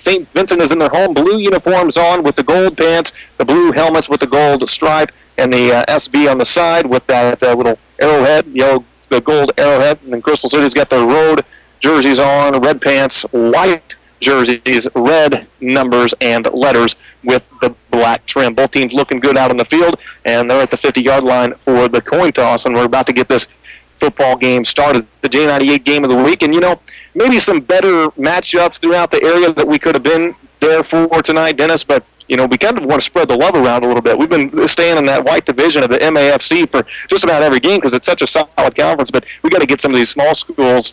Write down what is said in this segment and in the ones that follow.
St. Vincent is in their home blue uniforms on with the gold pants, the blue helmets with the gold stripe, and the SB on the side with that little arrowhead, the gold arrowhead. And then Crystal City's got their road jerseys on, red pants, white jerseys, red numbers and letters with the black trim. Both teams looking good out on the field, and they're at the 50-yard line for the coin toss, and we're about to get this football game started, the J98 game of the week. And, maybe some better matchups throughout the area that we could have been there for tonight, Dennis, but, we kind of want to spread the love around a little bit. We've been staying in that white division of the MAFC for just about every game because it's such a solid conference, but we got to get some of these small schools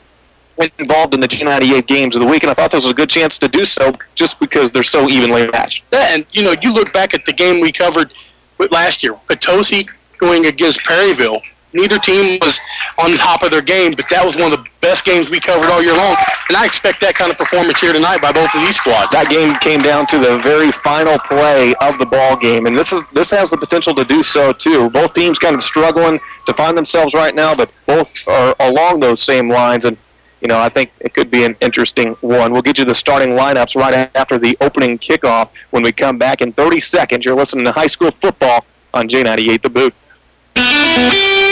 involved in the G98 games of the week, and I thought this was a good chance to do so just because they're so evenly matched. And, you look back at the game we covered last year, Potosi going against Perryville. Neither team was on top of their game, but that was one of the best games we covered all year long, and I expect that kind of performance here tonight by both of these squads. That game came down to the very final play of the ball game, and this has the potential to do so, too. Both teams kind of struggling to find themselves right now, but both are along those same lines, and I think it could be an interesting one. We'll get you the starting lineups right after the opening kickoff when we come back in 30 seconds. You're listening to high school football on J98 The Boot.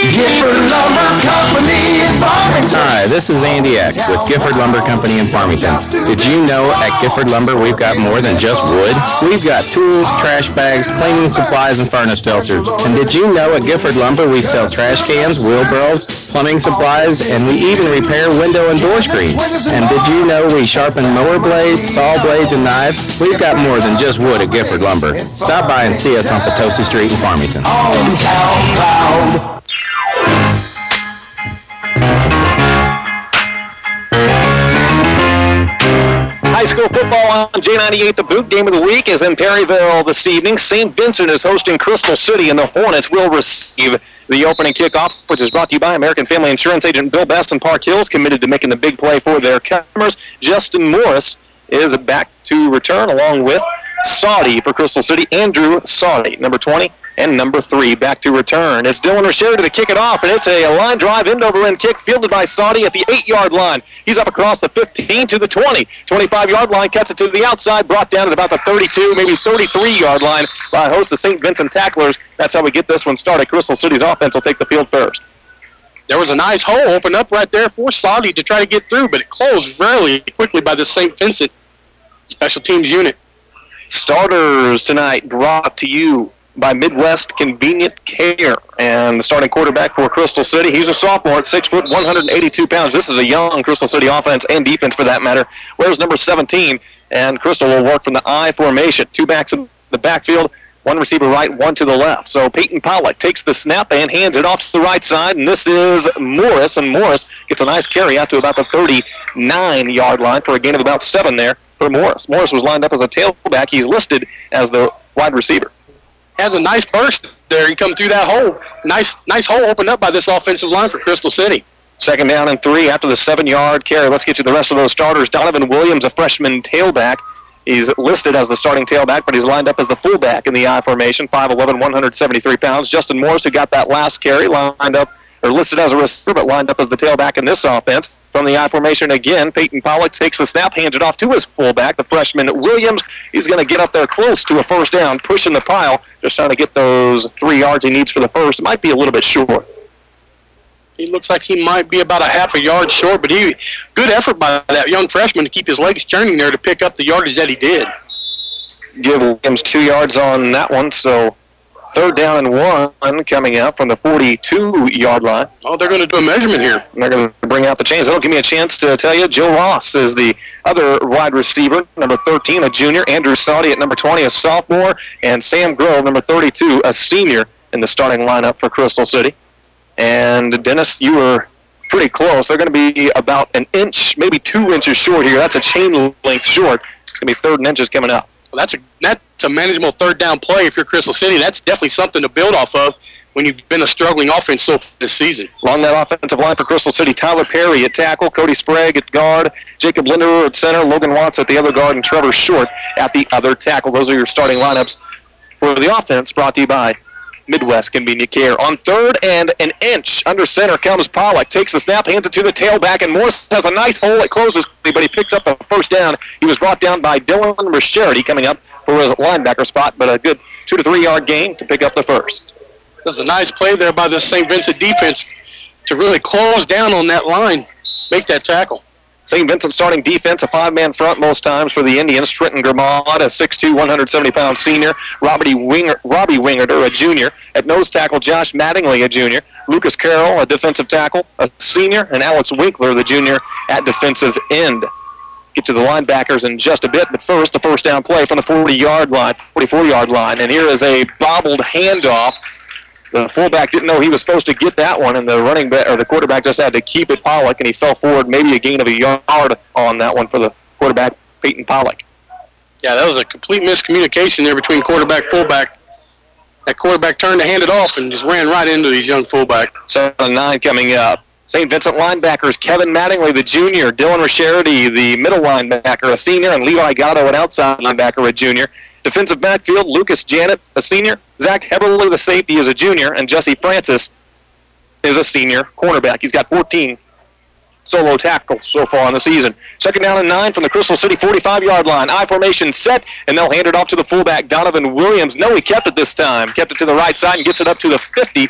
Gifford Lumber Company in Farmington. Hi, this is Andy X with Gifford Lumber Company in Farmington. Did you know at Gifford Lumber we've got more than just wood? We've got tools, trash bags, cleaning supplies, and furnace filters. And did you know at Gifford Lumber we sell trash cans, wheelbarrows, plumbing supplies, and we even repair window and door screens? And did you know we sharpen mower blades, saw blades, and knives? We've got more than just wood at Gifford Lumber. Stop by and see us on Potosi Street in Farmington. Hometown proud. High school football on J98. The Boot game of the week is in Perryville this evening. St. Vincent is hosting Crystal City, and the Hornets will receive the opening kickoff, which is brought to you by American Family Insurance agent Bill Best in Park Hills, committed to making the big play for their customers. Justin Morris is back to return along with Saudi for Crystal City. Andrew Saudi, number 20. And number 3 back to return. It's Dylan Rasher to kick it off, and it's a line drive end-over-end kick fielded by Saudi at the 8-yard line. He's up across the 15 to the 20. 25-yard line, cuts it to the outside, brought down at about the 32, maybe 33-yard line by a host of St. Vincent tacklers. That's how we get this one started. Crystal City's offense will take the field first. There was a nice hole open up right there for Saudi to try to get through, but it closed really quickly by the St. Vincent special teams unit. Starters tonight brought to you by Midwest Convenient Care, and the starting quarterback for Crystal City, he's a sophomore at 6 foot, 182 pounds. This is a young Crystal City offense and defense for that matter. Where's number 17? And Crystal will work from the I formation. 2 backs in the backfield, 1 receiver right, 1 to the left. So Peyton Pollock takes the snap and hands it off to the right side, and this is Morris, and Morris gets a nice carry out to about the 39-yard line for a gain of about 7 there for Morris. Morris was lined up as a tailback. He's listed as the wide receiver. Has a nice burst there. He come through that hole. Nice hole opened up by this offensive line for Crystal City. 2nd down and 3 after the 7-yard carry. Let's get you the rest of those starters. Donovan Williams, a freshman tailback. He's listed as the starting tailback, but he's lined up as the fullback in the I formation, 5'11", 173 pounds. Justin Morris, who got that last carry, lined up or listed as a receiver, but lined up as the tailback in this offense. From the I formation again, Peyton Pollock takes the snap, hands it off to his fullback, the freshman Williams. He's going to get up there close to a first down, pushing the pile, just trying to get those 3 yards he needs for the first. It might be a little bit short. He looks like he might be about a half a yard short, but good effort by that young freshman to keep his legs turning there to pick up the yardage that he did. Give Williams 2 yards on that one, so 3rd down and 1 coming up from the 42-yard line. Oh, they're going to do a measurement here. And they're going to bring out the chains. That'll give me a chance to tell you. Joe Ross is the other wide receiver, number 13, a junior. Andrew Saudi at number 20, a sophomore. And Sam Grove, number 32, a senior in the starting lineup for Crystal City. And, Dennis, you were pretty close. They're going to be about an inch, maybe 2 inches short here. That's a chain length short. It's going to be 3rd and inches coming up. Well, that's a manageable 3rd down play if you're Crystal City. That's definitely something to build off of when you've been a struggling offense so far this season. Along that offensive line for Crystal City, Tyler Perry at tackle, Cody Sprague at guard, Jacob Linder at center, Logan Watts at the other guard, and Trevor Short at the other tackle. Those are your starting lineups for the offense, brought to you by Midwest Convenient Care. On 3rd and an inch, under center comes Pollock. Takes the snap, hands it to the tailback, and Morris has a nice hole. It closes quickly, but he picks up the first down. He was brought down by Dylan Rischerity coming up for his linebacker spot, but a good 2 to 3 yard gain to pick up the first. There's a nice play there by the St. Vincent defense to really close down on that line, make that tackle. St. Vincent starting defense, a 5-man front most times for the Indians. Trenton Gramont, a 6'2", 170-pound senior. Robbie Wingerter, a junior. At nose tackle, Josh Mattingly, a junior. Lucas Carroll, a defensive tackle, a senior. And Alex Winkler, the junior, at defensive end. Get to the linebackers in just a bit, but first, the first down play from the 44-yard line. And here is a bobbled handoff. The fullback didn't know he was supposed to get that one, and the quarterback just had to keep it Pollock, and he fell forward, maybe a gain of a yard on that one for the quarterback, Peyton Pollock. Yeah, that was a complete miscommunication there between quarterback and fullback. That quarterback turned to hand it off and just ran right into the young fullback. 7-9 coming up. St. Vincent linebackers, Kevin Mattingly, the junior, Dylan Rischerity, the middle linebacker, a senior, and Levi Gatto, an outside linebacker, a junior. Defensive backfield, Lucas Janet, a senior. Zach Heberly, the safety, is a junior. And Jesse Francis is a senior cornerback. He's got 14 solo tackles so far in the season. 2nd down and 9 from the Crystal City 45-yard line. I formation set, and they'll hand it off to the fullback, Donovan Williams. No, he kept it this time. Kept it to the right side and gets it up to the 50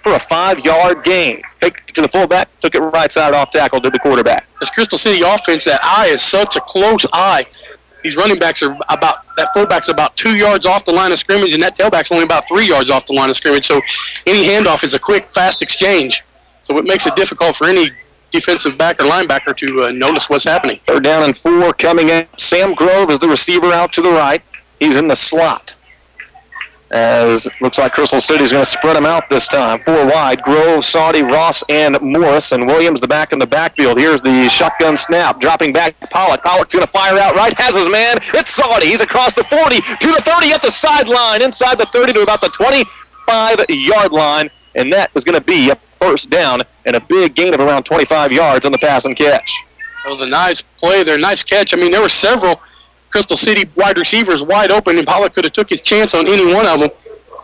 for a 5-yard gain. Faked it to the fullback, took it right side off tackle to the quarterback. This Crystal City offense, that eye is such a close eye. These running backs are that fullback's about 2 yards off the line of scrimmage, and that tailback's only about 3 yards off the line of scrimmage. So any handoff is a quick, fast exchange. So it makes it difficult for any defensive back or linebacker to notice what's happening. 3rd down and 4 coming in. Sam Grove is the receiver out to the right. He's in the slot. As looks like Crystal City's going to spread them out this time. 4 wide. Grove, Saudy, Ross, and Morris. And Williams the back in the backfield. Here's the shotgun snap. Dropping back to Pollock. Pollock's going to fire out right. Has his man. It's Saudy. He's across the 40 to the 30 at the sideline. Inside the 30 to about the 25-yard line. And that is going to be a first down and a big gain of around 25 yards on the pass and catch. That was a nice play there. Nice catch. I mean, there were several Crystal City wide receivers wide open, and Pollock could have took his chance on any one of them.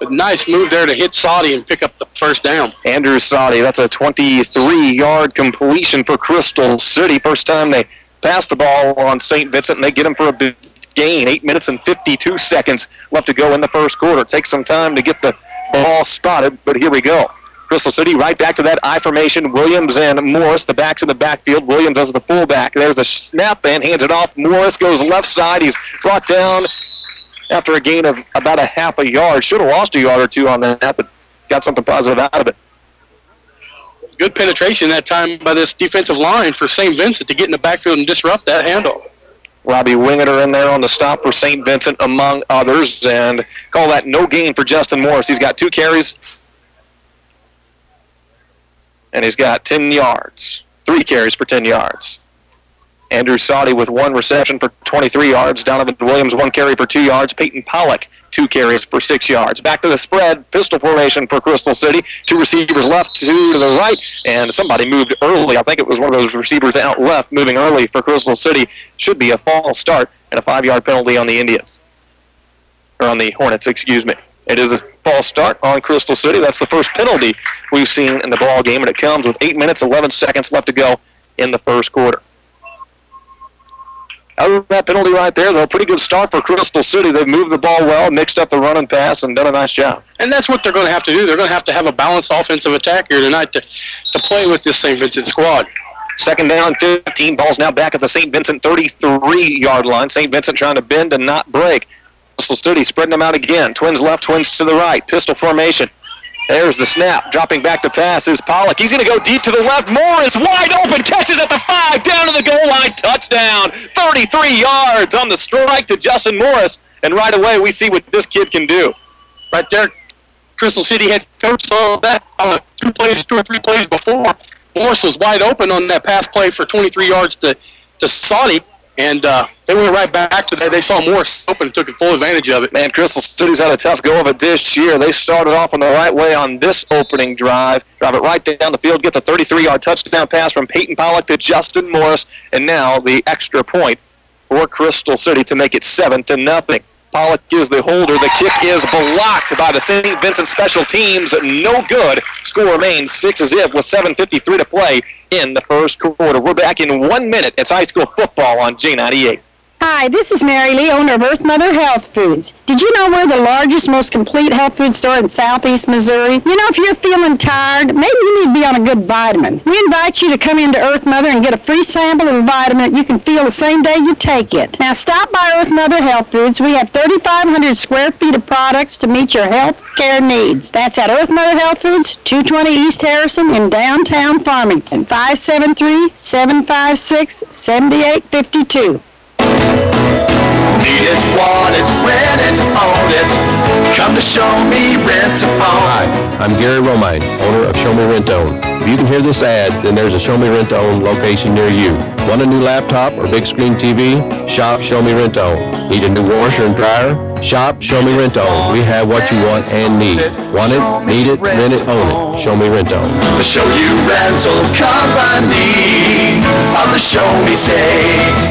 But nice move there to hit Saudy and pick up the first down. Andrew Saudy, that's a 23-yard completion for Crystal City. First time they pass the ball on St. Vincent, and they get him for a big gain. 8 minutes and 52 seconds left to go in the first quarter. Takes some time to get the ball spotted, but here we go. Crystal City right back to that I formation. Williams and Morris, the backs in the backfield. Williams as the fullback. There's the snap and hands it off. Morris goes left side. He's brought down after a gain of about a half a yard. Should have lost a yard or two on that, but got something positive out of it. Good penetration that time by this defensive line for St. Vincent to get in the backfield and disrupt that handoff. Robbie Wingerter in there on the stop for St. Vincent, among others, and call that no gain for Justin Morris. He's got 2 carries. And he's got 10 yards, 3 carries for 10 yards. Andrew Saudy with 1 reception for 23 yards. Donovan Williams, 1 carry for 2 yards. Peyton Pollock, 2 carries for 6 yards. Back to the spread, pistol formation for Crystal City. 2 receivers left, 2 to the right, and somebody moved early. I think it was one of those receivers out left moving early for Crystal City. Should be a false start and a 5-yard penalty on the Indians. Or on the Hornets, excuse me. It is a false start on Crystal City. That's the first penalty we've seen in the ball game, and it comes with 8 minutes, 11 seconds left to go in the first quarter. Other than that penalty right there, though, a pretty good start for Crystal City. They've moved the ball well, mixed up the run and pass, and done a nice job. And that's what they're going to have to do. They're going to have a balanced offensive attack here tonight to play with this St. Vincent squad. 2nd down, 15. Ball's now back at the St. Vincent 33-yard line. St. Vincent trying to bend and not break. Crystal City spreading them out again. Twins left, twins to the right. Pistol formation. There's the snap. Dropping back to pass is Pollock. He's going to go deep to the left. Morris wide open. Catches at the 5. Down to the goal line. Touchdown. 33 yards on the strike to Justin Morris. And right away we see what this kid can do. Right there, Crystal City head coach saw that on 2 or 3 plays before. Morris was wide open on that pass play for 23 yards to Saudy. And they went right back to that. They saw Morris open and took full advantage of it. Man, Crystal City's had a tough go of it this year. They started off on the right way on this opening drive. Drive it right down the field, get the 33-yard touchdown pass from Peyton Pollock to Justin Morris. And now the extra point for Crystal City to make it 7-0. Pollock is the holder. The kick is blocked by the St. Vincent special teams. No good. Score remains 6-0 with 7:53 to play in the first quarter. We're back in 1 minute. It's high school football on J98. Hi, this is Mary Lee, owner of Earth Mother Health Foods. Did you know we're the largest, most complete health food store in southeast Missouri? You know, if you're feeling tired, maybe you need to be on a good vitamin. We invite you to come into Earth Mother and get a free sample of a vitamin that you can feel the same day you take it. Now stop by Earth Mother Health Foods. We have 3,500 square feet of products to meet your health care needs. That's at Earth Mother Health Foods, 220 East Harrison in downtown Farmington, 573-756-7852. Need it, want it, rent it, own it. Come to Show Me Rent to Own. Hi, I'm Gary Romine, owner of Show Me Rent to Own. If you can hear this ad, then there's a Show Me Rent to Own location near you. Want a new laptop or big screen TV? Shop Show Me Rent to Own. Need a new washer and dryer? Shop Show Me Rent to Own. We have what you want and need. Want it, need it, rent it, own it. Show Me Rent to Own. The Show You Rental Company of the Show Me State.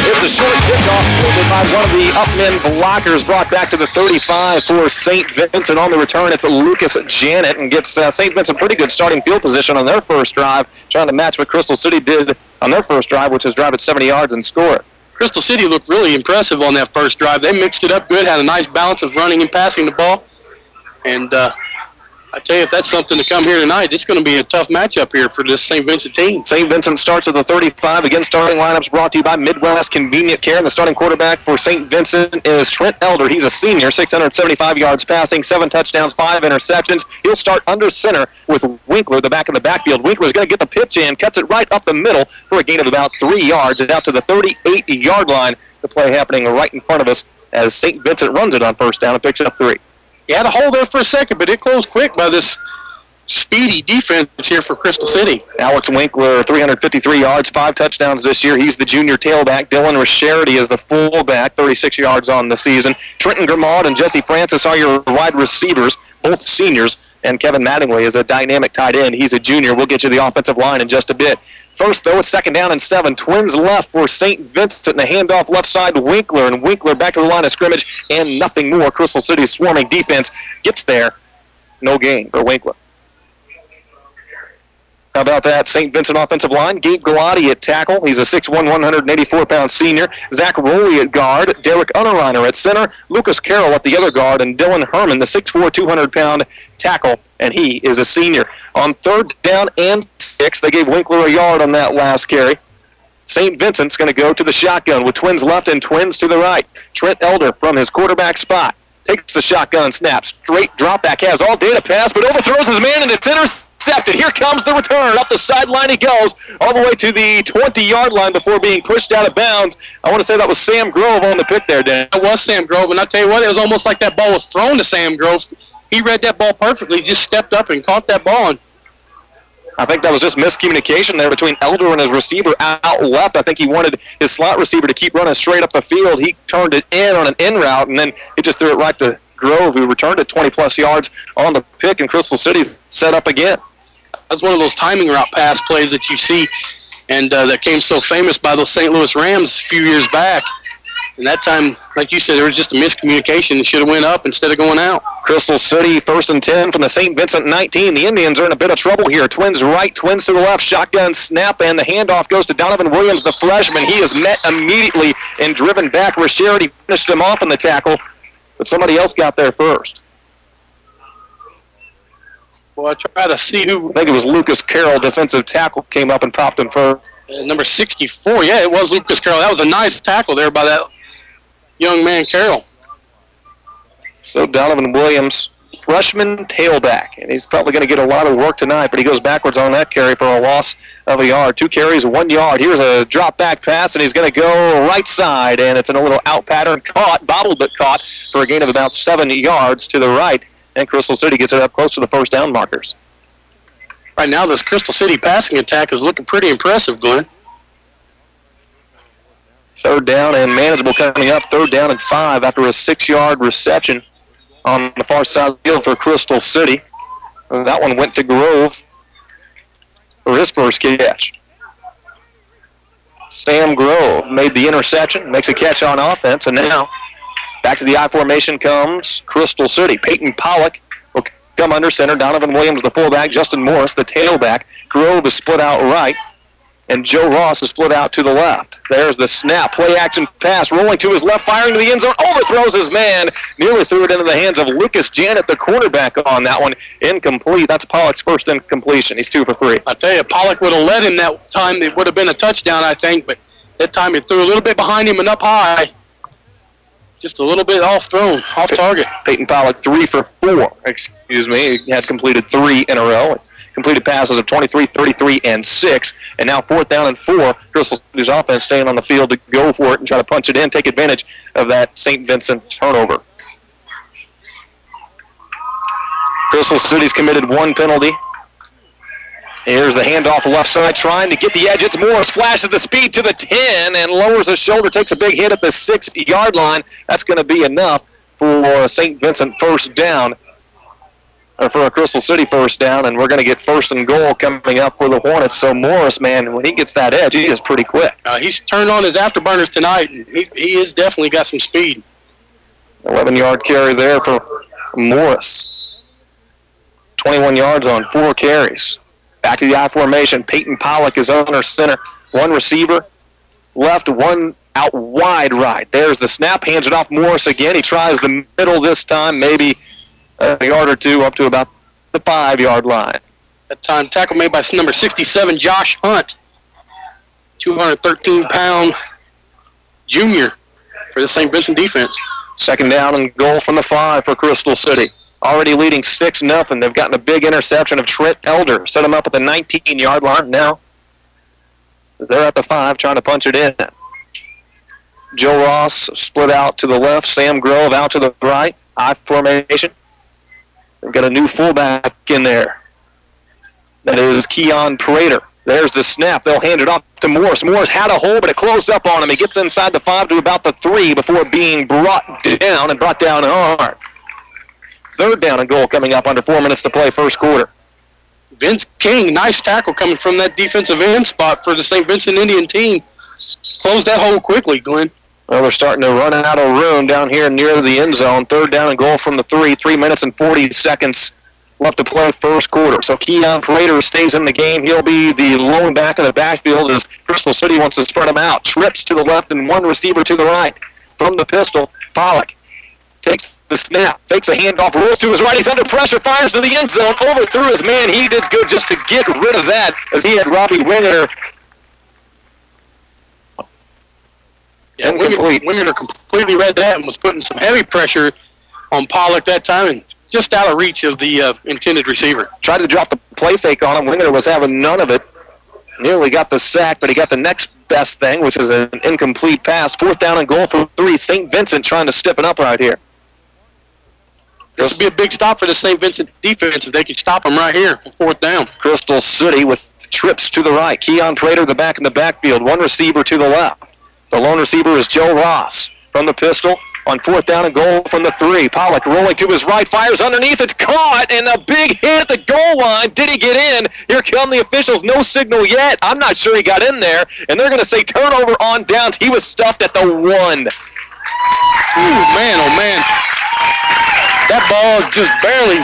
It's a short kickoff fielded by one of the upmen blockers, brought back to the 35 for St. Vincent. On the return, it's Lucas Janet, and gets St. Vincent pretty good starting field position on their first drive, trying to match what Crystal City did on their first drive, which is drive at 70 yards and score. Crystal City looked really impressive on that first drive. They mixed it up good, had a nice balance of running and passing the ball. And I tell you, if that's something to come here tonight, it's going to be a tough matchup here for this St. Vincent team. St. Vincent starts at the 35. Again, starting lineups brought to you by Midwest Convenient Care. And the starting quarterback for St. Vincent is Trent Elder. He's a senior, 675 yards passing, 7 touchdowns, 5 interceptions. He'll start under center with Winkler, the back of the backfield. Winkler's going to get the pitch in, cuts it right up the middle for a gain of about 3 yards. It's out to the 38-yard line. The play happening right in front of us as St. Vincent runs it on first down and picks up 3. He had a hold there for a second, but it closed quick by this speedy defense here for Crystal City. Alex Winkler, 353 yards, 5 touchdowns this year. He's the junior tailback. Dylan Rischerity is the fullback, 36 yards on the season. Trenton Grimaud and Jesse Francis are your wide receivers, both seniors. And Kevin Mattingly is a dynamic tight end. He's a junior. We'll get you the offensive line in just a bit. First, though, it's 2nd down and 7. Twins left for St. Vincent, and a handoff left side to Winkler. And Winkler back to the line of scrimmage, and nothing more. Crystal City's swarming defense gets there. No gain for Winkler. How about that St. Vincent offensive line? Gabe Galati at tackle. He's a 6'1", 184-pound senior. Zach Rowley at guard. Derek Unterreiner at center. Lucas Carroll at the other guard. And Dylan Herman, the 6'4", 200-pound tackle, and he is a senior. On 3rd down and 6, they gave Winkler a yard on that last carry. St. Vincent's going to go to the shotgun with twins left and twins to the right. Trent Elder from his quarterback spot takes the shotgun snap. Straight drop back, has all data pass, but overthrows his man, and it's intercepted. Here comes the return. Up the sideline he goes, all the way to the 20-yard line before being pushed out of bounds. I want to say that was Sam Grove on the pick there, Dan. It was Sam Grove, and I tell you what, it was almost like that ball was thrown to Sam Grove. He read that ball perfectly, just stepped up and caught that ball. And I think that was just miscommunication there between Elder and his receiver out left. I think he wanted his slot receiver to keep running straight up the field. He turned it in on an in route, and then he just threw it right to Grove, who returned it 20-plus yards on the pick, and Crystal City set up again. That's one of those timing route pass plays that you see, and that came so famous by those St. Louis Rams a few years back. And that time, like you said, there was just a miscommunication. It should have went up instead of going out. Crystal City, 1st and 10 from the St. Vincent 19. The Indians are in a bit of trouble here. Twins right, twins to the left. Shotgun snap, and the handoff goes to Donovan Williams, the freshman. He is met immediately and driven back. Rischerity finished him off on the tackle, but somebody else got there first. Well, I try to see who. I think it was Lucas Carroll, defensive tackle, came up and popped him first. Number 64, yeah, it was Lucas Carroll. That was a nice tackle there by that young man, Carroll. So Donovan Williams, freshman tailback, and he's probably going to get a lot of work tonight, but he goes backwards on that carry for a loss of a yard. 2 carries, 1 yard. Here's a drop back pass, and he's going to go right side, and it's in a little out pattern, caught, bobbled but caught for a gain of about 7 yards to the right, and Crystal City gets it up close to the first down markers. Right now, this Crystal City passing attack is looking pretty impressive, Glenn. 3rd down and manageable coming up. 3rd down and 5 after a 6-yard reception on the far side of the field for Crystal City. And that one went to Grove for his first catch. Sam Grove made the interception, makes a catch on offense, and now back to the I formation comes Crystal City. Peyton Pollock will come under center. Donovan Williams, the fullback. Justin Morris, the tailback. Grove is split out right, and Joe Ross is split out to the left. There's the snap. Play action pass. Rolling to his left, firing to the end zone. Overthrows his man. Nearly threw it into the hands of Lucas Janet, the quarterback, on that one. Incomplete. That's Pollock's first incompletion. He's 2 for 3. I tell you, Pollock would have led him that time. It would have been a touchdown, I think, but that time he threw a little bit behind him and up high. Just a little bit off target. Peyton Pollock 3 for 4. Excuse me. He had completed 3 in a row. Completed passes of 23, 33, and 6. And now 4th down and 4. Crystal City's offense staying on the field to go for it and try to punch it in, take advantage of that St. Vincent turnover. Crystal City's committed 1 penalty. Here's the handoff left side, trying to get the edge. It's Morris, flashes the speed to the 10 and lowers his shoulder, takes a big hit at the 6-yard line. That's going to be enough for St. Vincent first down, or for a Crystal City first down, and we're going to get 1st and goal coming up for the Hornets. So Morris, man, when he gets that edge, he is pretty quick. He's turned on his afterburners tonight. He has definitely got some speed. 11-yard carry there for Morris. 21 yards on 4 carries. Back to the I formation. Peyton Pollock is under center. 1 receiver left, 1 out wide right. There's the snap. Hands it off Morris again. He tries the middle this time, maybe a yard or 2 up to about the 5-yard line. That time tackle made by number 67, Josh Hunt. 213-pound junior for the St. Vincent defense. 2nd down and goal from the 5 for Crystal City. Already leading 6-0. They've gotten a big interception of Trent Elder. Set him up at the 19-yard line. Now they're at the 5 trying to punch it in. Joe Ross split out to the left. Sam Grove out to the right. I formation. They've got a new fullback in there. That is Keon Prater. There's the snap. They'll hand it off to Morris. Morris had a hole, but it closed up on him. He gets inside the 5 to about the 3 before being brought down hard. 3rd down and goal coming up under 4 minutes to play first quarter. Vince King, nice tackle coming from that defensive end spot for the St. Vincent Indian team. Closed that hole quickly, Glenn. Well, they're starting to run out of room down here near the end zone. 3rd down and goal from the 3. 3 minutes and 40 seconds left to play first quarter. So Keon Prater stays in the game. He'll be the lone back in the backfield as Crystal City wants to spread him out. Trips to the left and 1 receiver to the right. From the pistol, Pollock takes the snap, fakes a handoff, rolls to his right. He's under pressure, fires to the end zone, overthrew his man. He did good just to get rid of that as he had Robbie Winger. Yeah, Winger completely read that and was putting some heavy pressure on Pollock that time and just out of reach of the intended receiver. Tried to drop the play fake on him. Winger was having none of it. Nearly got the sack, but he got the next best thing, which is an incomplete pass. 4th down and goal for 3. St. Vincent trying to stiffen up right here. This would be a big stop for the St. Vincent defense if they could stop them right here on 4th down. Crystal City with trips to the right. Keon Prater, the back in the backfield. 1 receiver to the left. The lone receiver is Joe Ross. From the pistol on 4th down and goal from the 3. Pollock rolling to his right, fires underneath. It's caught, and a big hit at the goal line. Did he get in? Here come the officials. No signal yet. I'm not sure he got in there, and they're going to say turnover on downs. He was stuffed at the 1. Ooh, man, oh, man. That ball just barely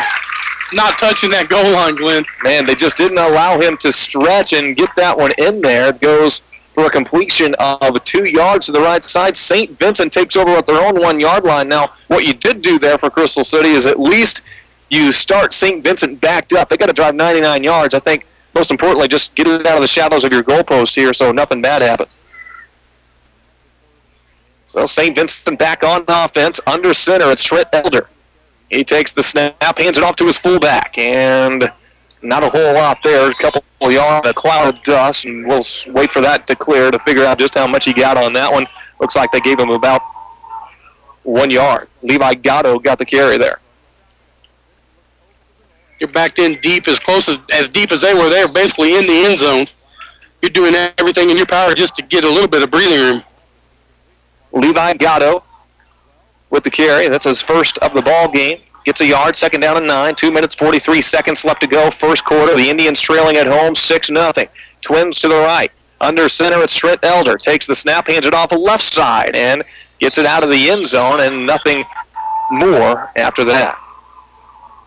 not touching that goal line, Glenn. Man, they just didn't allow him to stretch and get that one in there. It goes for a completion of 2 yards to the right side. St. Vincent takes over at their own 1-yard line. Now, what you did do there for Crystal City is at least you start St. Vincent backed up. They got to drive 99 yards. I think, most importantly, just get it out of the shadows of your goalpost here so nothing bad happens. So St. Vincent back on offense. Under center, it's Trent Elder. He takes the snap, hands it off to his fullback, and not a whole lot there. A couple of yards, a cloud of dust, and we'll wait for that to clear to figure out just how much he got on that one. Looks like they gave him about 1 yard. Levi Gatto got the carry there. You're backed in deep, as close as deep as they were. They were basically in the end zone. You're doing everything in your power just to get a little bit of breathing room. Levi Gatto with the carry. That's his first of the ball game. Gets a yard, 2nd down and 9. 2 minutes, 43 seconds left to go. First quarter, the Indians trailing at home, 6-0. Twins to the right. Under center, it's Trent Elder. Takes the snap, hands it off the left side, and gets it out of the end zone, and nothing more after that.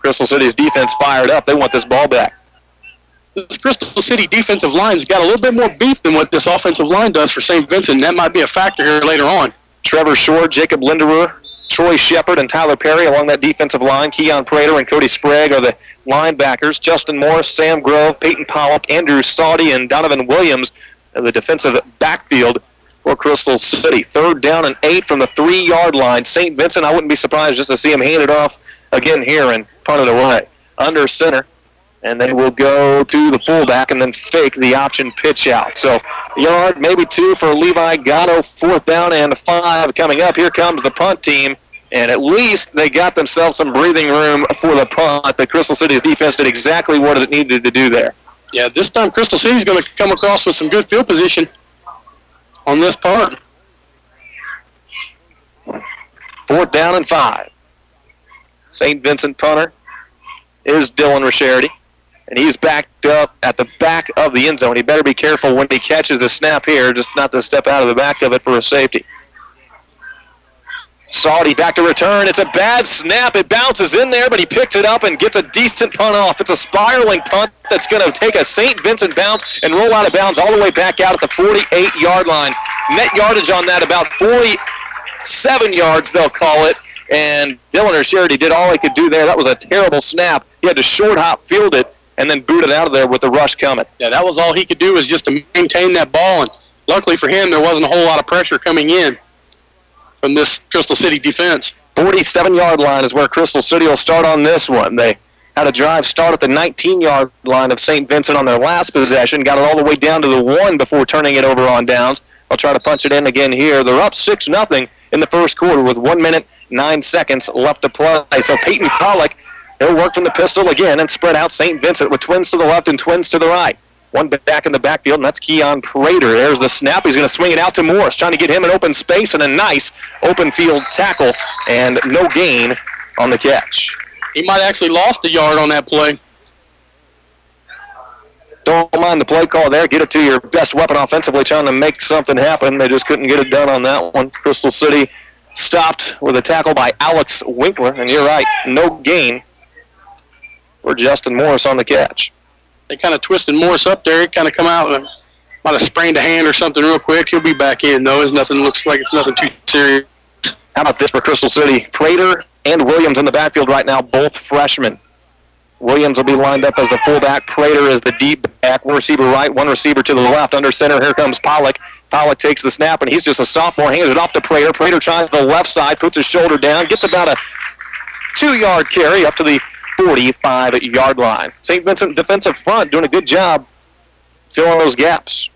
Crystal City's defense fired up. They want this ball back. This Crystal City defensive line's got a little bit more beef than what this offensive line does for St. Vincent, and that might be a factor here later on. Trevor Shore, Jacob Linderer, Troy Shepard, and Tyler Perry along that defensive line. Keon Prater and Cody Sprague are the linebackers. Justin Morris, Sam Grove, Peyton Pollock, Andrew Saudy, and Donovan Williams the defensive backfield for Crystal City. 3rd down and 8 from the 3-yard line. St. Vincent, I wouldn't be surprised just to see him hand it off again here and punt it away. Under center, and they will go to the fullback and then fake the option pitch out. So yard, maybe 2 for Levi Gatto. 4th down and 5 coming up. Here comes the punt team, and at least they got themselves some breathing room for the punt. The Crystal City's defense did exactly what it needed to do there. Yeah, this time Crystal City's going to come across with some good field position on this punt. 4th down and 5. St. Vincent punter is Dylan Rischerity, and he's backed up at the back of the end zone. He better be careful when he catches the snap here, just not to step out of the back of it for a safety. Saudy back to return. It's a bad snap. It bounces in there, but he picks it up and gets a decent punt off. It's a spiraling punt that's going to take a St. Vincent bounce and roll out of bounds all the way back out at the 48-yard line. Net yardage on that, about 47 yards, they'll call it. And Dylan Rischerity did all he could do there. That was a terrible snap. He had to short hop, field it, and then boot it out of there with the rush coming. Yeah, that was all he could do, was just to maintain that ball. And luckily for him, there wasn't a whole lot of pressure coming in from this Crystal City defense. 47-yard line is where Crystal City will start on this one. They had a drive start at the 19-yard line of St. Vincent on their last possession, got it all the way down to the 1 before turning it over on downs. They'll try to punch it in again here. They're up 6-0 in the first quarter with 1 minute, 9 seconds left to play. So Peyton Pollock, he'll work from the pistol again and spread out St. Vincent with twins to the left and twins to the right. One back in the backfield, and that's Keon Prater. There's the snap. He's going to swing it out to Morris, trying to get him an open space and a nice open field tackle, and no gain on the catch. He might have actually lost a yard on that play. Don't mind the play call there. Get it to your best weapon offensively, trying to make something happen. They just couldn't get it done on that one. Crystal City stopped with a tackle by Alex Winkler, and you're right, no gain for Justin Morris on the catch. They kind of twisted Morris up there. He kind of come out and might have sprained a hand or something real quick. He'll be back in, though. Looks like it's nothing too serious. How about this for Crystal City? Prater and Williams in the backfield right now, both freshmen. Williams will be lined up as the fullback. Prater is the deep back. One receiver right, one receiver to the left. Under center, here comes Pollock. Pollock takes the snap, and he's just a sophomore. Hands it off to Prater. Prater tries the left side, puts his shoulder down, gets about a 2-yard carry up to the 45-yard line. St. Vincent defensive front doing a good job filling those gaps.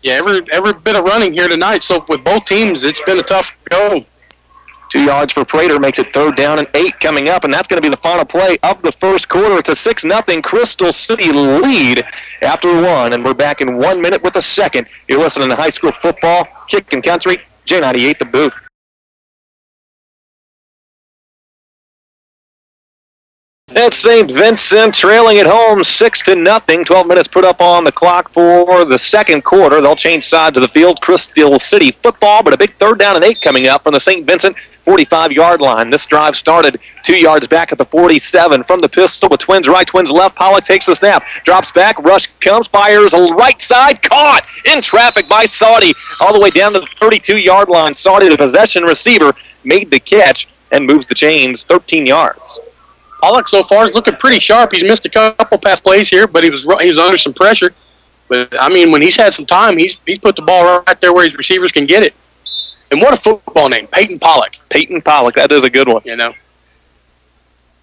Yeah, every bit of running here tonight. So with both teams, it's been a tough go. 2 yards for Prater makes it 3rd down and 8 coming up, and that's going to be the final play of the first quarter. It's a 6-0 Crystal City lead after 1, and we're back in 1 minute with a second. You're listening to High School Football, Kickin' Country, J98 The Boot. It's St. Vincent trailing at home 6-0. 12 minutes put up on the clock for the second quarter. They'll change sides of the field. Crystal City football, but a big 3rd down and 8 coming up from the St. Vincent 45-yard line. This drive started 2 yards back at the 47 from the pistol with twins right, twins left. Pollock takes the snap, drops back, rush comes, fires right side, caught in traffic by Saudy all the way down to the 32-yard line. Saudy, the possession receiver, made the catch and moves the chains 13 yards. Pollock so far is looking pretty sharp. He's missed a couple pass plays here, but he was under some pressure. But, I mean, when he's had some time, he's put the ball right there where his receivers can get it. And what a football name, Peyton Pollock. Peyton Pollock, that is a good one. You know.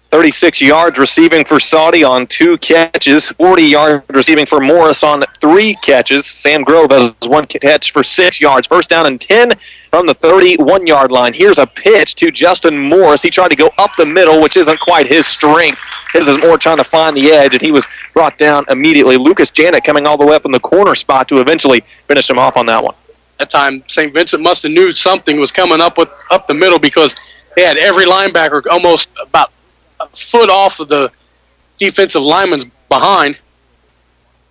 36 yards receiving for Saudy on 2 catches, 40 yards receiving for Morris on 3 catches. Sam Grove has 1 catch for 6 yards. 1st down and 10 from the 31-yard line. Here's a pitch to Justin Morris. He tried to go up the middle, which isn't quite his strength. His is more trying to find the edge, and he was brought down immediately. Lucas Janet coming all the way up in the corner spot to eventually finish him off on that one. That time, St. Vincent must have knew something was coming up the middle, because they had every linebacker almost about a foot off of the defensive lineman's behind.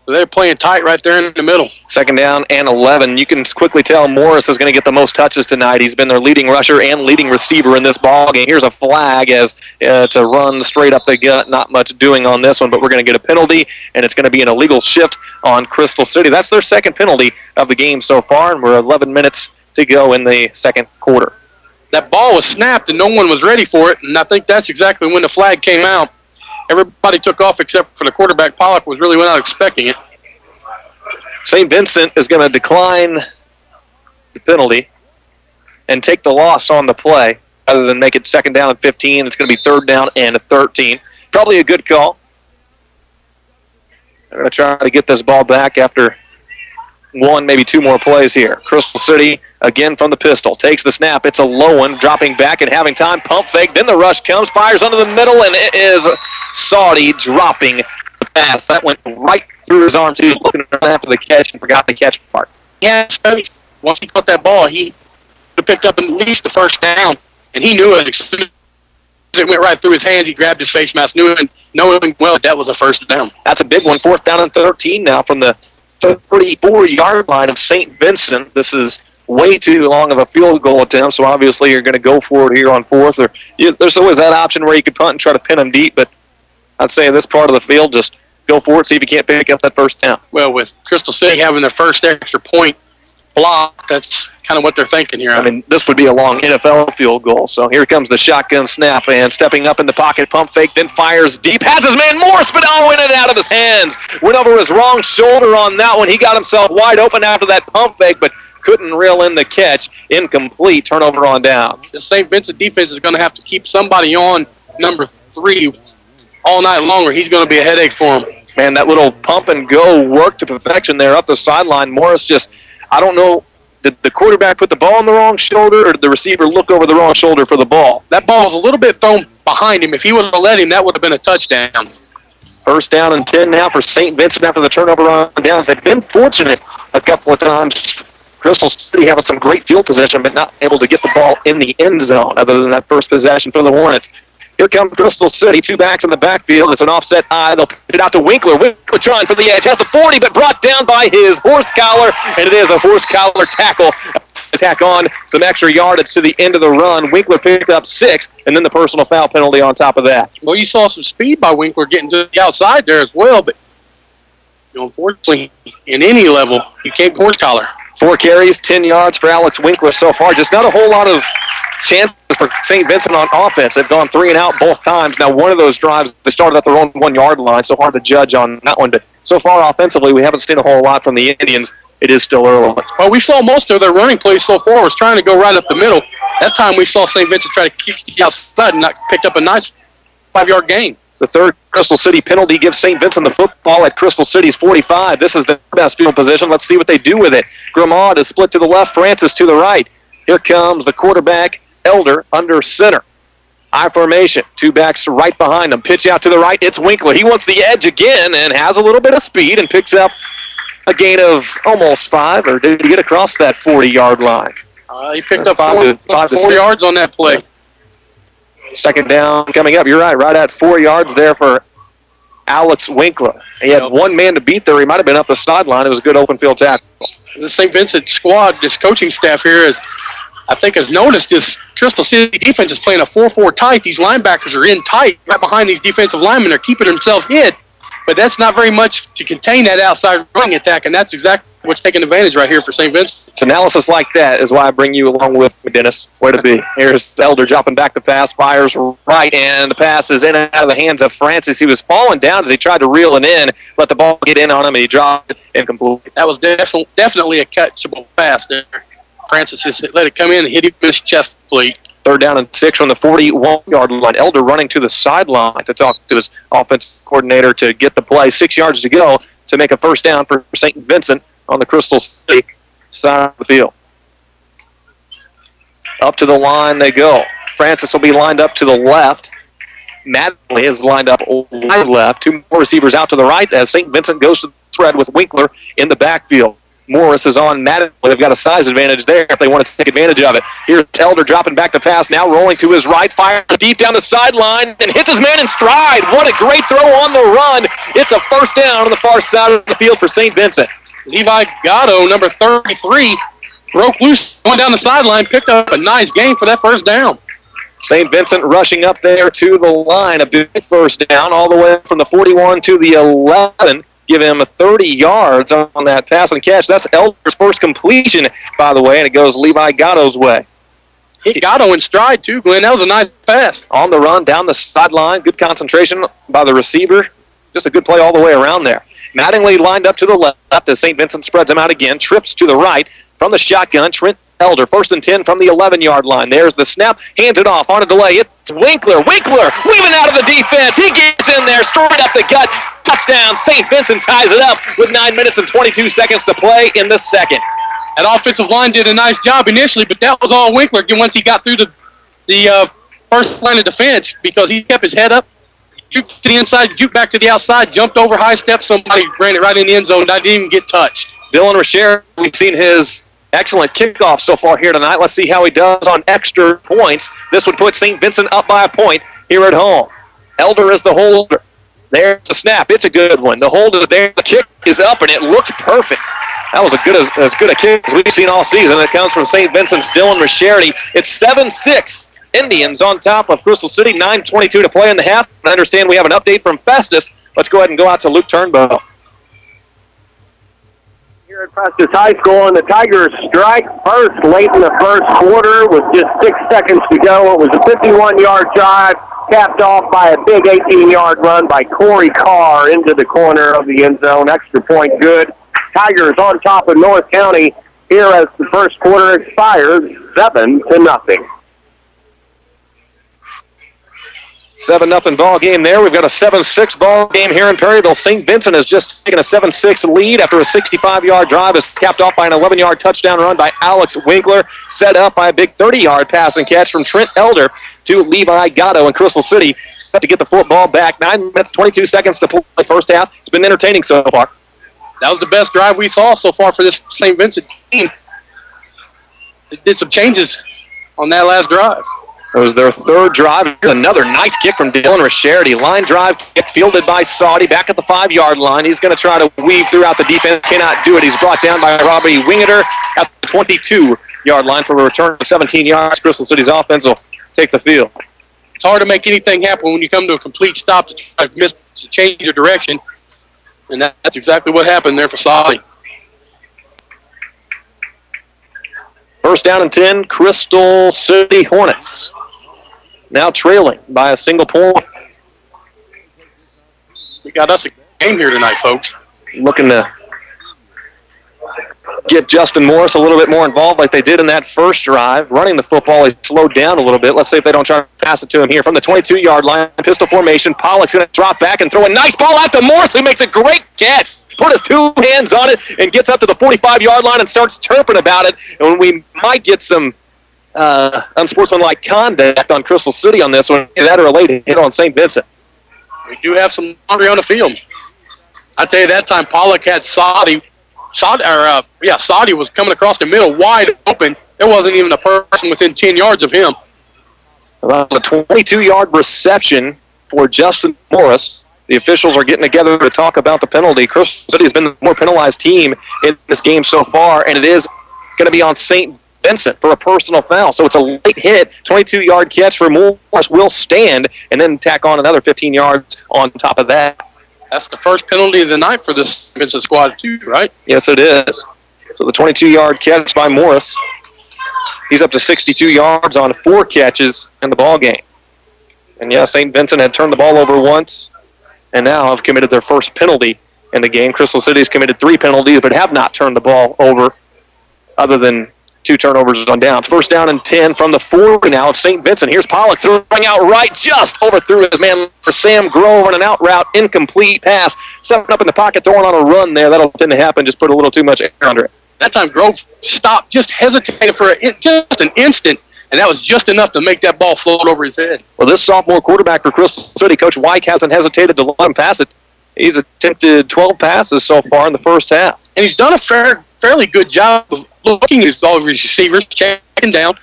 So they're playing tight right there in the middle. Second down and 11. You can quickly tell Morris is going to get the most touches tonight. He's been their leading rusher and leading receiver in this ball game. Here's a flag as it's a run straight up the gut. Not much doing on this one, but we're going to get a penalty, and it's going to be an illegal shift on Crystal City. That's their second penalty of the game so far, and we're 11 minutes to go in the second quarter. That ball was snapped, and no one was ready for it, and I think that's exactly when the flag came out. Everybody took off except for the quarterback. Pollock was really not expecting it. St. Vincent is going to decline the penalty and take the loss on the play rather than make it second down and 15. It's going to be third down and 13. Probably a good call. They're going to try to get this ball back after one, maybe two more plays here. Crystal City, again from the pistol, takes the snap. It's a low one, dropping back and having time. Pump fake, then the rush comes, fires under the middle, and it is Saudi dropping the pass. That went right through his arms. He was looking after the catch and forgot the catch part. Yeah, once he caught that ball, he picked up at least the first down, and he knew it. As soon as it went right through his hands, he grabbed his face mask, knowing well that was a first down. That's a big one. Fourth down and 13 now from the 34-yard line of St. Vincent. This is way too long of a field goal attempt, so obviously you're going to go for it here on fourth. There's always that option where you could punt and try to pin them deep, but I'd say in this part of the field, just go for it, see if you can't pick up that first down. Well, with Crystal City having their first extra point block, that's kind of what they're thinking here. I mean, this would be a long NFL field goal. So here comes the shotgun snap, and stepping up in the pocket, pump fake, then fires deep. Has his man Morris, but in and out of his hands. Went over his wrong shoulder on that one. He got himself wide open after that pump fake, but couldn't reel in the catch. Incomplete. Turnover on downs. The St. Vincent defense is going to have to keep somebody on number 3 all night long, or he's going to be a headache for him. Man, that little pump and go worked to perfection there up the sideline. Morris just, I don't know, did the quarterback put the ball on the wrong shoulder, or did the receiver look over the wrong shoulder for the ball? That ball was a little bit thrown behind him. If he would have let him, that would have been a touchdown. First down and 10 now for St. Vincent after the turnover on downs. They've been fortunate a couple of times. Crystal City having some great field position, but not able to get the ball in the end zone other than that first possession for the Hornets. Here comes Crystal City, 2 backs in the backfield. It's an offset eye. They'll put it out to Winkler. Winkler trying for the edge. Has the 40, but brought down by his horse collar, and it is a horse collar tackle. Tack on some extra yardage to the end of the run. Winkler picked up 6, and then the personal foul penalty on top of that. Well, you saw some speed by Winkler getting to the outside there as well, but unfortunately, in any level, you can't horse collar. 4 carries, 10 yards for Alex Winkler so far. Just not a whole lot of chances for St. Vincent on offense. They've gone 3 and out both times. Now, one of those drives, they started at their own 1-yard line, so hard to judge on that one. But so far, offensively, we haven't seen a whole lot from the Indians. It is still early. Well, we saw most of their running plays so far was trying to go right up the middle. That time we saw St. Vincent try to kick the outside and picked up a nice 5-yard gain. The third Crystal City penalty gives St. Vincent the football at Crystal City's 45. This is the best field position. Let's see what they do with it. Grimaud is split to the left, Francis to the right. Here comes the quarterback, Elder, under center. I formation, 2 backs right behind him. Pitch out to the right, it's Winkler. He wants the edge again and has a little bit of speed and picks up a gain of almost 5, or did he get across that 40-yard line? He picked up 4 yards on that play. Second down coming up. You're right at 4 yards there for Alex Winkler. He had one man to beat there. He might have been up the sideline. It was a good open field tackle. The St. Vincent squad, this coaching staff here, has noticed this Crystal City defense is playing a 4-4 tight. These linebackers are in tight right behind these defensive linemen. They're keeping themselves hid, but that's not very much to contain that outside running attack, and that's exactly what's taking advantage right here for St. Vincent. It's analysis like that is why I bring you along with me, Dennis. Way to be. Here's Elder dropping back the pass, fires right, and the pass is in and out of the hands of Francis. He was falling down as he tried to reel it in, let the ball get in on him, and he dropped it incomplete. That was definitely a catchable pass there. Francis just let it come in and hit him in his chest plate. Third down and 6 from the 41-yard line. Elder running to the sideline to talk to his offensive coordinator to get the play. 6 yards to go to make a first down for St. Vincent on the Crystal City side of the field. Up to the line they go. Francis will be lined up to the left. Madley is lined up wide left. 2 more receivers out to the right as St. Vincent goes to the spread with Winkler in the backfield. Morris is on Madden. They've got a size advantage there if they want to take advantage of it. Here's Elder dropping back to pass, now rolling to his right, fires deep down the sideline, and hits his man in stride. What a great throw on the run. It's a first down on the far side of the field for St. Vincent. Levi Gatto, number 33, broke loose, going down the sideline, picked up a nice gain for that first down. St. Vincent rushing up there to the line, a big first down, all the way from the 41 to the 11. Give him 30 yards on that pass and catch. That's Elder's first completion, by the way, and it goes Levi Gatto's way. Hit Gatto in stride, too, Glenn. That was a nice pass. On the run, down the sideline, good concentration by the receiver. Just a good play all the way around there. Mattingly lined up to the left as St. Vincent spreads him out again. Trips to the right from the shotgun. Trent Elder, 1st and 10 from the 11-yard line. There's the snap, hands it off on a delay. It's Winkler weaving out of the defense. He gets in there, straight up the gut. Touchdown, St. Vincent ties it up with 9 minutes and 22 seconds to play in the second. That offensive line did a nice job initially, but that was all Winkler once he got through the first line of defense, because he kept his head up, juked to the inside, juked back to the outside, jumped over high steps. Somebody ran it right in the end zone. That didn't even get touched. Dylan Rasher, we've seen his excellent kickoff so far here tonight. Let's see how he does on extra points. This would put St. Vincent up by a point here at home. Elder is the holder. There's the snap. It's a good one. The hold is there. The kick is up, and it looks perfect. That was as good a kick as we've seen all season. It comes from St. Vincent's Dylan Rasherity. It's 7-6. Indians on top of Crystal City. 9:22 to play in the half. I understand we have an update from Festus. Let's go ahead and go out to Luke Turnbow. Here at Festus High School, and the Tigers strike first late in the first quarter with just 6 seconds to go. It was a 51-yard drive, capped off by a big 18-yard run by Corey Carr into the corner of the end zone. Extra point good. Tigers on top of North County here as the first quarter expires, 7-0. 7-0 ball game there. We've got a 7-6 ball game here in Perryville. St. Vincent has just taken a 7-6 lead after a 65-yard drive. Is capped off by an 11-yard touchdown run by Alex Winkler, set up by a big 30-yard pass and catch from Trent Elder to Levi Gatto in Crystal City. Set to get the football back. 9 minutes, 22 seconds to play first half. It's been entertaining so far. That was the best drive we saw so far for this St. Vincent team. They did some changes on that last drive. It was their third drive. Here's another nice kick from Dylan Rasherity. Line drive kick fielded by Saudi back at the 5-yard line. He's going to try to weave throughout the defense. Cannot do it. He's brought down by Robbie Wingeter at the 22-yard line for a return of 17 yards. Crystal City's offense will take the field. It's hard to make anything happen when you come to a complete stop to try to change your direction. And that's exactly what happened there for Saudi. First down and 10, Crystal City Hornets. Now trailing by a single point. We got us a game here tonight, folks. Looking to get Justin Morris a little bit more involved like they did in that first drive. Running the football, he slowed down a little bit. Let's see if they don't try to pass it to him here. From the 22-yard line, pistol formation, Pollock's going to drop back and throw a nice ball out to Morris, who makes a great catch. Put his 2 hands on it and gets up to the 45-yard line and starts chirping about it. And we might get some unsportsmanlike conduct on Crystal City on this one. That or a late hit on St. Vincent. We do have some laundry on the field. I tell you, that time Pollock had Saudi was coming across the middle wide open. There wasn't even a person within 10 yards of him. That was a 22-yard reception for Justin Morris. The officials are getting together to talk about the penalty. Crystal City has been the more penalized team in this game so far, and it is going to be on St. Vincent for a personal foul. So it's a late hit, 22-yard catch for Morris will stand, and then tack on another 15 yards on top of that. That's the first penalty of the night for this Vincent squad too, right? Yes, it is. So the 22-yard catch by Morris. He's up to 62 yards on 4 catches in the ball game. And yeah, St. Vincent had turned the ball over once, and now have committed their first penalty in the game. Crystal City's committed 3 penalties, but have not turned the ball over other than 2 turnovers on downs. First down and 10 from the 40 now of St. Vincent. Here's Pollock throwing out right, just overthrew his man for Sam Grove on an out route, incomplete pass. Stepping up in the pocket, throwing on a run there. That'll tend to happen, just put a little too much air under it. That time Grove stopped, just hesitated for just an instant, and that was just enough to make that ball float over his head. Well, this sophomore quarterback for Crystal City, Coach Wyke, hasn't hesitated to let him pass it. He's attempted 12 passes so far in the first half. And he's done a fair fairly good job of looking at all of his receivers, checking down,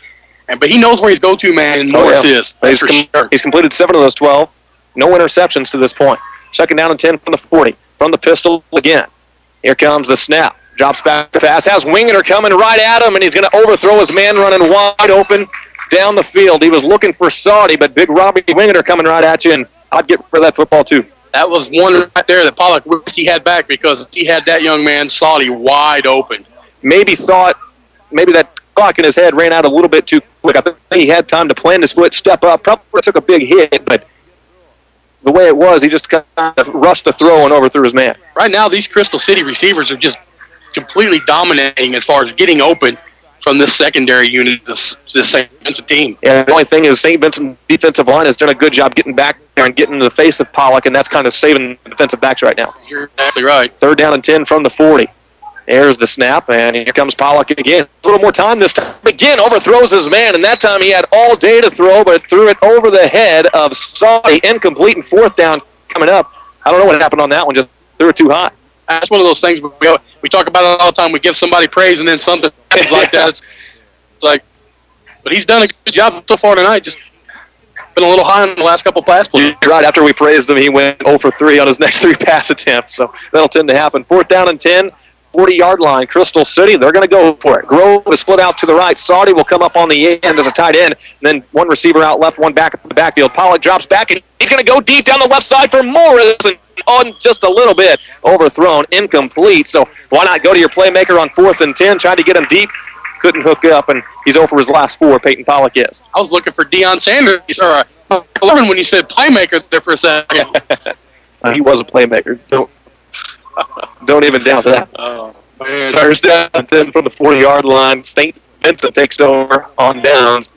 but he knows where his go-to man and Morris is. He's completed 7 of those 12. No interceptions to this point. 2nd down and 10 from the 40. From the pistol again. Here comes the snap. Drops back to pass. Has Wingeter coming right at him, and he's going to overthrow his man running wide open down the field. He was looking for Saudi, but big Robbie Wingeter coming right at you, and I'd get for that football too. That was one right there that Pollock wished he had back because he had that young man, Saudi, wide open. Maybe that clock in his head ran out a little bit too quick. I think he had time to plant his foot, step up, probably took a big hit, but the way it was, he just kind of rushed the throw and overthrew his man. Right now, these Crystal City receivers are just completely dominating as far as getting open from this secondary unit, this St. Vincent team. Yeah, the only thing is St. Vincent defensive line has done a good job getting back there and getting in the face of Pollock, and that's kind of saving the defensive backs right now. You're exactly right. 3rd down and 10 from the 40. There's the snap, and here comes Pollock again. A little more time this time. Again, overthrows his man, and that time he had all day to throw, but threw it over the head of Saudi. Incomplete, and 4th down coming up. I don't know what happened on that one. Just threw it too high. That's one of those things we talk about it all the time. We give somebody praise, and then something happens like that. It's like, but he's done a good job so far tonight. Just been a little high in the last couple pass plays. Right after we praised him, he went 0 for 3 on his next 3 pass attempts. So that'll tend to happen. 4th down and 10. 40-yard line, Crystal City, they're going to go for it. Grove is split out to the right. Saudi will come up on the end as a tight end. And then one receiver out left, one back at the backfield. Pollock drops back, and he's going to go deep down the left side for Morris. And on just a little bit, overthrown, incomplete. So why not go to your playmaker on 4th and 10, tried to get him deep, couldn't hook up, and he's over his last 4, Peyton Pollock is. I was looking for Deion Sanders, or Michael when you said playmaker there for a second. He was a playmaker. Don't even doubt that. Oh, man. 1st down and 10 from the 40-yard line. St. Vincent takes over on downs.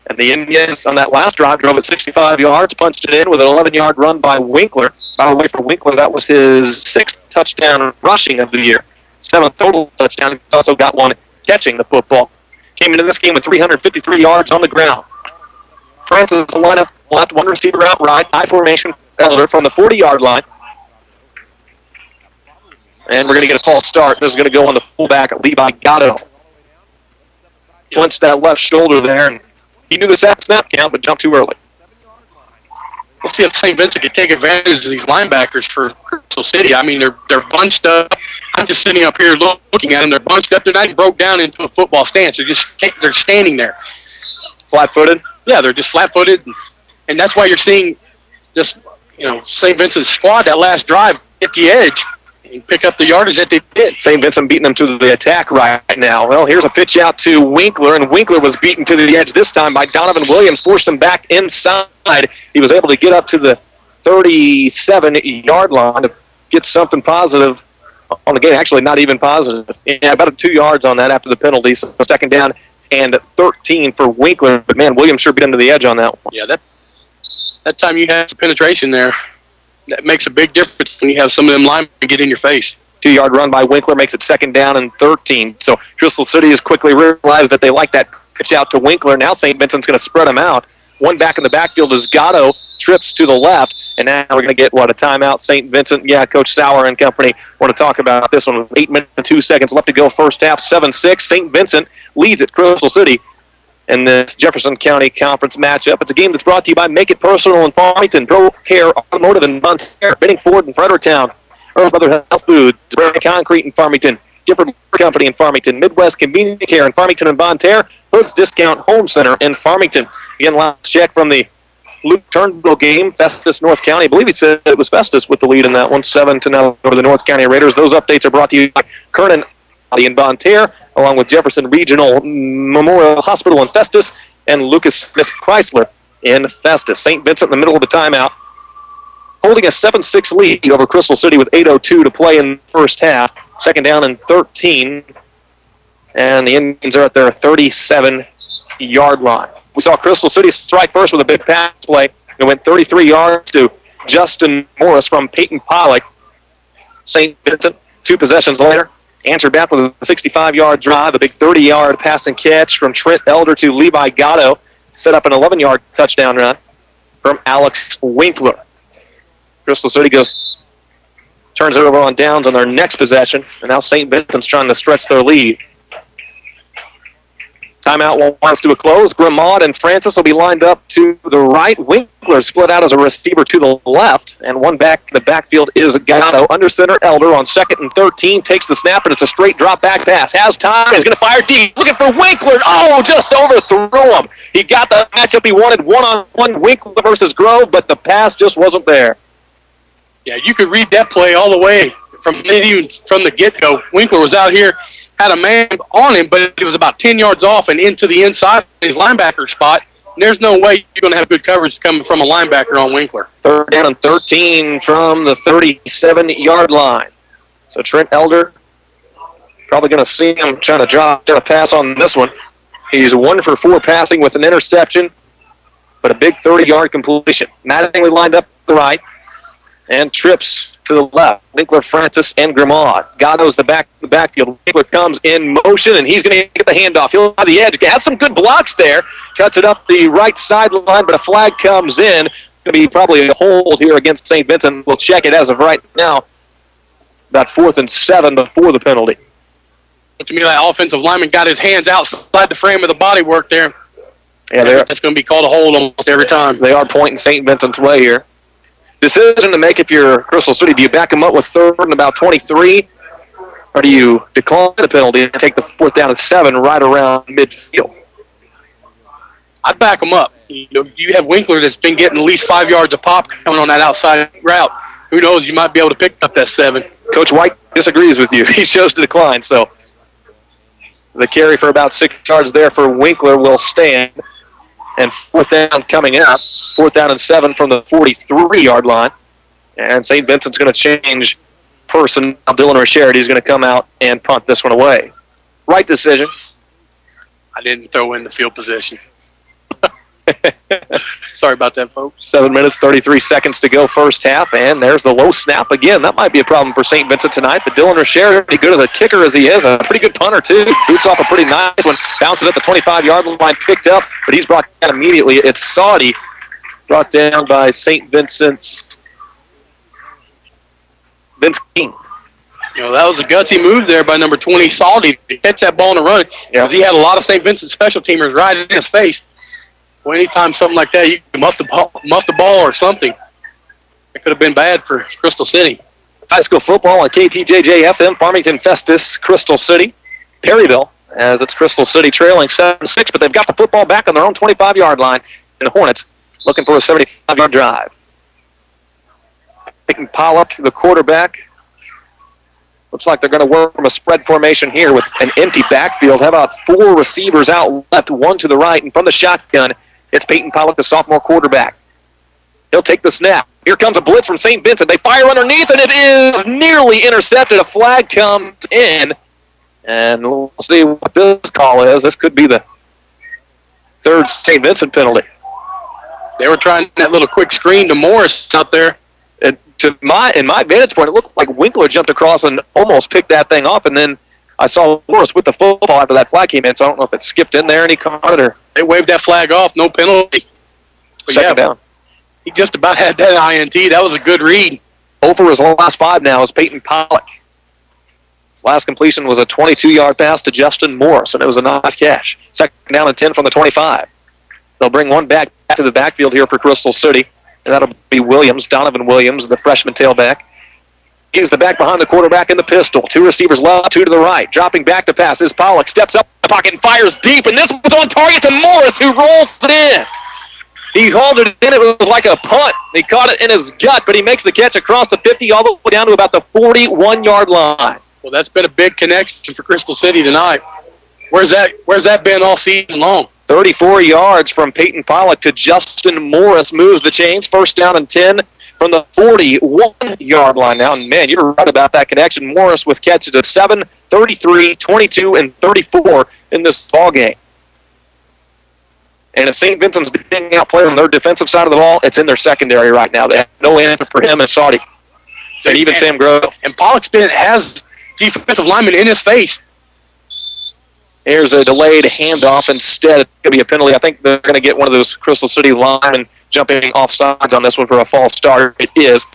And the Indians on that last drive drove it 65 yards, punched it in with an 11-yard run by Winkler. By the way, for Winkler, that was his 6th touchdown rushing of the year. 7th total touchdown. He also got one catching the football. Came into this game with 353 yards on the ground. Francis lineup left, one receiver out right, high formation Elder from the 40-yard line. And we're going to get a false start. This is going to go on the fullback, Levi Gatto. Flinched that left shoulder there, and he knew the snap count, but jumped too early. We'll see if St. Vincent can take advantage of these linebackers for Crystal City. I mean, they're bunched up. I'm just sitting up here looking at them. They're bunched up. They're not broke down into a football stance. They're standing there. Flat-footed? Yeah, they're just flat-footed, and that's why you're seeing just, St. Vincent's squad that last drive hit the edge and pick up the yardage that they did. St. Vincent beating them to the attack right now. Well, here's a pitch out to Winkler, and Winkler was beaten to the edge this time by Donovan Williams, forced him back inside. He was able to get up to the 37-yard line to get something positive on the game. Actually, not even positive. Yeah, about 2 yards on that after the penalty. So 2nd down and 13 for Winkler. But, man, Williams sure beat him to the edge on that one. Yeah, that time you had some penetration there. That makes a big difference when you have some of them linemen get in your face. 2-yard run by Winkler makes it 2nd down and 13. So Crystal City has quickly realized that they like that pitch out to Winkler. Now St. Vincent's going to spread them out. One back in the backfield is Gatto, trips to the left, and now we're going to get, a timeout. St. Vincent, Coach Sauer and company want to talk about this one with 8 minutes and 2 seconds left to go first half, 7-6. St. Vincent leads at Crystal City in this Jefferson County Conference matchup. It's a game that's brought to you by Make It Personal in Farmington, Pro Care Automotive in Bonterre, Benning Ford in Fredericktown, Earth Mother Health Foods, Brand Concrete in Farmington, Gifford Company in Farmington, Midwest Convenient Care in Farmington and Bonterre, Hood's Discount Home Center in Farmington. Again, last check from the Luke Turnbull game, Festus, North County. I believe he said it was Festus with the lead in that one, 7-0 over the North County Raiders. Those updates are brought to you by Kernan in Bonterre, along with Jefferson Regional Memorial Hospital in Festus, and Lucas Smith Chrysler in Festus. St. Vincent in the middle of the timeout, holding a 7-6 lead over Crystal City with 8:02 to play in the first half. 2nd down and 13, and the Indians are at their 37-yard line. We saw Crystal City strike first with a big pass play. It went 33 yards to Justin Morris from Peyton Pollock. St. Vincent, 2 possessions later, answered back with a 65-yard drive, a big 30-yard pass and catch from Trent Elder to Levi Gatto, set up an 11-yard touchdown run from Alex Winkler. Crystal City goes turns it over on downs on their next possession, and now St. Vincent's trying to stretch their lead. Timeout wants to a close. Grimaud and Francis will be lined up to the right. Winkler split out as a receiver to the left, and one back in the backfield is Gatto. Under center, Elder on 2nd and 13 takes the snap, and it's a straight drop back pass. Has time. He's going to fire deep. Looking for Winkler. Oh, just overthrew him. He got the matchup he wanted, one-on-one Winkler versus Grove, but the pass just wasn't there. Yeah, you could read that play all the way from the get-go. Winkler was out here, had a man on him, but it was about 10 yards off and into the inside of his linebacker spot. And there's no way you're going to have good coverage coming from a linebacker on Winkler. 3rd down and 13 from the 37-yard line. So Trent Elder probably going to see him trying to drop a pass on this one. He's 1 for 4 passing with an interception, but a big 30-yard completion. Mattingly lined up to the right and trips to the left. Winkler, Francis, and Grimaud. Gatto's the backfield. Winkler comes in motion, and he's going to get the handoff. He'll have the edge. Has some good blocks there. Cuts it up the right sideline, but a flag comes in. Going to be probably a hold here against St. Vincent. We'll check it as of right now. About 4th and 7 before the penalty. To me, that offensive lineman got his hands outside the frame of the bodywork there. Yeah, that's going to be called a hold almost every time. They are pointing St. Vincent's way here. Decision to make if you're Crystal City. Do you back them up with 3rd and about 23, or do you decline the penalty and take the 4th down and 7 right around midfield? I'd back them up. You have Winkler that's been getting at least 5 yards a pop coming on that outside route. Who knows? You might be able to pick up that 7. Coach White disagrees with you. He chose to decline, so the carry for about 6 yards there for Winkler will stand. And 4th down coming up. 4th down and 7 from the 43-yard line. And St. Vincent's going to change personnel. Dylan Richard is going to come out and punt this one away. Right decision. I didn't throw in the field position. Sorry about that, folks. 7 minutes, 33 seconds to go first half, and there's the low snap again. That might be a problem for St. Vincent tonight, but Dylan Richard, pretty good as a kicker as he is, a pretty good punter too. Boots off a pretty nice one, bounces at the 25-yard line, picked up, but he's brought down immediately. It's Saudi, brought down by St. Vincent's Vince King. That was a gutsy move there by number 20, Salty, to catch that ball and run. Because he had a lot of St. Vincent special teamers right in his face. Well, anytime something like that, you can muff the ball or something. It could have been bad for Crystal City. High school football on KTJJ-FM, Farmington Festus, Crystal City, Perryville, as it's Crystal City trailing 7-6, but they've got the football back on their own 25-yard line, and the Hornets looking for a 75-yard drive. Taking Pollock, the quarterback. Looks like they're going to work from a spread formation here with an empty backfield. How about 4 receivers out left, 1 to the right, and from the shotgun, it's Peyton Pollock, the sophomore quarterback. He'll take the snap. Here comes a blitz from St. Vincent. They fire underneath, and it is nearly intercepted. A flag comes in, and we'll see what this call is. This could be the 3rd St. Vincent penalty. They were trying that little quick screen to Morris out there. In my vantage point, it looked like Winkler jumped across and almost picked that thing off, and then I saw Morris with the football after that flag came in, so I don't know if it skipped in there and he caught it or... They waved that flag off, no penalty. But second down. He just about had that INT. That was a good read. Over his last 5 now is Peyton Pollock. His last completion was a 22-yard pass to Justin Morris, and it was a nice catch. Second down and 10 from the 25. They'll bring one back to the backfield here for Crystal City, and that'll be Williams, Donovan Williams, the freshman tailback. He's the back behind the quarterback in the pistol. 2 receivers left, 2 to the right. Dropping back to pass is Pollock. Steps up the pocket and fires deep, and this was on target to Morris, who rolls it in. He hauled it in. It was like a punt. He caught it in his gut, but he makes the catch across the 50 all the way down to about the 41-yard line. Well, that's been a big connection for Crystal City tonight. Where's that been all season long? 34 yards from Peyton Pollock to Justin Morris moves the chains. First down and 10 from the 41-yard line now. And, man, you're right about that connection. Morris with catches of 7, 33, 22, and 34 in this ballgame. And if St. Vincent's being outplayed on their defensive side of the ball, it's in their secondary right now. They have no answer for him and Saudi. And even Sam Grove. And Pollock's has defensive linemen in his face. Here's a delayed handoff instead. It's going to be a penalty. I think they're going to get one of those Crystal City linemen jumping off sides on this one for a false start. It is.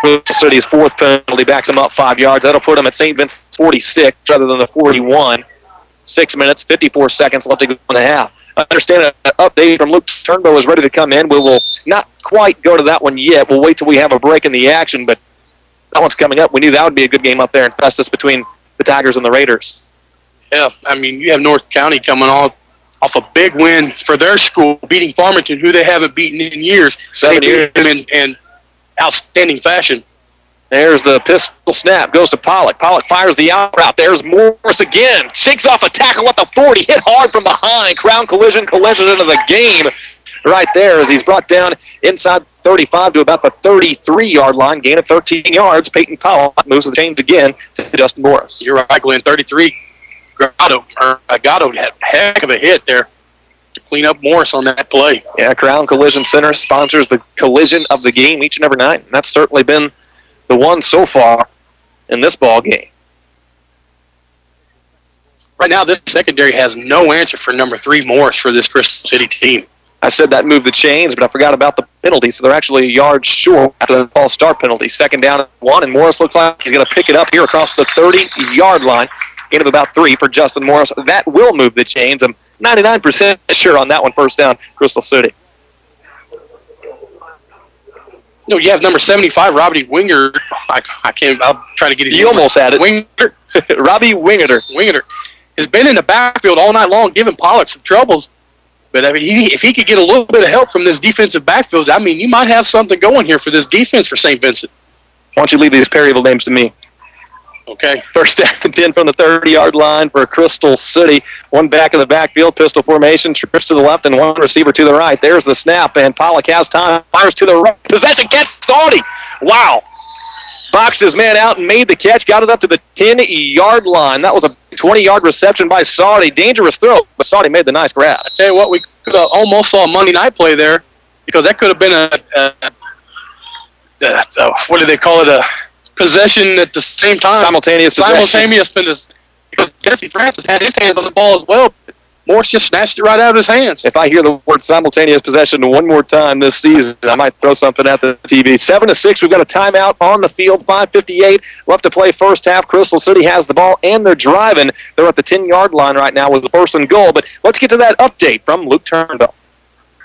Crystal City's fourth penalty backs them up 5 yards. That'll put them at St. Vincent's 46 rather than the 41. 6 minutes, 54 seconds left to go in the half. I understand an update from Luke Turnbow is ready to come in. We will not quite go to that one yet. We'll wait till we have a break in the action, but that one's coming up. We knew that would be a good game up there in Festus between the Tigers and the Raiders. Yeah, I mean, you have North County coming off a big win for their school, beating Farmington, who they haven't beaten in years. 7 years. In outstanding fashion. There's the pistol snap. Goes to Pollock. Pollock fires the out route. There's Morris again. Shakes off a tackle at the 40. Hit hard from behind. Crown collision into the game right there as he's brought down inside 35 to about the 33-yard line. Gain of 13 yards. Peyton Pollock moves the chains again to Justin Morris. You're right, Glenn. 33. Gatto had a heck of a hit there to clean up Morris on that play. Yeah, Crown Collision Center sponsors the collision of the game each and every night, and that's certainly been the one so far in this ball game. Right now, this secondary has no answer for number 3 Morris for this Crystal City team. I said that moved the chains, but I forgot about the penalty, so they're actually a yard short after the false start penalty. 2nd down and 1, and Morris looks like he's going to pick it up here across the 30-yard line. Gain of about 3 for Justin Morris. That will move the chains. I'm 99% sure on that one. 1st down, Crystal City. No, you have number 75, Robbie Winger. I can't. I'll try to get his You almost had it. Winger. Robbie Wingeter. Wingeter has been in the backfield all night long, giving Pollock some troubles. But I mean, if he could get a little bit of help from this defensive backfield, I mean, you might have something going here for this defense for St. Vincent. Why don't you leave these Perryville names to me? Okay. 1st down and 10 from the 30-yard line for Crystal City. One back in the backfield, pistol formation, trips to the left and one receiver to the right. There's the snap, and Pollock has time, fires to the right. Possession, catch, Salty. Wow. Boxed his man out and made the catch, got it up to the 10-yard line. That was a 20-yard reception by Saudy. Dangerous throw, but Saudy made the nice grab. I tell you what, we could have almost saw a Monday night play there because that could have been what do they call it, a possession at the same time. Simultaneous possession. Because Jesse Francis had his hands on the ball as well. Morris just snatched it right out of his hands. If I hear the word simultaneous possession one more time this season, I might throw something at the TV. 7-6, we've got a timeout on the field. 5:58 left to play first half. Crystal City has the ball, and they're driving. They're at the 10-yard line right now with the 1st and goal. But let's get to that update from Luke Turnbull.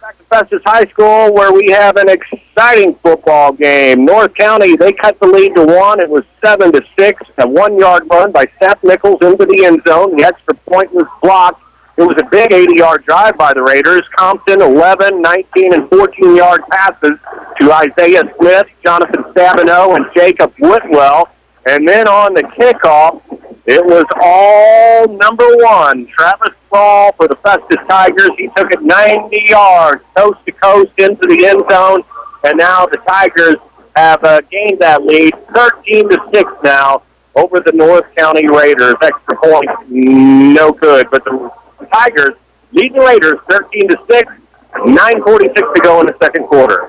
Back to Festus High School, where we have an exciting football game. North County, they cut the lead to 1. It was 7-6. A 1-yard run by Seth Nichols into the end zone. The extra point was blocked. It was a big 80-yard drive by the Raiders. Compton, 11, 19, and 14-yard passes to Isaiah Smith, Jonathan Stabino, and Jacob Whitwell. And then on the kickoff, it was all number 1, Travis Ball for the Festus Tigers. He took it 90 yards, coast to coast into the end zone. And now the Tigers have gained that lead, 13-6 now over the North County Raiders. Extra point, no good, but the Tigers lead the Raiders 13-6, 9:46 to go in the 2nd quarter.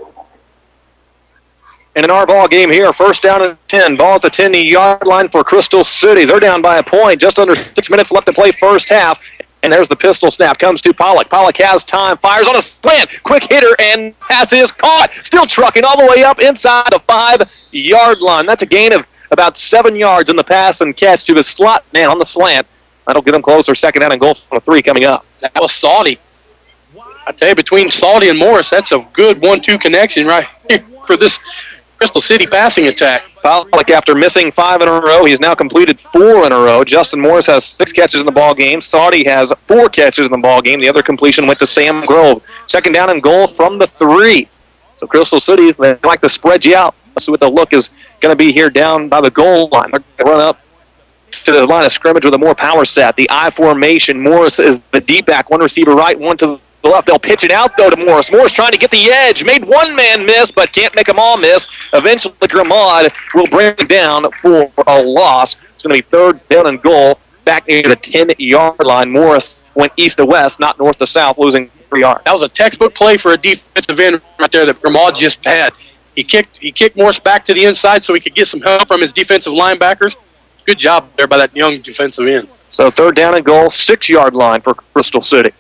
And in our ball game here, 1st down and 10. Ball at the 10-yard line for Crystal City. They're down by a point. Just under 6 minutes left to play first half. And there's the pistol snap. Comes to Pollock. Pollock has time. Fires on a slant. Quick hitter, and pass is caught. Still trucking all the way up inside the 5-yard line. That's a gain of about 7 yards in the pass and catch to the slot man on the slant. That'll get them closer. 2nd down and goal from 3 coming up. That was Saudy. I tell you, between Saudy and Morris, that's a good 1-2 connection right here for this Crystal City passing attack. Pollock, after missing 5 in a row, he's now completed 4 in a row. Justin Morris has 6 catches in the ball game. Saudy has 4 catches in the ball game. The other completion went to Sam Grove. 2nd down and goal from the 3. So Crystal City, they like to spread you out. Let's see what the look is going to be here down by the goal line. They're going to run up to the line of scrimmage with a more power set. The I formation. Morris is the deep back. 1 receiver right, 1 to the left. They'll pitch it out, though, to Morris. Morris trying to get the edge. Made 1 man miss, but can't make them all miss. Eventually, Gramad will bring him down for a loss. It's going to be 3rd down and goal back near the 10-yard line. Morris went east to west, not north to south, losing 3 yards. That was a textbook play for a defensive end right there that Gramad just had. He kicked Morris back to the inside so he could get some help from his defensive linebackers. Good job there by that young defensive end. So 3rd down and goal, 6-yard line for Crystal City.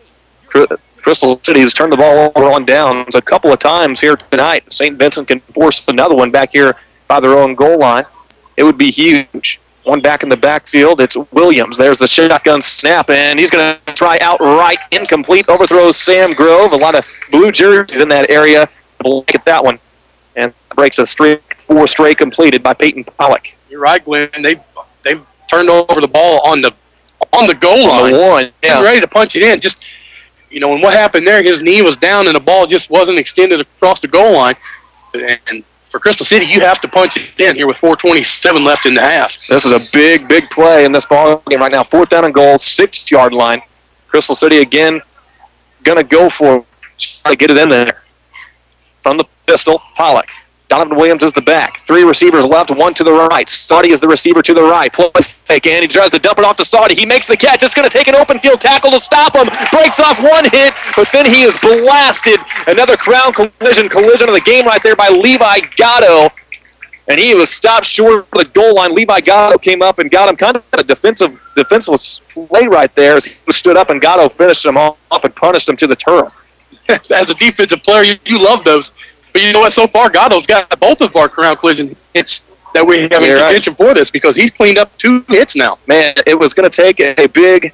Crystal City has turned the ball over on downs a couple of times here tonight. St. Vincent can force another one back here by their own goal line, it would be huge. One back in the backfield, it's Williams. There's the shotgun snap, and he's going to try outright incomplete. Overthrows Sam Grove. A lot of blue jerseys in that area. Look at that one. And breaks a streak, 4 straight completed by Peyton Pollock. You're right, Glenn. They've turned over the ball on the goal line. One, yeah. He's ready to punch it in. Just, and what happened there, his knee was down and the ball just wasn't extended across the goal line. And for Crystal City, you have to punch it in here with 4:27 left in the half. This is a big, big play in this ball game right now. 4th down and goal, 6-yard line. Crystal City again going to go for it, try to get it in there. From the pistol, Pollock. Donovan Williams is the back. 3 receivers left, 1 to the right. Saudi is the receiver to the right. Play fake, and he tries to dump it off to Saudi. He makes the catch. It's going to take an open field tackle to stop him. Breaks off 1 hit, but then he is blasted. Another crown collision of the game right there by Levi Gatto. And he was stopped short of the goal line. Levi Gatto came up and got him kind of a defenseless play right there as he stood up, and Gatto finished him off and punished him to the turf. As a defensive player, you love those. But you know what? So far, Gatto's got both of our crown collision hits that we have in contention for this because he's cleaned up 2 hits now. Man, it was going to take a big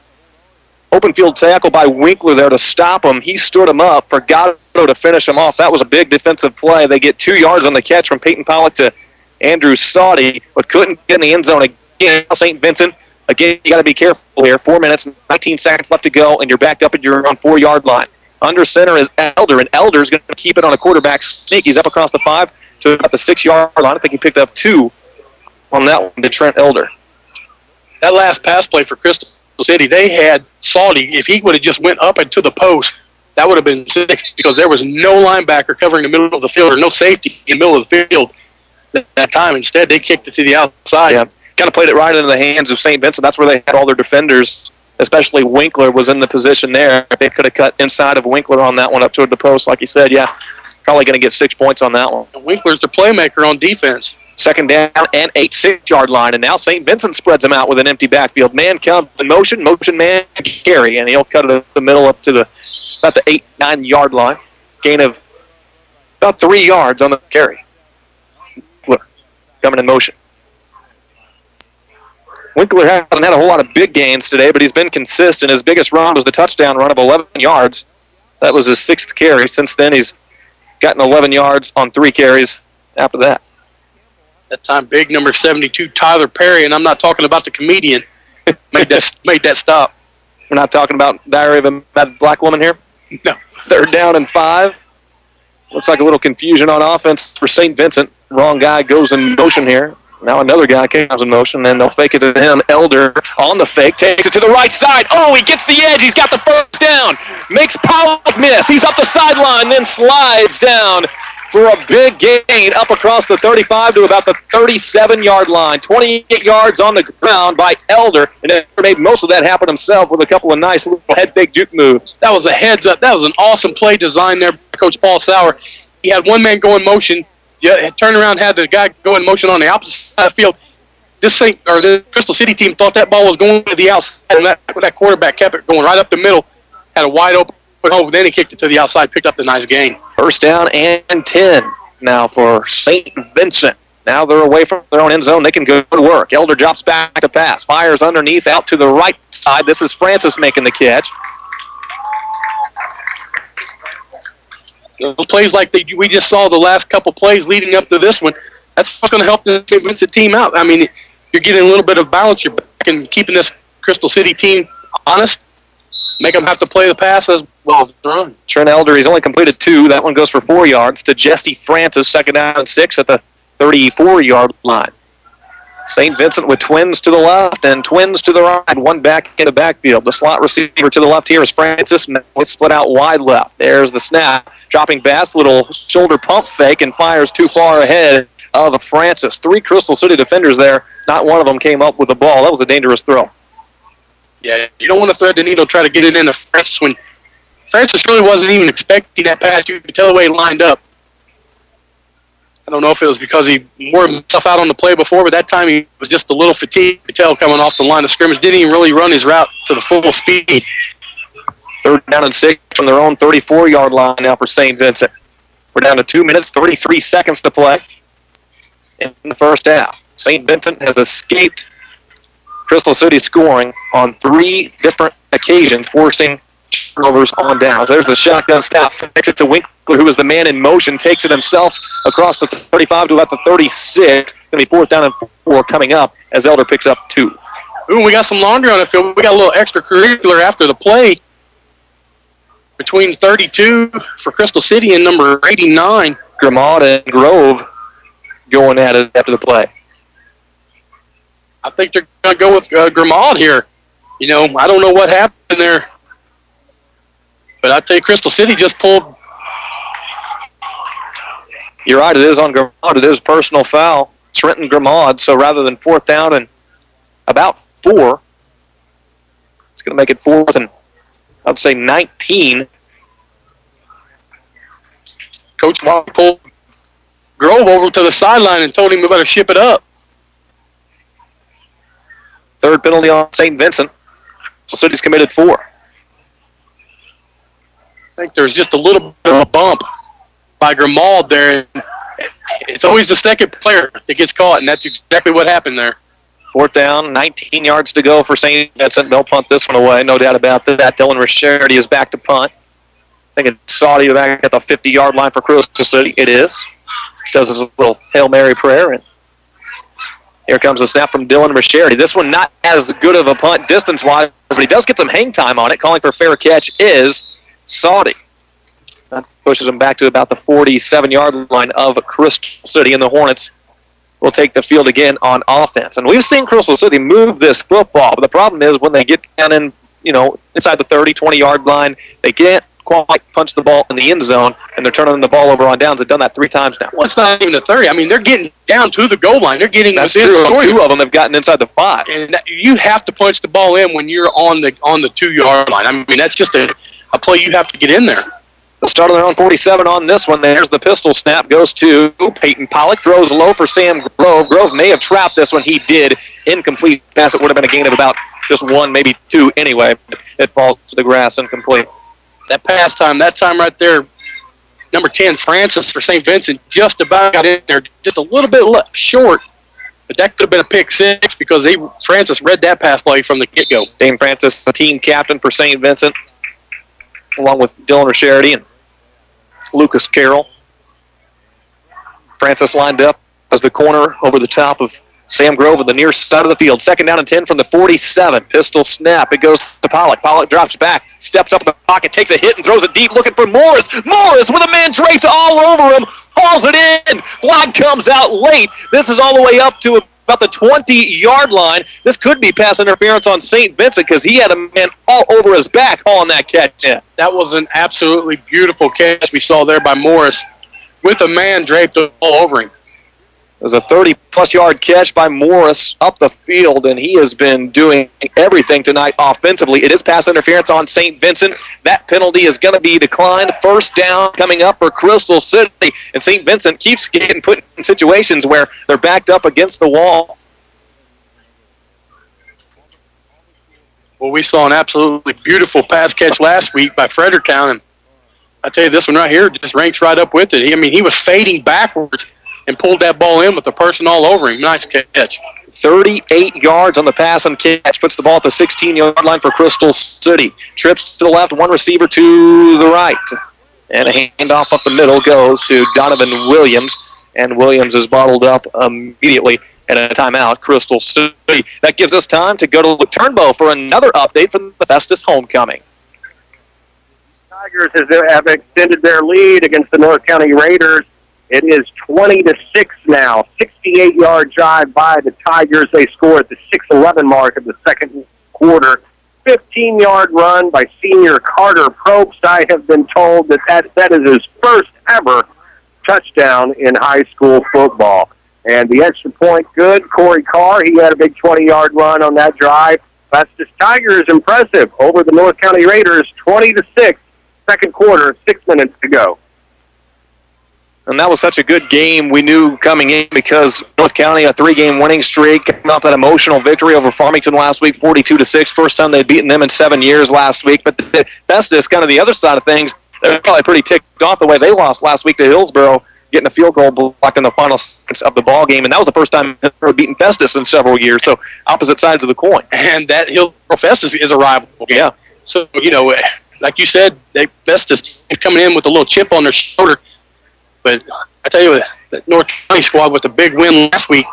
open field tackle by Winkler there to stop him. He stood him up for Gatto to finish him off. That was a big defensive play. They get 2 yards on the catch from Peyton Pollock to Andrew Saudi, but couldn't get in the end zone again. St. Vincent, again, you got to be careful here. 4 minutes, 19 seconds left to go, and you're backed up at your own 4-yard line. Under center is Elder, and Elder's going to keep it on a quarterback sneak. He's up across the 5 to about the 6-yard line. I think he picked up 2 on that one to Trent Elder. That last pass play for Crystal City, they had Saudi. If he would have just went up into the post, that would have been 6 because there was no linebacker covering the middle of the field or no safety in the middle of the field at that time. Instead, they kicked it to the outside. Yeah, kind of played it right into the hands of St. Vincent. That's where they had all their defenders. Especially Winkler was in the position there. They could have cut inside of Winkler on that one up toward the post, like you said. Yeah, probably going to get 6 points on that one. Winkler's the playmaker on defense. 2nd down and 8, 6-yard line. And now St. Vincent spreads them out with an empty backfield. Man comes in motion man carry, and he'll cut it in the middle up to about the 8, 9-yard line. Gain of about 3 yards on the carry. Winkler coming in motion. Winkler hasn't had a whole lot of big gains today, but he's been consistent. His biggest run was the touchdown run of 11 yards. That was his 6th carry. Since then, he's gotten 11 yards on 3 carries after that. That time, big number 72, Tyler Perry, and I'm not talking about the comedian, made that stop. We're not talking about Diary of a Mad Black Woman here? No. 3rd down and 5. Looks like a little confusion on offense for St. Vincent. Wrong guy goes in motion here. Now another guy comes in motion, and they'll fake it to him. Elder on the fake, takes it to the right side. Oh, he gets the edge. He's got the 1st down. Makes Pollock miss. He's up the sideline, then slides down for a big gain up across the 35 to about the 37-yard line. 28 yards on the ground by Elder, and he made most of that happen himself with a couple of nice little head-fake juke moves. That was a heads-up. That was an awesome play design there by Coach Paul Sauer. He had one man go in motion. Yeah, turned around, had the guy go in motion on the opposite side of the field. The Crystal City team thought that ball was going to the outside, and that quarterback kept it going right up the middle. Had a wide open hole, then he kicked it to the outside, picked up the nice gain. 1st down and 10 now for St. Vincent. Now they're away from their own end zone. They can go to work. Elder drops back to pass, fires underneath out to the right side. This is Francis making the catch. Those plays like we just saw the last couple plays leading up to this one, that's what's going to help the St. Vincent team out. I mean, you're getting a little bit of balance. You're back and keeping this Crystal City team honest. Make them have to play the pass as well as the run. Trent Elder, he's only completed 2. That one goes for 4 yards to Jesse Francis, 2nd down and 6 at the 34-yard line. St. Vincent with twins to the left and twins to the right. One back in the backfield. The slot receiver to the left here is Francis. Split out wide left. There's the snap. Dropping pass, little shoulder pump fake, and fires too far ahead of Francis. 3 Crystal City defenders there. Not one of them came up with the ball. That was a dangerous throw. Yeah, you don't want to thread the needle, try to get it into Francis when Francis really wasn't even expecting that pass. You could tell the way he lined up. I don't know if it was because he wore himself out on the play before, but that time he was just a little fatigued. You could tell coming off the line of scrimmage. Didn't even really run his route to the full speed. 3rd down and 6 from their own 34-yard line now for St. Vincent. We're down to 2 minutes, 33 seconds to play. in the first half. St. Vincent has escaped Crystal City scoring on 3 different occasions, forcing turnovers on downs. There's the shotgun snap. Fix it to Winkler, who is the man in motion, takes it himself across the 35 to about the 36. Going to be 4th down and 4 coming up as Elder picks up 2. Ooh, we got some laundry on the field. We got a little extracurricular after the play between 32 for Crystal City and number 89. Grimaud and Grove going at it after the play. I think they're going to go with Grimaud here. You know, I don't know what happened there. But I tell you, Crystal City just pulled. You're right, it is on Grimaud. It is personal foul. Trenton Grimaud. So rather than 4th down and about 4, it's going to make it 4th and I'd say 19. Coach Mark pulled Grove over to the sideline and told him we better ship it up. 3rd penalty on St. Vincent. So City's committed 4. I think there's just a little bit of a bump by Grimaud there. It's always the second player that gets caught, and that's exactly what happened there. 4th down, 19 yards to go for St. Vincent. They'll punt this one away, no doubt about that. Dylan Rischerty is back to punt. I think it's Saudi back at the 50-yard line for Crystal City. It is. Does his little Hail Mary prayer, and here comes a snap from Dylan Rischerty. This one not as good of a punt distance-wise, but he does get some hang time on it. Calling for fair catch is Saudi. That pushes him back to about the 47-yard line of Crystal City, and the Hornets will take the field again on offense. And we've seen Crystal City move this football, but the problem is when they get down in, inside the 30, 20-yard line, they can't quite punch the ball in the end zone, and they're turning the ball over on downs. They've done that 3 times now. Well, it's not even the 30. I mean, they're getting down to the goal line. They're getting That's true. 2 of them have gotten inside the 5. And you have to punch the ball in when you're on the 2-yard line. I mean, that's just a play you have to get in there. They'll start on their own 47 on this one. There's the pistol snap. Goes to Peyton Pollock. Throws low for Sam Grove. Grove may have trapped this one. He did. Incomplete pass. It would have been a gain of about just 1, maybe 2 anyway. It falls to the grass incomplete. That pass time, that time right there, number 10, Francis for St. Vincent, just about got in there, just a little bit short. But that could have been a pick 6 because Francis read that pass play from the get-go. Dane Francis, the team captain for St. Vincent, along with Dylan Rischerty and Lucas Carroll. Francis lined up as the corner over the top of Sam Grove on the near side of the field. 2nd down and 10 from the 47. Pistol snap. It goes to Pollock. Pollock drops back, steps up in the pocket, takes a hit, and throws it deep looking for Morris. Morris with a man draped all over him. Hauls it in. Flag comes out late. This is all the way up to about the 20-yard line. This could be pass interference on St. Vincent because he had a man all over his back hauling that catch in. That was an absolutely beautiful catch we saw there by Morris with a man draped all over him. It was a 30-plus yard catch by Morris up the field, and he has been doing everything tonight offensively. It is pass interference on St. Vincent. That penalty is going to be declined. 1st down coming up for Crystal City, and St. Vincent keeps getting put in situations where they're backed up against the wall. Well, we saw an absolutely beautiful pass catch last week by Fredericktown, and I tell you, this one right here just ranks right up with it. He was fading backwards and pulled that ball in with the person all over him. Nice catch. 38 yards on the pass and catch. Puts the ball at the 16-yard line for Crystal City. Trips to the left, 1 receiver to the right. And a handoff up the middle goes to Donovan Williams. And Williams is bottled up immediately at a timeout. Crystal City. That gives us time to go to Turnbow for another update from the Festus homecoming. Tigers have extended their lead against the North County Raiders. It is 20-6 now. 68-yard drive by the Tigers. They score at the 6:11 mark of the 2nd quarter. 15-yard run by senior Carter Probst. I have been told that is his first ever touchdown in high school football. And the extra point good. Corey Carr, he had a big 20-yard run on that drive. Festus Tigers impressive over the North County Raiders, 20-6. 2nd quarter, 6 minutes to go. And that was such a good game we knew coming in because North County, a 3-game winning streak, coming off that emotional victory over Farmington last week, 42-6. First time they'd beaten them in 7 years last week. But that's just kind of the other side of things. They're probably pretty ticked off the way they lost last week to Hillsboro getting a field goal blocked in the final seconds of the ball game, and that was the first time they were beating Festus in several years. So opposite sides of the coin. And that Hillsboro Festus is a rival game. Yeah. So, like you said, Festus coming in with a little chip on their shoulder. But I tell you, that North County squad with a big win last week,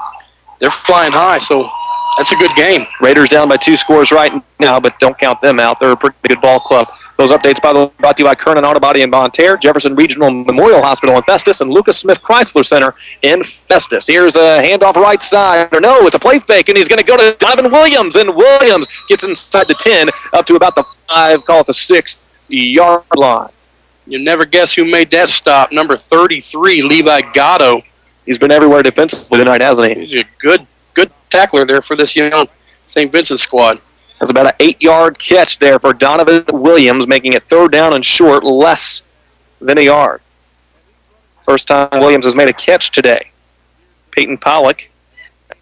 they're flying high. So that's a good game. Raiders down by 2 scores right now, but don't count them out. They're a pretty good ball club. Those updates, by the way, brought to you by Kernan Auto Body in Bonne Terre, Jefferson Regional Memorial Hospital in Festus, and Lucas Smith Chrysler Center in Festus. Here's a handoff right side. Or no, it's a play fake, and he's going to go to Donovan Williams, and Williams gets inside the 10 up to about the 5, call it the 6-yard line. You never guess who made that stop. Number 33, Levi Gatto. He's been everywhere defensively tonight, hasn't he? He's a good tackler there for this young St. Vincent squad. That's about an 8-yard catch there for Donovan Williams, making it 3rd down and short, less than a yard. First time Williams has made a catch today. Peyton Pollock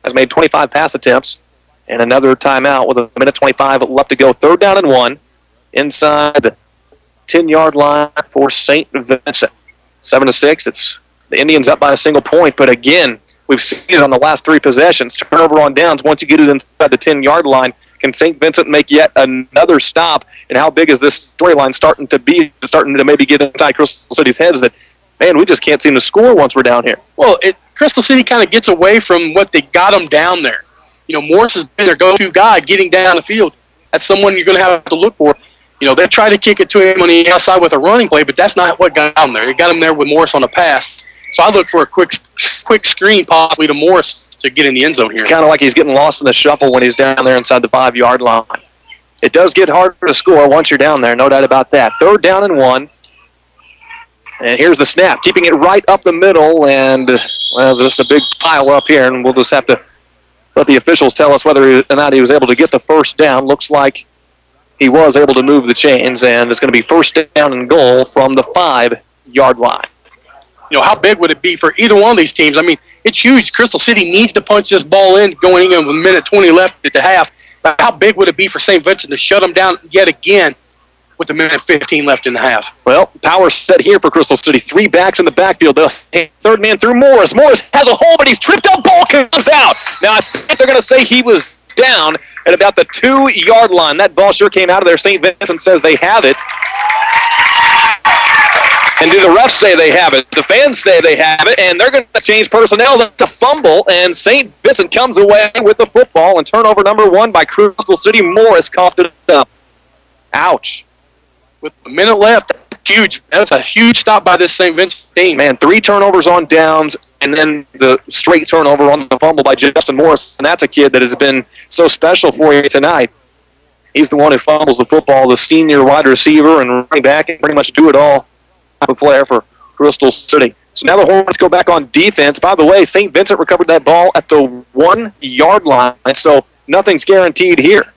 has made 25 pass attempts and another timeout with a minute 25 left to go. 3rd down and 1 inside the 10-yard line for St. Vincent. 7-6. It's the Indians up by a single point, but again, we've seen it on the last 3 possessions. Turnover on downs. Once you get it inside the 10-yard line, can St. Vincent make yet another stop? And how big is this storyline starting to maybe get inside Crystal City's heads that, man, we just can't seem to score once we're down here? Well, Crystal City kind of gets away from what they got them down there. Morris has been their go-to guy getting down the field. That's someone you're going to have to look for. They try to kick it to him on the outside with a running play, but that's not what got him there. It got him there with Morris on a pass. So I look for a quick screen possibly to Morris to get in the end zone here. It's kind of like he's getting lost in the shuffle when he's down there inside the 5-yard line. It does get harder to score once you're down there, no doubt about that. 3rd down and 1. And here's the snap, keeping it right up the middle, and, well, just a big pile up here, and we'll just have to let the officials tell us whether or not he was able to get the first down. Looks like he was able to move the chains, and it's going to be 1st down and goal from the 5-yard line. How big would it be for either one of these teams? I mean, it's huge. Crystal City needs to punch this ball in going in with a minute 20 left at the half. But how big would it be for St. Vincent to shut them down yet again with a minute 15 left in the half? Well, power set here for Crystal City. 3 backs in the backfield. The 3rd man through Morris. Morris has a hole, but he's tripped up. Ball comes out. Now, I think they're going to say he was down at about the 2-yard line. That ball sure came out of there. St. Vincent says they have it. And do the refs say they have it? The fans say they have it, and they're going to change personnel. That's a fumble, and St. Vincent comes away with the football, and turnover number 1 by Crystal City. Morris coughed it up. Ouch. With a minute left, huge. That's a huge stop by this St. Vincent team. Man, 3 turnovers on downs, and then the straight turnover on the fumble by Justin Morris, and that's a kid that has been so special for you tonight. He's the one who fumbles the football, the senior wide receiver and running back, and pretty much do it all. A player for Crystal City. So now the Hornets go back on defense. By the way, St. Vincent recovered that ball at the 1-yard line, so nothing's guaranteed here.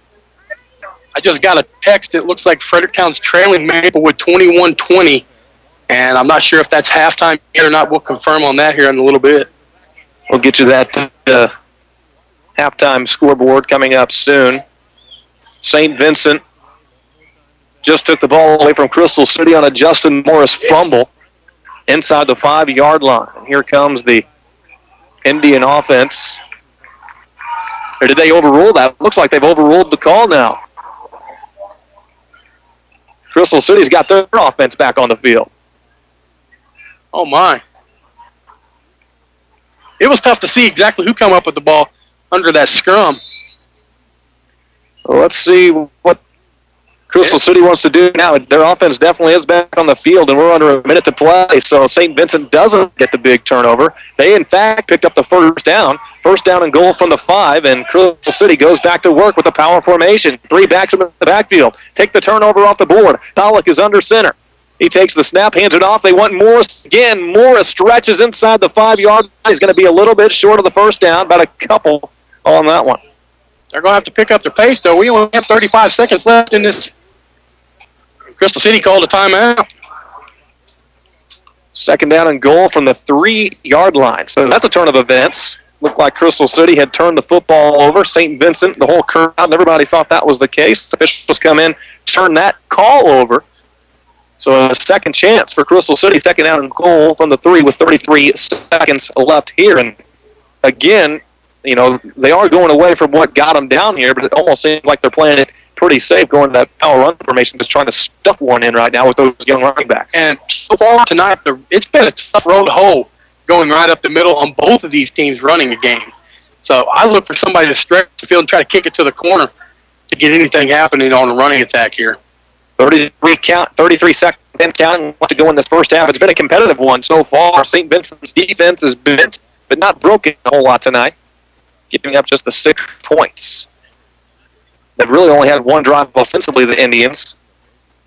I just got a text. It looks like Fredericktown's trailing Maplewood 21-20, and I'm not sure if that's halftime yet or not. We'll confirm on that here in a little bit. We'll get you that halftime scoreboard coming up soon. St. Vincent just took the ball away from Crystal City on a Justin Morris fumble inside the 5-yard line. And here comes the Indian offense. Or did they overrule that? Looks like they've overruled the call now. Crystal City's got their offense back on the field. Oh, my. It was tough to see exactly who come up with the ball under that scrum. Well, let's see what Crystal City wants to do now. Their offense definitely is back on the field, and we're under a minute to play, so St. Vincent doesn't get the big turnover. They, in fact, picked up the 1st down. 1st down and goal from the 5, and Crystal City goes back to work with the power formation. 3 backs in the backfield. Take the turnover off the board. Pollock is under center. He takes the snap, hands it off. They want Morris again. Morris stretches inside the 5-yard line. He's going to be a little bit short of the 1st down, about a couple on that one. They're going to have to pick up their pace, though. We only have 35 seconds left in this. Crystal City called a timeout. 2nd down and goal from the 3-yard line. So that's a turn of events. Looked like Crystal City had turned the football over. St. Vincent, the whole crowd, everybody thought that was the case. Officials come in, turn that call over. So a second chance for Crystal City, second down and goal from the 3 with 33 seconds left here. And again, you know, they are going away from what got them down here, but it almost seems like they're playing it pretty safe, going to that power run formation, just trying to stuff one in right now with those young running backs. And so far tonight, it's been a tough road to hoe going right up the middle on both of these teams running a game. So I look for somebody to stretch the field and try to kick it to the corner to get anything happening on a running attack here. 33 seconds counting to go in this first half. It's been a competitive one so far. St. Vincent's defense has bent, but not broken a whole lot tonight, giving up just the 6 points. They've really only had one drive offensively, the Indians.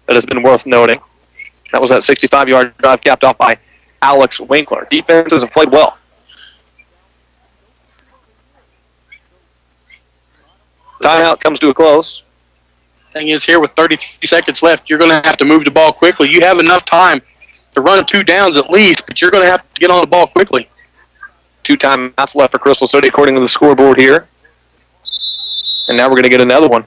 That has been worth noting. That was that 65-yard drive capped off by Alex Winkler. Defenses have played well. Timeout comes to a close. Thing is, here with 33 seconds left, you're going to have to move the ball quickly. You have enough time to run 2 downs at least, but you're going to have to get on the ball quickly. 2 timeouts left for Crystal City according to the scoreboard here. And now we're going to get another one.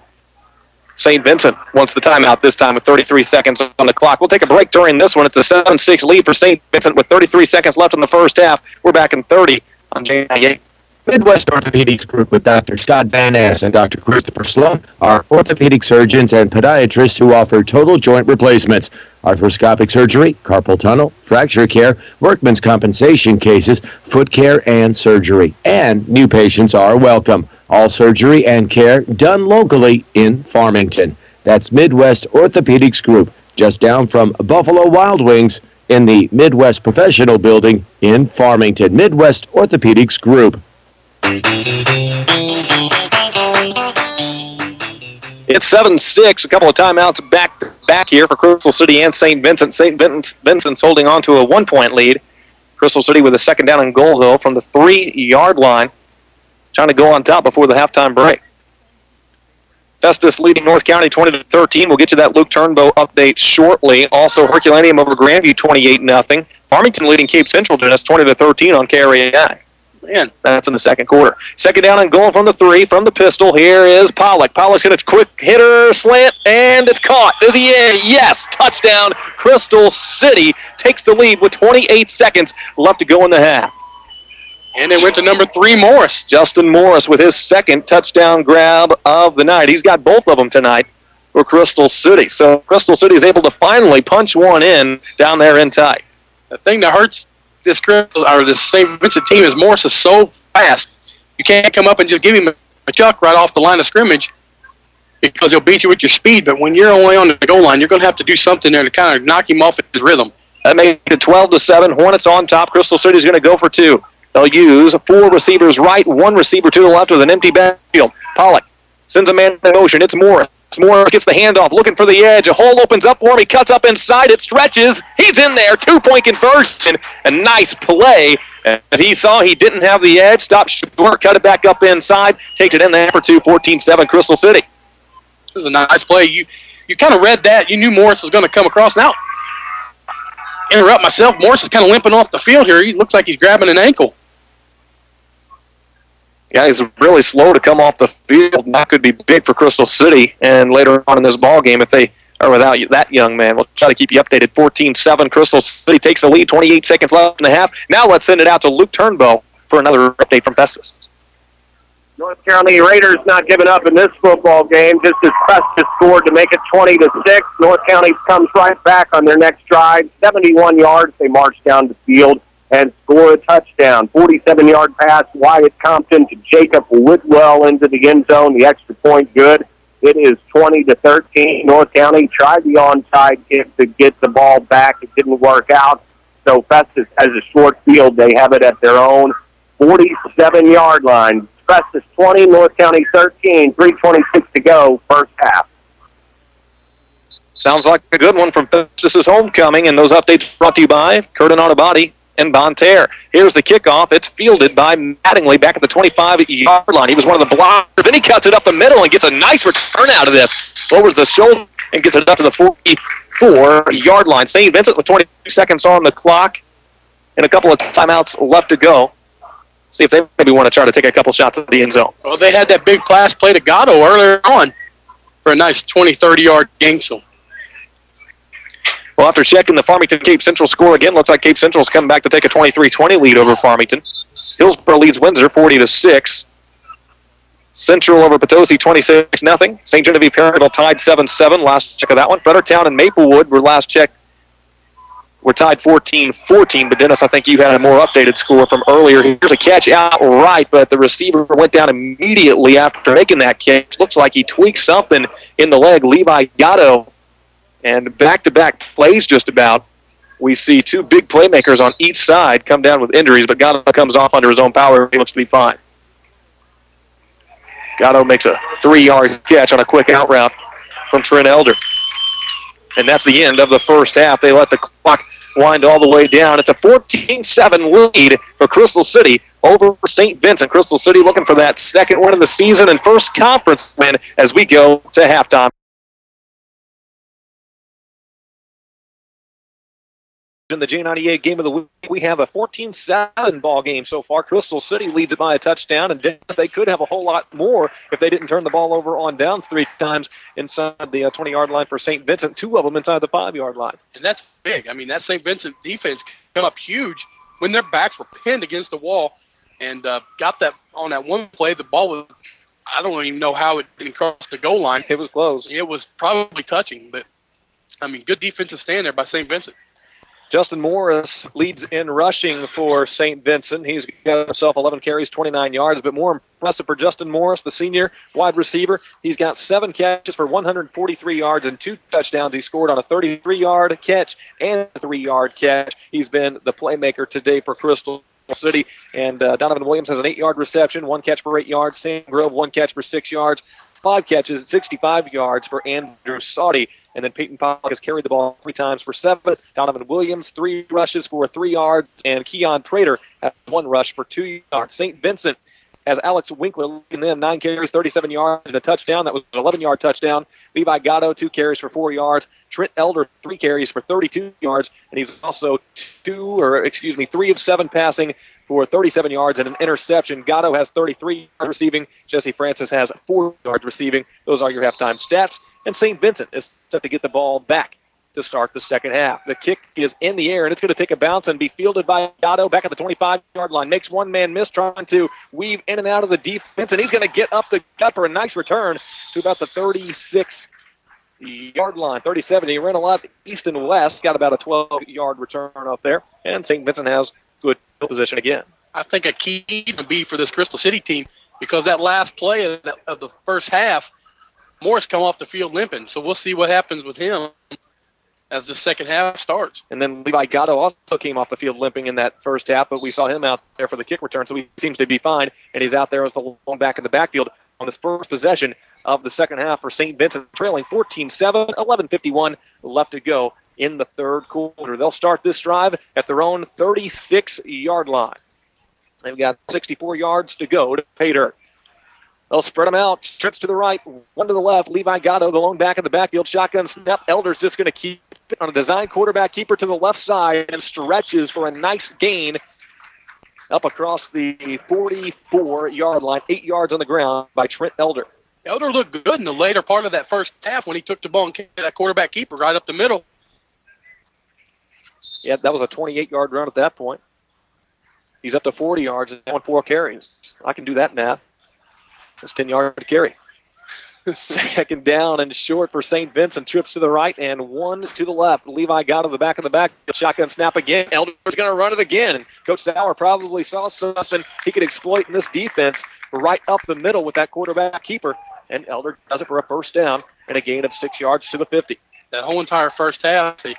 St. Vincent wants the timeout this time with 33 seconds on the clock. We'll take a break during this one. It's a 7-6 lead for St. Vincent with 33 seconds left in the first half. We're back in 30 on J98. Midwest Orthopedics Group with Dr. Scott Van Ness and Dr. Christopher Sloan are orthopedic surgeons and podiatrists who offer total joint replacements, arthroscopic surgery, carpal tunnel, fracture care, workman's compensation cases, foot care, and surgery. And new patients are welcome. All surgery and care done locally in Farmington. That's Midwest Orthopedics Group, just down from Buffalo Wild Wings in the Midwest Professional Building in Farmington. Midwest Orthopedics Group. It's 7-6. A couple of timeouts back here for Crystal City and St. Vincent. St. Vincent's holding on to a 1-point lead. Crystal City with a second down and goal, though, from the 3-yard line. Trying to go on top before the halftime break. Festus leading North County 20-13. We'll get you that Luke Turnbow update shortly. Also, Herculaneum over Grandview 28-0. Farmington leading Cape Central Dennis 20-13 on KRAI. Man, that's in the second quarter. Second down and goal from the 3, from the pistol. Here is Pollock. Pollock's hit a quick hitter slant, and it's caught. Is he in? Yes, touchdown. Crystal City takes the lead with 28 seconds left to go in the half. And it went to number 3, Morris. Justin Morris with his second touchdown grab of the night. He's got both of them tonight for Crystal City. So Crystal City is able to finally punch one in down there in tight. The thing that hurts this St. Vincent team is Morris is so fast. You can't come up and just give him a chuck right off the line of scrimmage because he'll beat you with your speed. But when you're only on the goal line, you're going to have to do something there to kind of knock him off his rhythm. That made it 12-7. Hornets on top. Crystal City is going to go for 2. They'll use 4 receivers right, 1 receiver to the left with an empty backfield. Pollock sends a man in motion. It's Morris. Morris gets the handoff, looking for the edge. A hole opens up for him. He cuts up inside. It stretches. He's in there. 2-point conversion. A nice play. As he saw he didn't have the edge. Stopped short, cut it back up inside. Takes it in there for 2, 14-7 Crystal City. This is a nice play. You kind of read that. You knew Morris was going to come across. Now, interrupt myself. Morris is kind of limping off the field here. He looks like he's grabbing an ankle. Yeah, he's really slow to come off the field. And that could be big for Crystal City. And later on in this ball game, if they are without that young man, we'll try to keep you updated. 14-7, Crystal City takes the lead. 28 seconds left in the half. Now let's send it out to Luke Turnbow for another update from Festus. North County Raiders not giving up in this football game, just as Festus scored to make it 20-6. North County comes right back on their next drive. 71 yards, they march down the field and score a touchdown. 47-yard pass, Wyatt Compton to Jacob Whitwell into the end zone. The extra point good. It is 20-13. North County tried the onside kick to get the ball back. It didn't work out. So Festus has a short field. They have it at their own 47-yard line. Festus 20, North County 13, 3:26 to go, first half. Sounds like a good one from Festus's homecoming, and those updates brought to you by Curtin Auto and Bonterre. Here's the kickoff. It's fielded by Mattingly back at the 25-yard line. He was one of the blockers. Then he cuts it up the middle and gets a nice return out of this. Lowers the shoulder and gets it up to the 44-yard line. St. Vincent with 22 seconds on the clock and a couple of timeouts left to go. See if they maybe want to try to take a couple shots at the end zone. Well, they had that big pass play to Gatto earlier on for a nice 20, 30-yard gain. So Well, after checking the Farmington-Cape Central score again, looks like Cape Central's coming back to take a 23-20 lead over Farmington. Hillsboro leads Windsor 40-6. Central over Potosi 26-0. St. Genevieve Perryville tied 7-7. Last check of that one. Fredericktown and Maplewood were last check. We're tied 14-14, but Dennis, I think you had a more updated score from earlier. Here's a catch outright, but the receiver went down immediately after making that catch. Looks like he tweaked something in the leg. Levi Gatto, and back-to-back plays just about. We see two big playmakers on each side come down with injuries, but Gatto comes off under his own power. He looks to be fine. Gatto makes a 3-yard catch on a quick out route from Trent Elder. And that's the end of the first half. They let the clock wind all the way down. It's a 14-7 lead for Crystal City over St. Vincent. Crystal City looking for that second win of the season and first conference win as we go to halftime. In the J98 game of the week, we have a 14-7 ball game so far. Crystal City leads it by a touchdown, and they could have a whole lot more if they didn't turn the ball over on downs 3 times inside the 20-yard line for St. Vincent, 2 of them inside the 5-yard line. And that's big. I mean, that St. Vincent defense come up huge when their backs were pinned against the wall and got that on that one play. The ball was, I don't even know how it didn't cross the goal line. It was close. It was probably touching, but, I mean, good defensive stand there by St. Vincent. Justin Morris leads in rushing for St. Vincent. He's got himself 11 carries, 29 yards, but more impressive for Justin Morris, the senior wide receiver. He's got 7 catches for 143 yards and 2 touchdowns. He scored on a 33-yard catch and a 3-yard catch. He's been the playmaker today for Crystal City. And Donovan Williams has an 8-yard reception, 1 catch for 8 yards. Sam Grove, 1 catch for 6 yards. 5 catches, 65 yards for Andrew Sauty. And then Peyton Pollock has carried the ball 3 times for 7. Donovan Williams, 3 rushes for 3 yards. And Keon Prater has 1 rush for 2 yards. St. Vincent has Alex Winkler leading them, 9 carries, 37 yards, and a touchdown. That was an 11-yard touchdown. Levi Gatto, 2 carries for 4 yards. Trent Elder, 3 carries for 32 yards. And he's also 3 of 7 passing for 37 yards and an interception. Gatto has 33 yards receiving. Jesse Francis has 4 yards receiving. Those are your halftime stats. And St. Vincent is set to get the ball back to start the second half. The kick is in the air, and it's going to take a bounce and be fielded by Gatto back at the 25-yard line. Makes one man miss, trying to weave in and out of the defense, and he's going to get up the gut for a nice return to about the 36-yard line, 37. He ran a lot east and west, got about a 12-yard return up there, and St. Vincent has good position again. I think a key to be for this Crystal City team, because that last play of the first half, Morris come off the field limping, so we'll see what happens with him as the second half starts. And then Levi Gatto also came off the field limping in that first half, but we saw him out there for the kick return, so he seems to be fine, and he's out there as the lone back in the backfield on this first possession of the second half for St. Vincent, trailing 14-7, 11:51 left to go in the third quarter. They'll start this drive at their own 36-yard line. They've got 64 yards to go to pay dirt. They'll spread them out. Trips to the right, 1 to the left. Levi Gatto, the lone back in the backfield. Shotgun snap. Elder's just going to keep it on a design quarterback keeper to the left side and stretches for a nice gain up across the 44-yard line. 8 yards on the ground by Trent Elder. Elder looked good in the later part of that first half when he took the ball and kicked that quarterback keeper right up the middle. Yeah, that was a 28-yard run at that point. He's up to 40 yards and 4 carries. I can do that math. That's 10 yards to carry. Second down and short for St. Vincent. Trips to the right and 1 to the left. Levi got to the back of the back. Shotgun snap again. Elder's going to run it again. And Coach Sauer probably saw something he could exploit in this defense right up the middle with that quarterback keeper. And Elder does it for a first down and a gain of 6 yards to the 50. That whole entire first half, they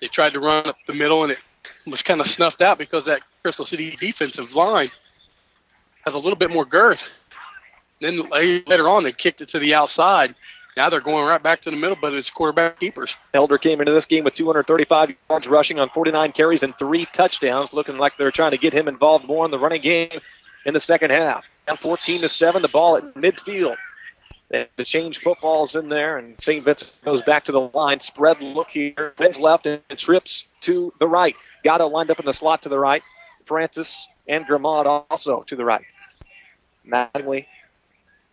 tried to run up the middle, and it was kind of snuffed out because that Crystal City defensive line has a little bit more girth. Then later on, they kicked it to the outside. Now they're going right back to the middle, but it's quarterback keepers. Elder came into this game with 235 yards rushing on 49 carries and 3 touchdowns, looking like they're trying to get him involved more in the running game in the second half. Now 14-7, the ball at midfield. The change footballs in there, and St. Vincent goes back to the line. Spread look here. Bends left and trips to the right. Gatto lined up in the slot to the right. Francis and Gramad also to the right. Mattingly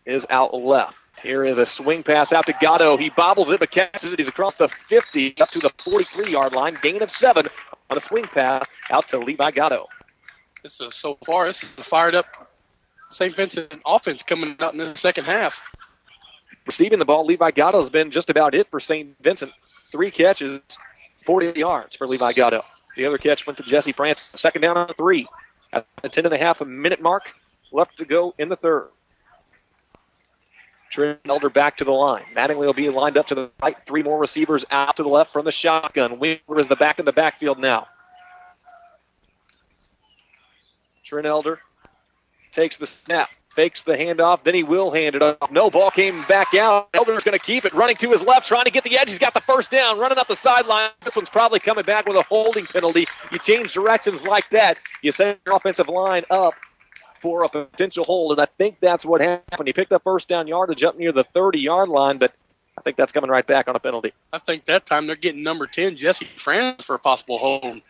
is out left. Here is a swing pass out to Gatto. He bobbles it but catches it. He's across the 50 up to the 43-yard line. Gain of 7 on a swing pass out to Levi Gatto. So far, this is a fired-up St. Vincent offense coming out in the second half. Receiving the ball, Levi Gatto has been just about it for St. Vincent. 3 catches, 40 yards for Levi Gatto. The other catch went to Jesse Francis. Second down on 3. At the 10.5-minute mark left to go in the third. Trent Elder back to the line. Mattingly will be lined up to the right. 3 more receivers out to the left from the shotgun. Winkler is the back in the backfield now. Trent Elder takes the snap, fakes the handoff, then he will hand it off. No, ball came back out. Elder's going to keep it, running to his left, trying to get the edge. He's got the first down, running up the sideline. This one's probably coming back with a holding penalty. You change directions like that, you set your offensive line up for a potential hold, and I think that's what happened. He picked up first down yardage up near the 30-yard line, but I think that's coming right back on a penalty. I think that time they're getting number 10, Jesse Francis, for a possible hold.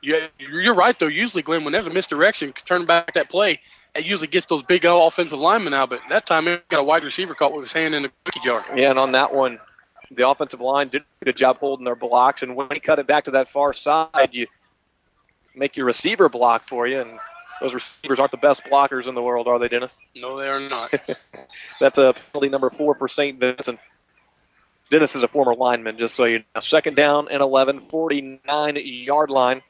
Yeah, you're right, though. Usually, Glenn, whenever misdirection, turn back that play, it usually gets those big offensive linemen out, but that time it got a wide receiver caught with his hand in the cookie jar. Yeah, and on that one, the offensive line did a good job holding their blocks, and when he cut it back to that far side, you make your receiver block for you, and those receivers aren't the best blockers in the world, are they, Dennis? No, they are not. That's a penalty number 4 for St. Vincent. Dennis is a former lineman, just so you know. Second down and 11, 49-yard line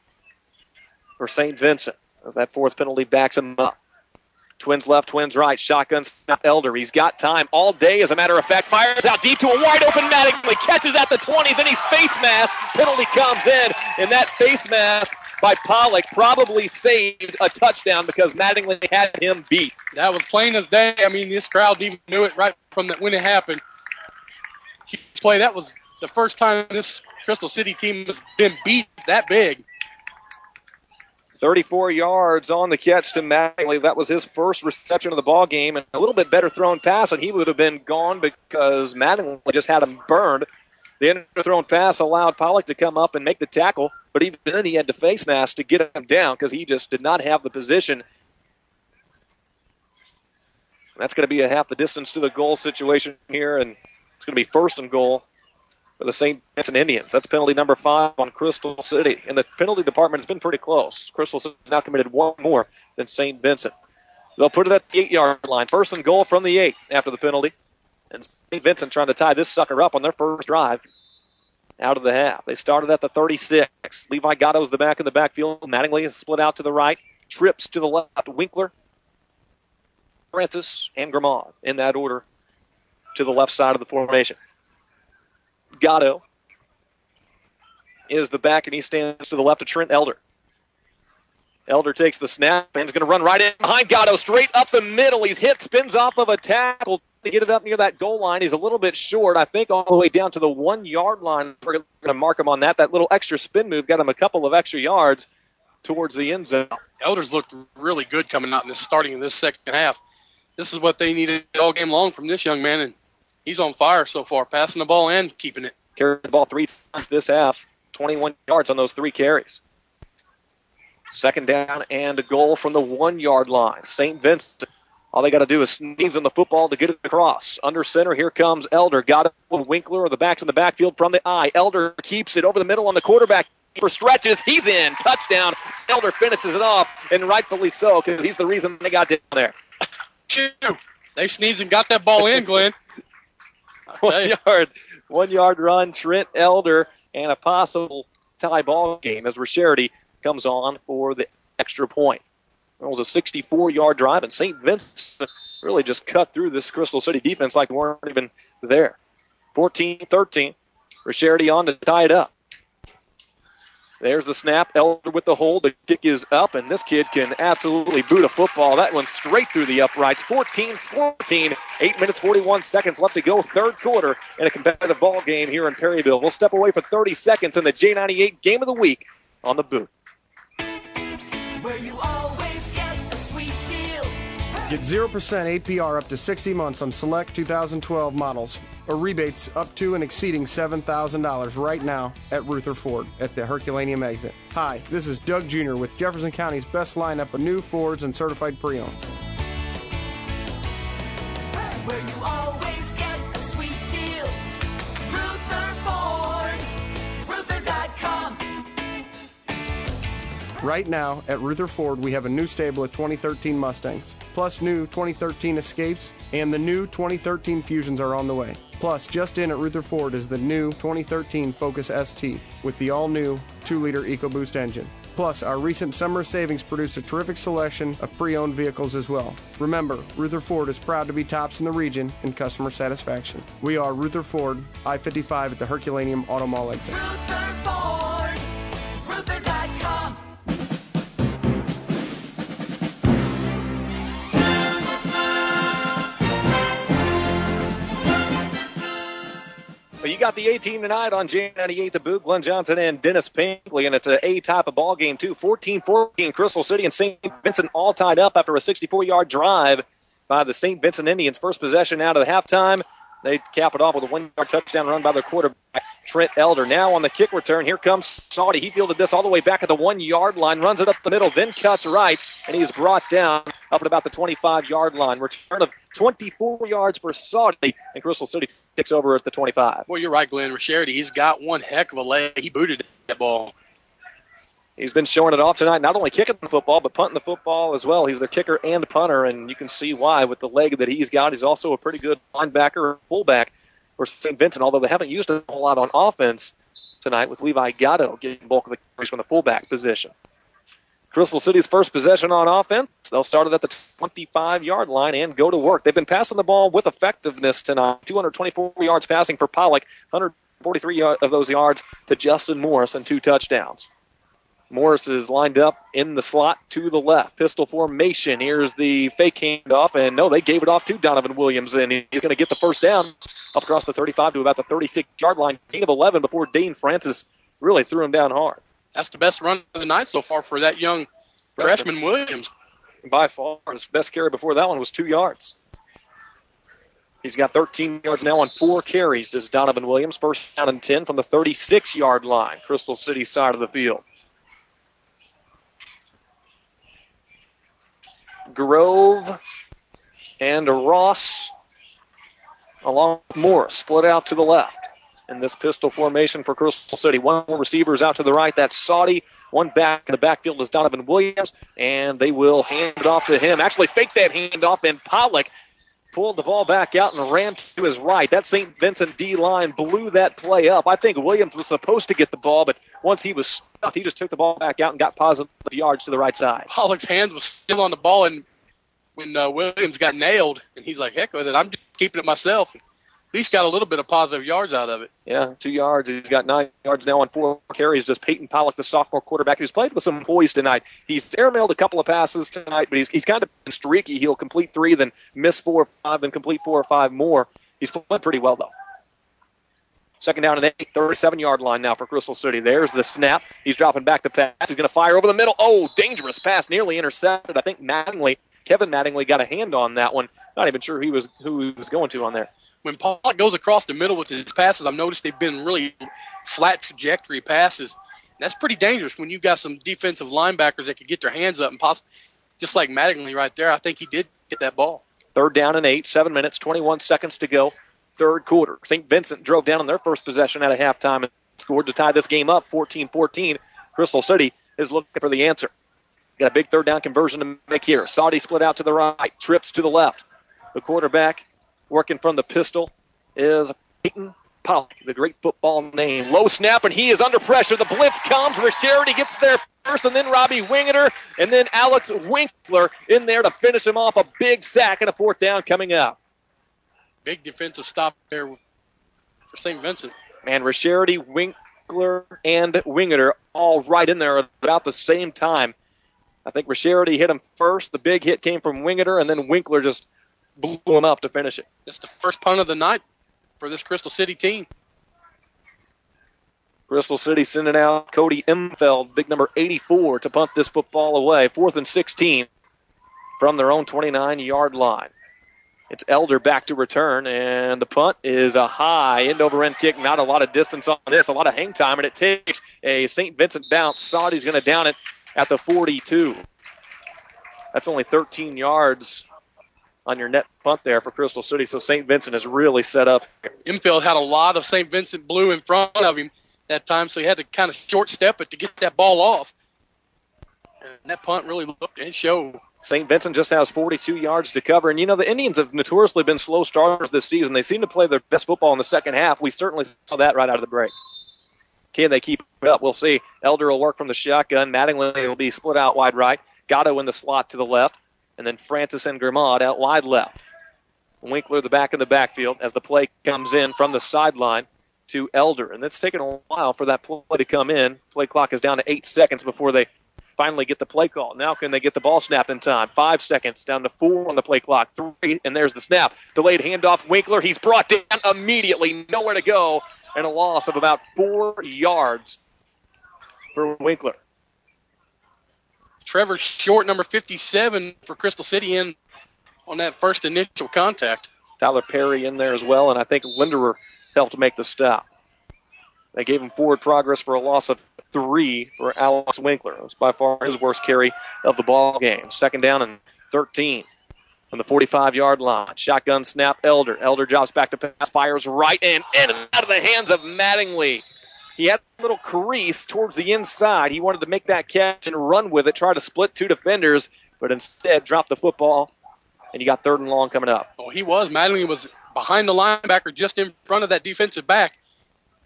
for St. Vincent, as that 4th penalty backs him up. Twins left, twins right. Shotgun snap Elder. He's got time all day, as a matter of fact. Fires out deep to a wide-open Mattingly. Catches at the 20. Then he's face mask. Penalty comes in, and that face mask by Pollock probably saved a touchdown because Mattingly had him beat. That was plain as day. I mean, this crowd even knew it right from when it happened. Huge play. That was the first time this Crystal City team has been beat that big. 34 yards on the catch to Mattingly. That was his first reception of the ball game, and a little bit better thrown pass, and he would have been gone because Mattingly just had him burned. The underthrown pass allowed Pollock to come up and make the tackle, but even then he had to face mask to get him down because he just did not have the position. That's going to be a half the distance to the goal situation here, and it's going to be 1st and goal for the St. Vincent Indians. That's penalty number 5 on Crystal City. And the penalty department has been pretty close. Crystal City has now committed 1 more than St. Vincent. They'll put it at the 8-yard line. 1st and goal from the 8 after the penalty. And St. Vincent trying to tie this sucker up on their first drive out of the half. They started at the 36. Levi Gatto's the back in the backfield. Mattingly is split out to the right. Trips to the left. Winkler, Francis, and Gramont in that order to the left side of the formation. Gatto is the back, and he stands to the left of Trent Elder. Elder takes the snap and is going to run right in behind Gatto, straight up the middle. He's hit, spins off of a tackle to get it up near that goal line. He's a little bit short, I think, all the way down to the 1-yard line. We're going to mark him on that. That little extra spin move got him a couple of extra yards towards the end zone. Elder's looked really good coming out in this starting in this second half. This is what they needed all game long from this young man, and he's on fire so far, passing the ball and keeping it. Carried the ball 3 times this half, 21 yards on those 3 carries. Second down and a goal from the 1-yard line. St. Vincent, all they got to do is sneeze on the football to get it across. Under center, here comes Elder. Got it with Winkler, or the backs in the backfield from the eye. Elder keeps it over the middle on the quarterback for stretches. He's in. Touchdown. Elder finishes it off, and rightfully so, because he's the reason they got down there. They sneezed and got that ball in, Glenn. 1 yard run, Trent Elder, and a possible tie ball game as Rasherity comes on for the extra point. It was a 64-yard drive, and St. Vincent really just cut through this Crystal City defense like they weren't even there. 14-13, Rasherity on to tie it up. There's the snap. Elder with the hold. The kick is up, and this kid can absolutely boot a football. That one straight through the uprights. 14-14. 8 minutes, 41 seconds left to go. Third quarter in a competitive ball game here in Perryville. We'll step away for 30 seconds in the J98 Game of the Week on the boot. Where you always get a sweet deal. Get 0% APR up to 60 months on select 2012 models, or rebates up to and exceeding $7,000 right now at Ruther Ford at the Herculaneum exit. Hi, this is Doug Jr. with Jefferson County's best lineup of new Fords and certified pre-owned. where you always get a sweet deal. Rutherford, Ruther.com. Right now, at Rutherford, we have a new stable of 2013 Mustangs, plus new 2013 Escapes, and the new 2013 Fusions are on the way. Plus, just in at Rutherford is the new 2013 Focus ST with the all-new 2-liter EcoBoost engine. Plus, our recent summer savings produced a terrific selection of pre-owned vehicles as well. Remember, Rutherford is proud to be tops in the region in customer satisfaction. We are Rutherford, I-55 at the Herculaneum Auto Mall exit. Rutherford, Ruther.com. Well, you got the 18 tonight on J98 The Boot, Glenn Johnson and Dennis Pinkley, and it's an A type of ball game, too. 14-14, Crystal City and St. Vincent all tied up after a 64-yard drive by the St. Vincent Indians. First possession out of the halftime. They cap it off with a 1-yard touchdown run by their quarterback, Trent Elder. Now on the kick return, here comes Saudy. He fielded this all the way back at the 1-yard line, runs it up the middle, then cuts right, and he's brought down up at about the 25-yard line. Return of 24 yards for Saudy, and Crystal City takes over at the 25. Well, you're right, Glenn. Rischerity, he's got one heck of a leg. He booted that ball. He's been showing it off tonight, not only kicking the football, but punting the football as well. He's the kicker and punter, and you can see why with the leg that he's got. He's also a pretty good linebacker and fullback for St. Vincent, although they haven't used it a whole lot on offense tonight with Levi Gatto getting bulk of the carries from the fullback position. Crystal City's first possession on offense, they'll start it at the 25-yard line and go to work. They've been passing the ball with effectiveness tonight. 224 yards passing for Pollock, 143 of those yards to Justin Morris, and 2 touchdowns. Morris is lined up in the slot to the left. Pistol formation. Here's the fake handoff, and no, they gave it off to Donovan Williams, and he's going to get the first down up across the 35 to about the 36-yard line. Gain of 11 before Dane Francis really threw him down hard. That's the best run of the night so far for that young freshman Williams. By far, his best carry before that one was 2 yards. He's got 13 yards now on 4 carries as Donovan Williams. First down and 10 from the 36-yard line, Crystal City side of the field. Grove and Ross along with Morris split out to the left in this pistol formation for Crystal City. One more receivers out to the right. That's Saudy. One back in the backfield is Donovan Williams, and they will hand it off to him. Actually faked that handoff, and Pollock pulled the ball back out and ran to his right. That St. Vincent D-line blew that play up. I think Williams was supposed to get the ball, but once he was stuffed, he just took the ball back out and got positive yards to the right side. Pollock's hands was still on the ball, and when Williams got nailed, and he's like, heck with it, I'm just keeping it myself. At least got a little bit of positive yards out of it. Yeah, 2 yards. He's got 9 yards now on 4 carries. Just Peyton Pollock, the sophomore quarterback, who's played with some poise tonight. He's airmailed a couple of passes tonight, but he's kind of been streaky. He'll complete 3, then miss 4 or 5, then complete 4 or 5 more. He's played pretty well, though. Second down and 8, 37-yard line now for Crystal City. There's the snap. He's dropping back to pass. He's going to fire over the middle. Oh, dangerous pass, nearly intercepted. I think Kevin Mattingly got a hand on that one. Not even sure who he was going to on there. When Pollock goes across the middle with his passes, I've noticed they've been really flat trajectory passes. That's pretty dangerous when you've got some defensive linebackers that could get their hands up and possibly, just like Mattingly right there, I think he did get that ball. Third down and 8, 7 minutes, 21 seconds to go, third quarter. St. Vincent drove down on their first possession at a halftime and scored to tie this game up 14-14. Crystal City is looking for the answer. Got a big third down conversion to make here. Saudy split out to the right, trips to the left. The quarterback working from the pistol is Peyton Pollock, the great football name. Low snap, and he is under pressure. The blitz comes. Rischerity gets there first, and then Robbie Wingeter, and then Alex Winkler in there to finish him off. A big sack and a fourth down coming up. Big defensive stop there for St. Vincent. And Rischerity, Winkler, and Wingeter all right in there at about the same time. I think Rischerity hit him first. The big hit came from Wingeter, and then Winkler just blew him up to finish it. It's the first punt of the night for this Crystal City team. Crystal City sending out Cody Emfeld, big number 84, to punt this football away. 4th and 16 from their own 29-yard line. It's Elder back to return, and the punt is a high end-over-end kick. Not a lot of distance on this, a lot of hang time, and it takes a St. Vincent bounce. Saudy's going to down it at the 42. That's only 13 yards on your net punt there for Crystal City. So St. Vincent is really set up. Infield had a lot of St. Vincent blue in front of him that time, so he had to kind of short step it to get that ball off. And that punt really looked and showed. St. Vincent just has 42 yards to cover. And, the Indians have notoriously been slow starters this season. They seem to play their best football in the second half. We certainly saw that right out of the break. Can they keep it up? We'll see. Elder will work from the shotgun. Mattingly will be split out wide right. Gatto in the slot to the left. And then Francis and Grimmaud out wide left. Winkler the back in the backfield as the play comes in from the sideline to Elder. And it's taken a while for that play to come in. Play clock is down to 8 seconds before they finally get the play call. Now can they get the ball snapped in time? 5 seconds, down to 4 on the play clock. 3, and there's the snap. Delayed handoff, Winkler. He's brought down immediately. Nowhere to go. And a loss of about 4 yards for Winkler. Trevor Short, number 57 for Crystal City, in on that first initial contact. Tyler Perry in there as well, and I think Linderer helped make the stop. They gave him forward progress for a loss of 3 for Alex Winkler. It was by far his worst carry of the ball game. 2nd down and 13 from the 45-yard line. Shotgun snap, Elder. Elder drops back to pass, fires right in and out of the hands of Mattingly. He had a little crease towards the inside. He wanted to make that catch and run with it, try to split 2 defenders, but instead dropped the football, and you got 3rd and long coming up. Oh, he was. Mattingly was behind the linebacker, just in front of that defensive back,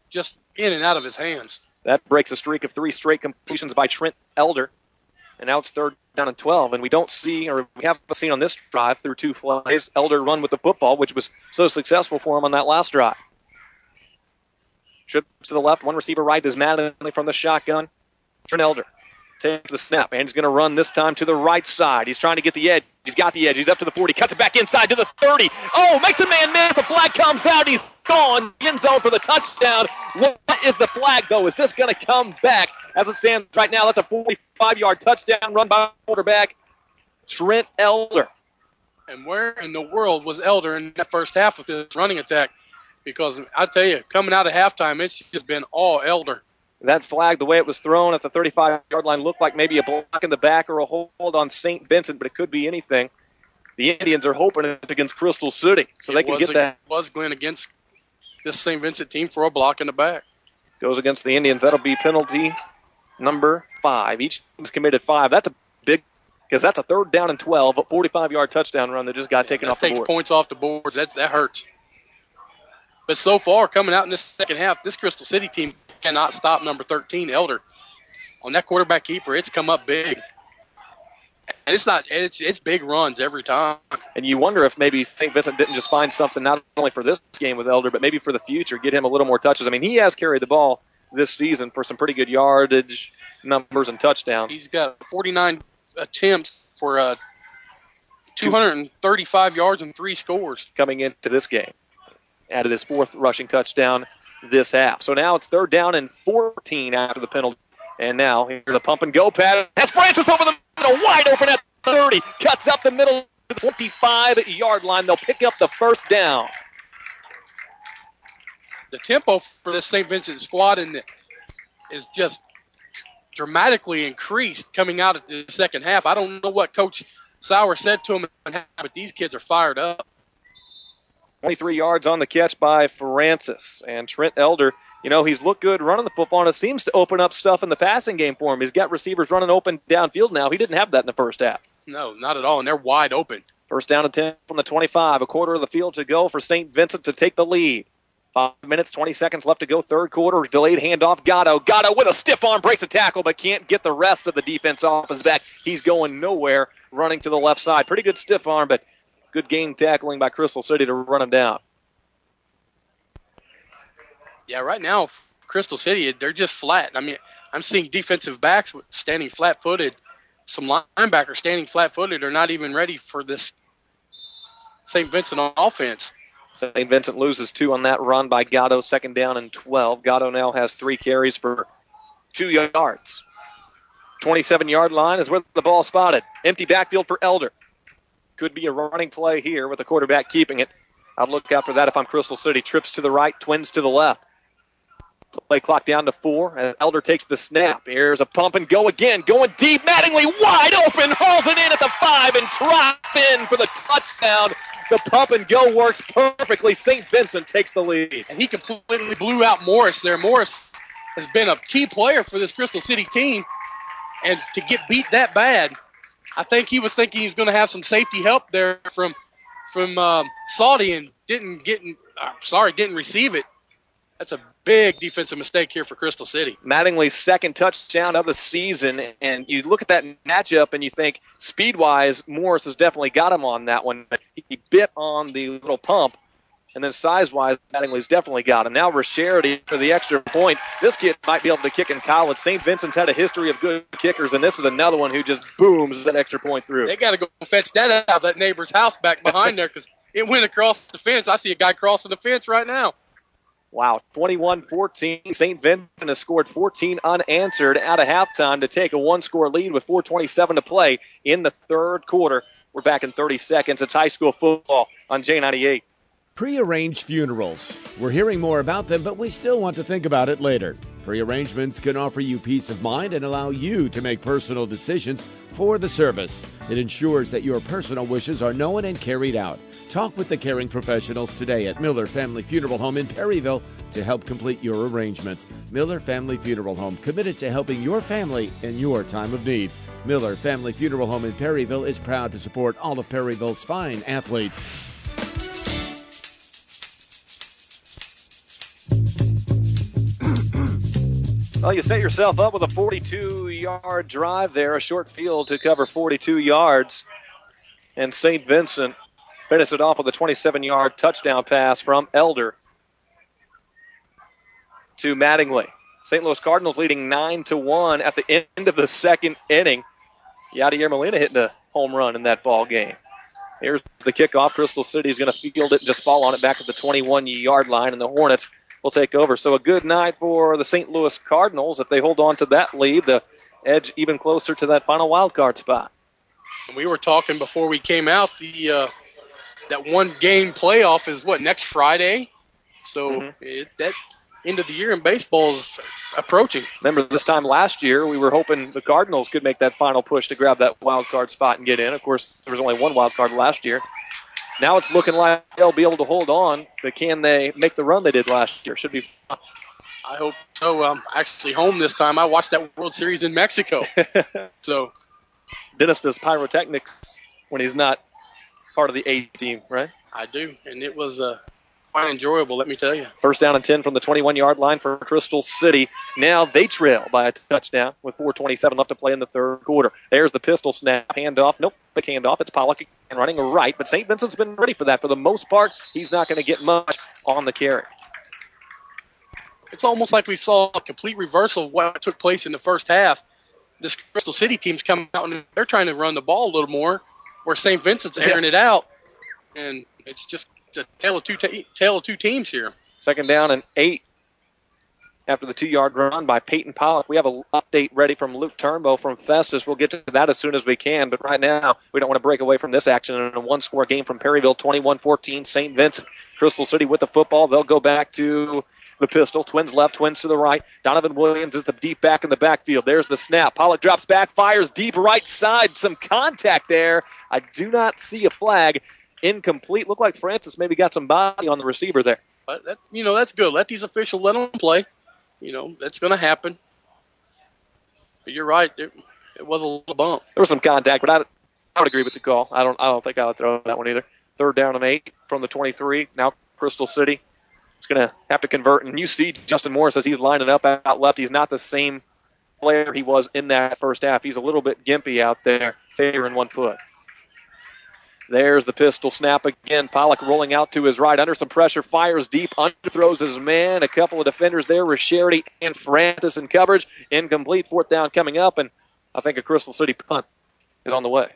just in and out of his hands. That breaks a streak of 3 straight completions by Trent Elder. And now it's 3rd down and 12. And we haven't seen on this drive through 2 plays, Elder run with the football, which was so successful for him on that last drive. Trips to the left, 1 receiver right is Mattingly from the shotgun. Trent Elder takes the snap, and he's going to run this time to the right side. He's trying to get the edge. He's got the edge. He's up to the 40. Cuts it back inside to the 30. Oh, makes a man miss. The flag comes out. He's gone. End zone for the touchdown. What is the flag, though? Is this going to come back? As it stands right now, that's a 45-yard touchdown run by quarterback Trent Elder. And where in the world was Elder in that first half of this running attack? Because I tell you, coming out of halftime, it's just been all Elder. That flag, the way it was thrown at the 35-yard line, looked like maybe a block in the back or a hold on St. Vincent, but it could be anything. The Indians are hoping it's against Crystal City, so they can get that. It was Glenn against this St. Vincent team for a block in the back. Goes against the Indians. That'll be penalty number 5. Each team's committed 5. That's a big, because that's a 3rd down and 12, a 45-yard touchdown run that just got taken off the board. That takes points off the boards. That hurts. But so far, coming out in this second half, this Crystal City team cannot stop number 13, Elder. On that quarterback keeper, it's come up big. And it's big runs every time. And you wonder if maybe St. Vincent didn't just find something not only for this game with Elder, but maybe for the future, get him a little more touches. I mean, he has carried the ball this season for some pretty good yardage numbers and touchdowns. He's got 49 attempts for 235 yards and 3 scores. Coming into this game. Added his 4th rushing touchdown this half. So now it's 3rd down and 14 after the penalty. And now here's a pump and go pass. Has Francis over the middle, wide open at 30. Cuts up the middle to the 25-yard line. They'll pick up the 1st down. The tempo for this St. Vincent squad is just dramatically increased coming out of the second half. I don't know what Coach Sauer said to them, but these kids are fired up. 23 yards on the catch by Francis. And Trent Elder, he's looked good running the football, and it seems to open up stuff in the passing game for him. He's got receivers running open downfield now. He didn't have that in the first half. No, not at all, and they're wide open. 1st down and 10 from the 25. A quarter of the field to go for St. Vincent to take the lead. 5 minutes, 20 seconds left to go. 3rd quarter, delayed handoff. Gatto with a stiff arm, breaks a tackle, but can't get the rest of the defense off his back. He's going nowhere, running to the left side. Pretty good stiff arm, but good game tackling by Crystal City to run him down. Yeah, right now, Crystal City, they're just flat. I mean, I'm seeing defensive backs standing flat-footed. Some linebackers standing flat-footed are not even ready for this St. Vincent offense. St. Vincent loses 2 on that run by Gatto, 2nd down and 12. Gatto now has 3 carries for 2 yards. 27-yard line is where the ball spotted. Empty backfield for Elder. Could be a running play here with the quarterback keeping it. I'd look out for that if I'm Crystal City. Trips to the right, twins to the left. Play clock down to 4 as Elder takes the snap. Here's a pump and go again. Going deep. Mattingly wide open. Hauls it in at the 5 and drops in for the touchdown. The pump and go works perfectly. St. Vincent takes the lead. And he completely blew out Morris there. Morris has been a key player for this Crystal City team. And to get beat that bad, I think he was thinking he was going to have some safety help there from Saudi and didn't receive it. That's a big defensive mistake here for Crystal City. Mattingly's second touchdown of the season, and you look at that matchup and you think speed-wise, Morris has definitely got him on that one. He bit on the little pump, and then size-wise, Mattingly's definitely got him. Now Rischerity for the extra point. This kid might be able to kick in college. St. Vincent's had a history of good kickers, and this is another one who just booms that extra point through. They got to go fetch that out of that neighbor's house back behind there because it went across the fence. I see a guy crossing the fence right now. Wow, 21-14. St. Vincent has scored 14 unanswered out of halftime to take a one-score lead with 4:27 to play in the third quarter. We're back in 30 seconds. It's high school football on J98. Prearranged funerals. We're hearing more about them, but we still want to think about it later. Prearrangements can offer you peace of mind and allow you to make personal decisions for the service. It ensures that your personal wishes are known and carried out. Talk with the caring professionals today at Miller Family Funeral Home in Perryville to help complete your arrangements. Miller Family Funeral Home, committed to helping your family in your time of need. Miller Family Funeral Home in Perryville is proud to support all of Perryville's fine athletes. Well, you set yourself up with a 42-yard drive there, a short field to cover 42 yards. And St. Vincent finished it off with a 27-yard touchdown pass from Elder to Mattingly. St. Louis Cardinals leading 9-1 at the end of the second inning. Yadier Molina hitting a home run in that ball game. Here's the kickoff. Crystal City's going to field it and just fall on it back at the 21-yard line, and the Hornets will take over. So a good night for the St. Louis Cardinals. If they hold on to that lead, the edge even closer to that final wild card spot. We were talking before we came out, that one-game playoff is next Friday? So that end of the year in baseball is approaching. Remember, this time last year, we were hoping the Cardinals could make that final push to grab that wild card spot and get in. Of course, there was only one wild card last year. Now it's looking like they'll be able to hold on, but can they make the run they did last year? Should be fun. I hope so. I'm actually home this time. I watched that World Series in Mexico. So Dennis does pyrotechnics when he's not part of the A team, right? I do, and it was quite enjoyable, let me tell you. First down and 10 from the 21-yard line for Crystal City. Now they trail by a touchdown with 4:27 left to play in the third quarter. There's the pistol snap, handoff. Nope, the handoff. It's Pollock and running right, but St. Vincent's been ready for that. For the most part, he's not going to get much on the carry. It's almost like we saw a complete reversal of what took place in the first half. This Crystal City team's coming out and they're trying to run the ball a little more, where St. Vincent's airing it out, and it's just a tale of two teams here. Second down and 8 after the 2-yard run by Peyton Pollock. We have an update ready from Luke Turnbow from Festus. We'll get to that as soon as we can, but right now we don't want to break away from this action in a one-score game from Perryville, 21-14, St. Vincent. Crystal City with the football. They'll go back to the pistol. Twins left, twins to the right. Donovan Williams is the deep back in the backfield. There's the snap. Pollock drops back, fires deep right side. Some contact there. I do not see a flag. Incomplete. Looked like Francis maybe got some body on the receiver there. But that's good. Let these officials let them play. That's going to happen. But you're right. It was a little bump. There was some contact, but I would agree with the call. I don't think I would throw that one either. Third down and 8 from the 23. Now Crystal City is going to have to convert. And you see Justin Morris as he's lining up out left. He's not the same player he was in that first half. He's a little bit gimpy out there, favoring 1 foot. There's the pistol snap again. Pollock rolling out to his right. Under some pressure, fires deep, underthrows his man. A couple of defenders there, Rischerity and Francis in coverage. Incomplete. Fourth down coming up, and I think a Crystal City punt is on the way.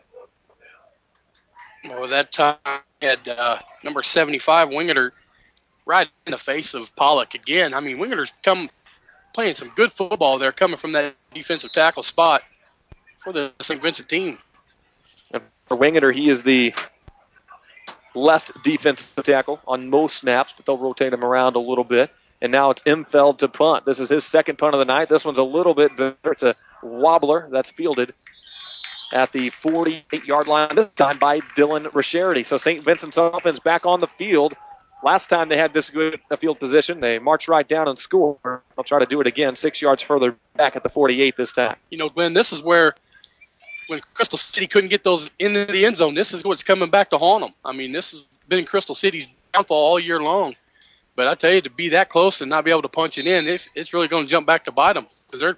Well, that time had number 75, Wingeter, right in the face of Pollock again. I mean, Wingeter's playing some good football there, coming from that defensive tackle spot for the St. Vincent team. And for Wingeter, he is the left defensive tackle on most snaps, but they'll rotate him around a little bit. And now it's Imfeld to punt. This is his second punt of the night. This one's a little bit better. It's a wobbler that's fielded at the 48-yard line, this time by Dylan Rascherity. So St. Vincent's offense back on the field. Last time they had this good field position, they marched right down and scored. They'll try to do it again 6 yards further back at the 48 this time. You know, Glenn, this is where when Crystal City couldn't get those into the end zone, this is what's coming back to haunt them. I mean, this has been Crystal City's downfall all year long. But I tell you, to be that close and not be able to punch it in, it's really going to jump back to bite them because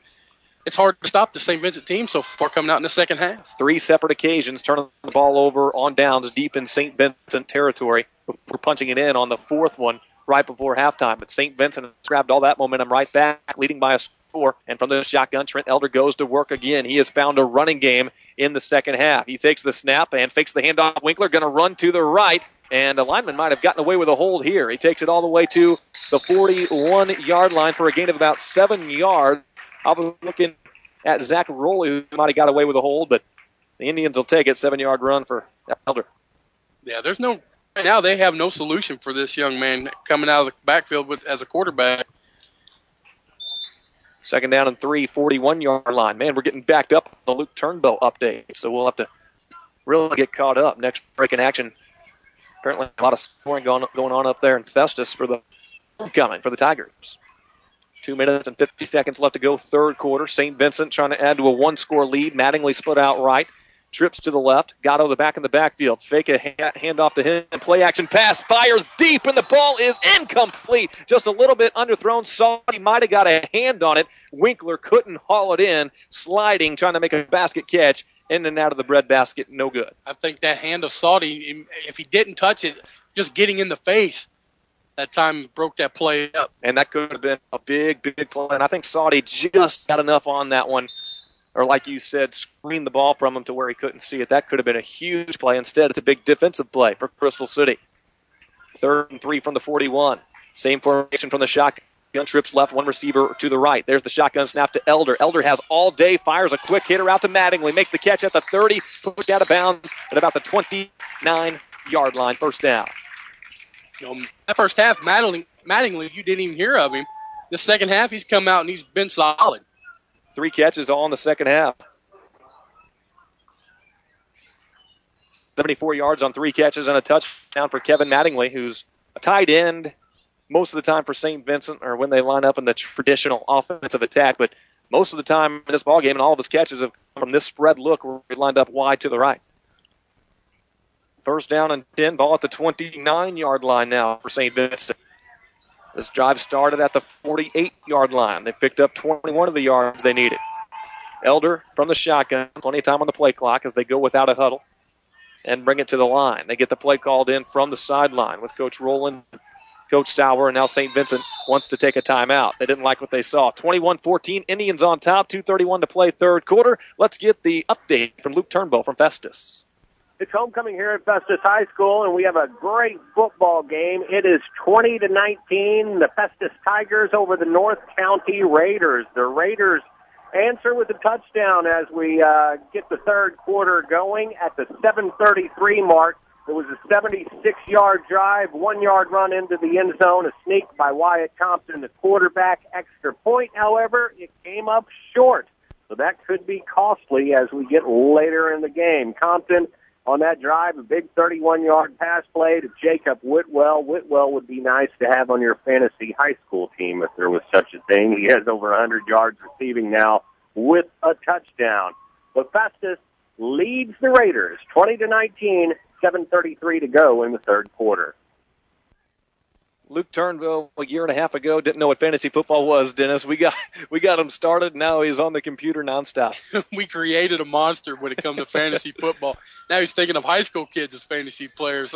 it's hard to stop the St. Vincent team so far coming out in the second half. 3 separate occasions turning the ball over on downs deep in St. Vincent territory before punching it in on the 4th one right before halftime. But St. Vincent has grabbed all that momentum right back, leading by a score. And from the shotgun, Trent Elder goes to work again. He has found a running game in the second half. He takes the snap and fakes the handoff. Winkler going to run to the right. And the lineman might have gotten away with a hold here. He takes it all the way to the 41-yard line for a gain of about 7 yards. I was looking at Zach Rowley, who might have got away with a hold, but the Indians will take it. 7-yard run for Elder. Yeah, right now they have no solution for this young man coming out of the backfield as a quarterback. 2nd down and 3, 41-yard line. Man, we're getting backed up on the Luke Turnbow update, so we'll have to really get caught up. Next break in action. Apparently a lot of scoring going on up there in Festus for the homecoming for the Tigers. 2 minutes and 50 seconds left to go, third quarter. St. Vincent trying to add to a 1-score lead. Mattingly split out right. Trips to the left. Gatto the back in the backfield. Fake a handoff to him. Play action pass. Fires deep, and the ball is incomplete. Just a little bit underthrown. Saudi might have got a hand on it. Winkler couldn't haul it in. Sliding, trying to make a basket catch. In and out of the breadbasket, no good. I think that hand of Saudi, if he didn't touch it, just getting in the face, that time broke that play up. And that could have been a big, big play. And I think Saudi just got enough on that one, or like you said, screened the ball from him to where he couldn't see it. That could have been a huge play. Instead, it's a big defensive play for Crystal City. 3rd and 3 from the 41. Same formation from the shotgun. Trips left, one receiver to the right. There's the shotgun snap to Elder. Elder has all day, fires a quick hitter out to Mattingly. Makes the catch at the 30, pushed out of bounds at about the 29-yard line, first down. You know, that first half, Mattingly, you didn't even hear of him. The second half, he's come out and he's been solid. 3 catches all in the second half. 74 yards on 3 catches and a touchdown for Kevin Mattingly, who's a tight end most of the time for St. Vincent, or when they line up in the traditional offensive attack. But most of the time in this ballgame, and all of his catches have come from this spread look where he's lined up wide to the right. 1st down and 10, ball at the 29-yard line now for St. Vincent. This drive started at the 48-yard line. They picked up 21 of the yards they needed. Elder from the shotgun, plenty of time on the play clock as they go without a huddle and bring it to the line. They get the play called in from the sideline with Coach Rowland, Coach Sauer, and now St. Vincent wants to take a timeout. They didn't like what they saw. 21-14, Indians on top, 2:31 to play, third quarter. Let's get the update from Luke Turnbow from Festus. It's homecoming here at Festus High School, and we have a great football game. It is 20-19, the Festus Tigers over the North County Raiders. The Raiders answer with a touchdown as we get the third quarter going at the 7:33 mark. It was a 76-yard drive, 1-yard run into the end zone, a sneak by Wyatt Thompson, the quarterback. Extra point, however, it came up short. So that could be costly as we get later in the game. Compton on that drive, a big 31-yard pass play to Jacob Whitwell. Whitwell would be nice to have on your fantasy high school team if there was such a thing. He has over 100 yards receiving now with a touchdown. But Festus leads the Raiders 20-19, 7:33 to go in the third quarter. Luke Turnbow a year and a half ago didn't know what fantasy football was, Dennis. We got him started. Now he's on the computer nonstop. We created a monster when it comes to fantasy football. Now he's thinking of high school kids as fantasy players.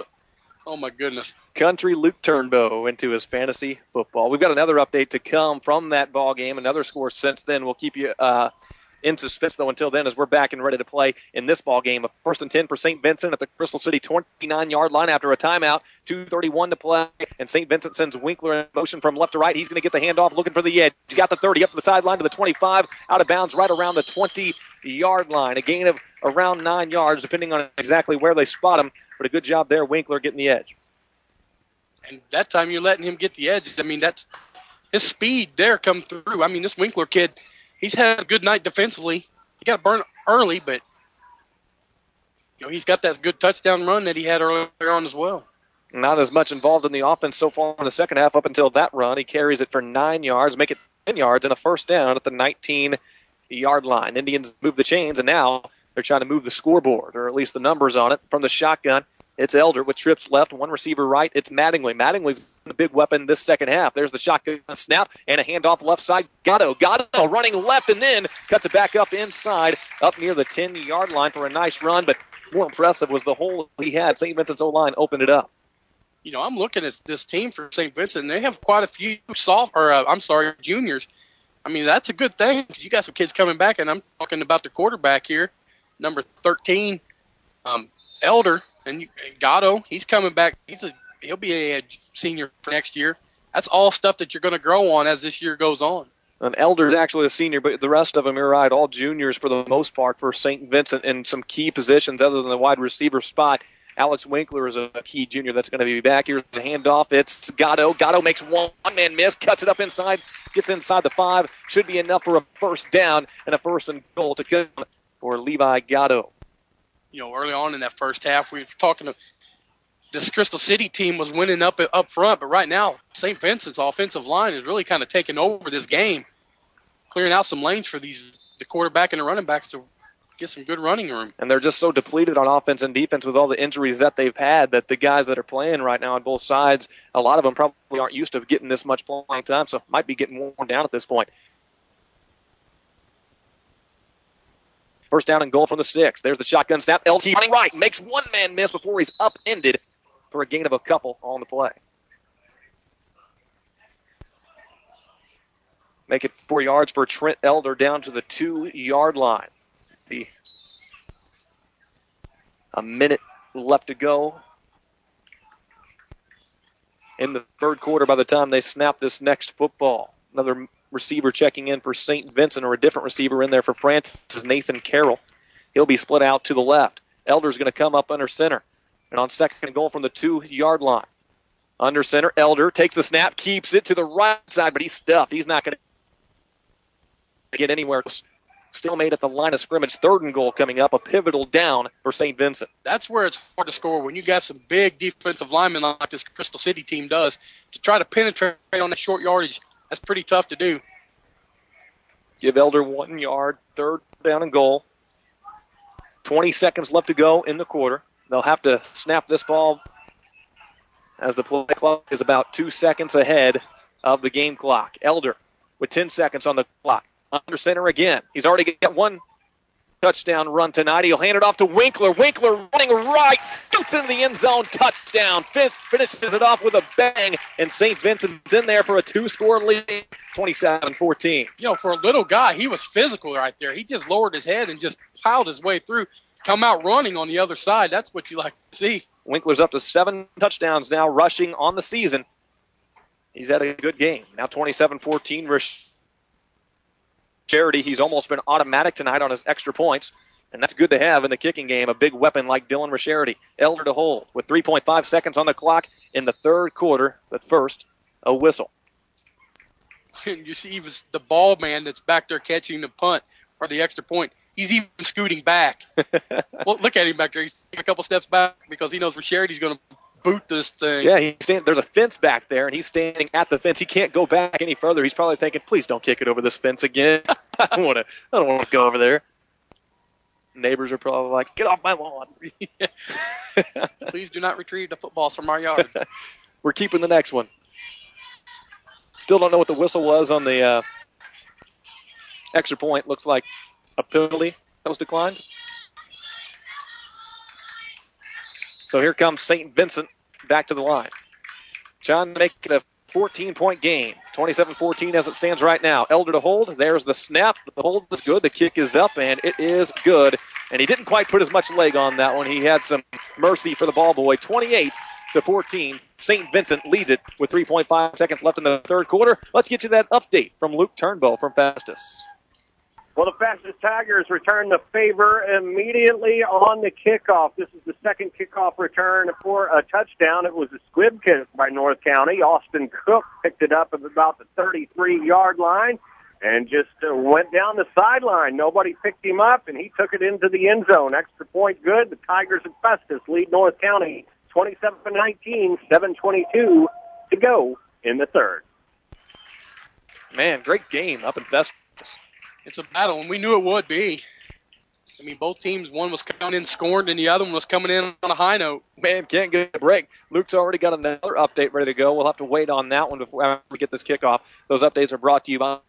Oh, my goodness. Country Luke Turnbow into his fantasy football. We've got another update to come from that ball game, another score since then. We'll keep you in suspense, though, until then, as we're back and ready to play in this ball game. A 1st and 10 for St. Vincent at the Crystal City 29-yard line after a timeout. 2:31 to play, and St. Vincent sends Winkler in motion from left to right. He's going to get the handoff, looking for the edge. He's got the 30 up to the sideline to the 25, out of bounds right around the 20-yard line. A gain of around 9 yards, depending on exactly where they spot him. But a good job there, Winkler getting the edge. And that time you're letting him get the edge. I mean, that's his speed there come through. I mean, this Winkler kid, he's had a good night defensively. He got burned early, but he's got that good touchdown run that he had earlier on as well. Not as much involved in the offense so far in the second half up until that run. He carries it for 9 yards, make it 10 yards, and a first down at the 19-yard line. Indians move the chains, and now they're trying to move the scoreboard, or at least the numbers on it. From the shotgun, it's Elder with trips left, one receiver right. It's Mattingly. Mattingly's the big weapon this second half. There's the shotgun snap and a handoff left side. Gatto running left and then cuts it back up inside, up near the 10-yard line for a nice run. But more impressive was the hole he had. St. Vincent's O-line opened it up. I'm looking at this team for St. Vincent, and they have quite a few juniors. I mean, that's a good thing because you got some kids coming back, and I'm talking about the quarterback here, number 13, Elder. And Gatto, he's coming back. He'll be a senior for next year. That's all stuff that you're going to grow on as this year goes on. And Elder's actually a senior, but the rest of them, you're right, all juniors for the most part for St. Vincent in some key positions other than the wide receiver spot. Alex Winkler is a key junior that's going to be back. Here's the handoff. It's Gatto. Gatto makes one-man miss, cuts it up inside, gets inside the 5. Should be enough for a first down and a first and goal to come for Levi Gatto. Early on in that first half, we were talking to this Crystal City team was winning up front, but right now St. Vincent's offensive line is really kind of taking over this game, clearing out some lanes for the quarterback and the running backs to get some good running room. And they're just so depleted on offense and defense with all the injuries that they've had that the guys that are playing right now on both sides, a lot of them probably aren't used to getting this much playing time, so might be getting worn down at this point. First down and goal from the 6. There's the shotgun snap. LT running right. Makes one-man miss before he's upended for a gain of a couple on the play. Make it 4 yards for Trent Elder down to the 2-yard line. A minute left to go in the third quarter by the time they snap this next football. Another receiver checking in for St. Vincent, or a different receiver in there for Francis is Nathan Carroll. He'll be split out to the left. Elder's going to come up under center. And on second and goal from the 2-yard line. Under center, Elder takes the snap, keeps it to the right side, but he's stuffed. He's not going to get anywhere. Still made at the line of scrimmage. Third and goal coming up, a pivotal down for St. Vincent. That's where it's hard to score when you got some big defensive linemen like this Crystal City team does. To try to penetrate on that short yardage, that's pretty tough to do. Give Elder 1 yard, third down and goal. 20 seconds left to go in the quarter. They'll have to snap this ball as the play clock is about 2 seconds ahead of the game clock. Elder with 10 seconds on the clock. Under center again. He's already got one touchdown run tonight. He'll hand it off to Winkler. Winkler running right, scoots into the end zone, touchdown. Finishes it off with a bang, and St. Vincent's in there for a 2-score lead, 27-14. For a little guy, he was physical right there. He just lowered his head and just plowed his way through. Come out running on the other side. That's what you like to see. Winkler's up to 7 touchdowns now, rushing on the season. He's had a good game. Now 27-14. Charity, he's almost been automatic tonight on his extra points, and that's good to have in the kicking game, a big weapon like Dylan Risharity. Elder to hold with 3.5 seconds on the clock in the third quarter, but first, a whistle. You see even the ball man that's back there catching the punt or the extra point. He's even scooting back. Well, look at him back there. He's taking a couple steps back because he knows Risharity's going to boot this thing. Yeah, there's a fence back there, and he's standing at the fence. He can't go back any further. He's probably thinking, please don't kick it over this fence again. I don't want to go over there. Neighbors are probably like, get off my lawn. Please do not retrieve the footballs from our yard. We're keeping the next one. Still don't know what the whistle was on the extra point. Looks like a penalty that was declined. So here comes St. Vincent back to the line. Trying to make it a 14-point game. 27-14 as it stands right now. Elder to hold. There's the snap. The hold is good. The kick is up, and it is good. And he didn't quite put as much leg on that one. He had some mercy for the ball boy. 28-14. St. Vincent leads it with 3.5 seconds left in the third quarter. Let's get you that update from Luke Turnbow from Festus. Well, the Festus Tigers return the favor immediately on the kickoff. This is the second kickoff return for a touchdown. It was a squib kick by North County. Austin Cook picked it up at about the 33-yard line and just went down the sideline. Nobody picked him up, and he took it into the end zone. Extra point good. The Tigers of Festus lead North County 27-19, 7:22 to go in the third. Man, great game up in Festus. It's a battle, and we knew it would be. I mean, both teams, one was coming in scoring, and the other one was coming in on a high note. Man, can't get a break. Luke's already got another update ready to go. We'll have to wait on that one before we get this kickoff. Those updates are brought to you by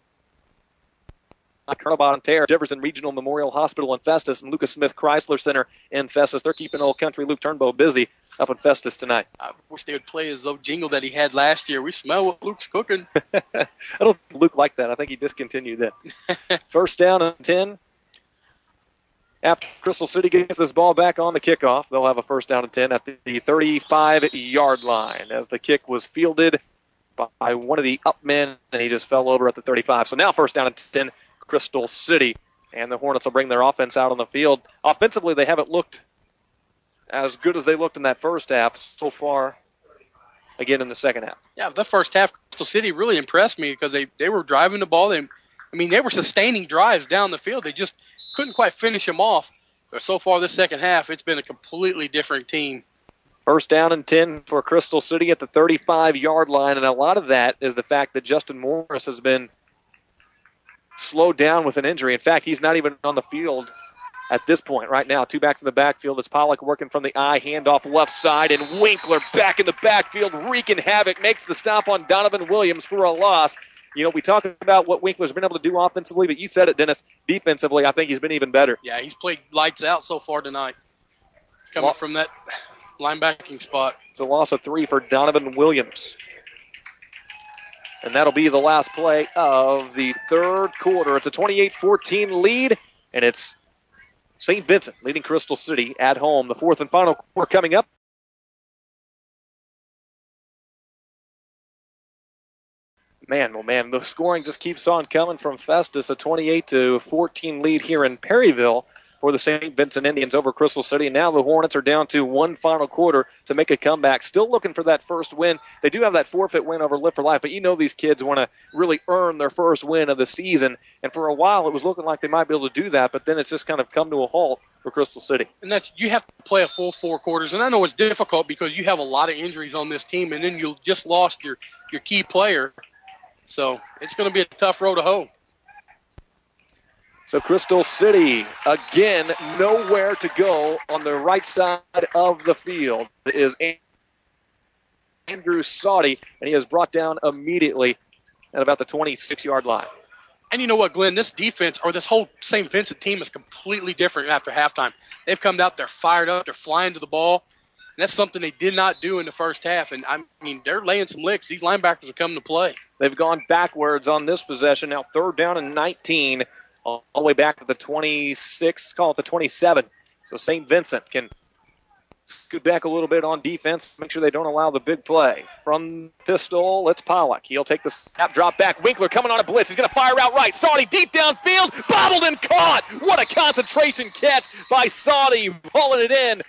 Colonel Bonterre, Jefferson Regional Memorial Hospital in Festus, and Lucas Smith Chrysler Center in Festus. They're keeping Old Country Luke Turnbow busy up in Festus tonight. I wish they would play his old jingle that he had last year. We smell what Luke's cooking. I don't think Luke liked that. I think he discontinued that. First down and 10. After Crystal City gets this ball back on the kickoff, they'll have a first down and 10 at the 35-yard line as the kick was fielded by one of the up men, and he just fell over at the 35. So now first down and 10, Crystal City, and the Hornets will bring their offense out on the field. Offensively, they haven't looked as good as they looked in that first half so far, again in the second half. Yeah, the first half, Crystal City really impressed me because they were driving the ball. They were sustaining drives down the field. They just couldn't quite finish them off. But so far this second half, it's been a completely different team. First down and 10 for Crystal City at the 35-yard line, and a lot of that is the fact that Justin Morris has been slowed down with an injury. In fact, he's not even on the field at this point right now. Two backs in the backfield. It's Pollock working from the eye, handoff left side, and Winkler back in the backfield, wreaking havoc, makes the stop on Donovan Williams for a loss. You know, we talk about what Winkler's been able to do offensively, but you said it, Dennis, defensively, I think he's been even better. Yeah, he's played lights out so far tonight, coming from that linebacking spot. It's a loss of 3 for Donovan Williams. And that'll be the last play of the third quarter. It's a 28-14 lead, and it's St. Vincent leading Crystal City at home. The fourth and final quarter coming up. Man, oh man, the scoring just keeps on coming from Festus. A 28-14 lead here in Perryville for the St. Vincent Indians over Crystal City. And now the Hornets are down to one final quarter to make a comeback. Still looking for that first win. They do have that forfeit win over Live for Life, but you know these kids want to really earn their first win of the season. And for a while it was looking like they might be able to do that, but then it's just kind of come to a halt for Crystal City. And that's, you have to play a full 4 quarters. And I know it's difficult because you have a lot of injuries on this team, and then you just lost your key player. So it's going to be a tough road to hoe. So Crystal City, again, nowhere to go on the right side of the field. It is Andrew Sauty, and he is brought down immediately at about the 26-yard line. And you know what, Glenn? This defense, or this whole St. Vincent team, is completely different after halftime. They've come out, they're fired up, they're flying to the ball. And that's something they did not do in the first half. And, I mean, they're laying some licks. These linebackers are coming to play. They've gone backwards on this possession. Now third down and 19. All the way back to the 26, call it the 27. So St. Vincent can scoot back a little bit on defense, make sure they don't allow the big play. From pistol, it's Pollock. He'll take the snap, drop back. Winkler coming on a blitz. He's going to fire out right. Sauty deep downfield, bobbled and caught. What a concentration catch by Sauty, pulling it in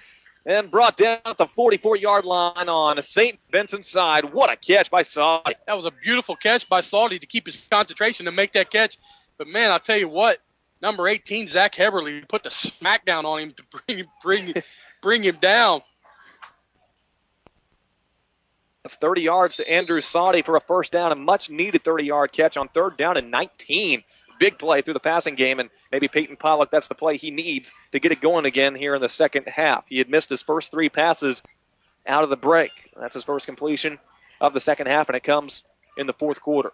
and brought down at the 44-yard line on St. Vincent's side. What a catch by Sauty. That was a beautiful catch by Sauty to keep his concentration and make that catch. But, man, I'll tell you what, number 18, Zach Heberly, put the smackdown on him to bring him down. That's 30 yards to Andrew Sauty for a first down, a much-needed 30-yard catch on third down and 19. Big play through the passing game, and maybe Peyton Pollock, that's the play he needs to get it going again here in the second half. He had missed his first 3 passes out of the break. That's his first completion of the second half, and it comes in the fourth quarter.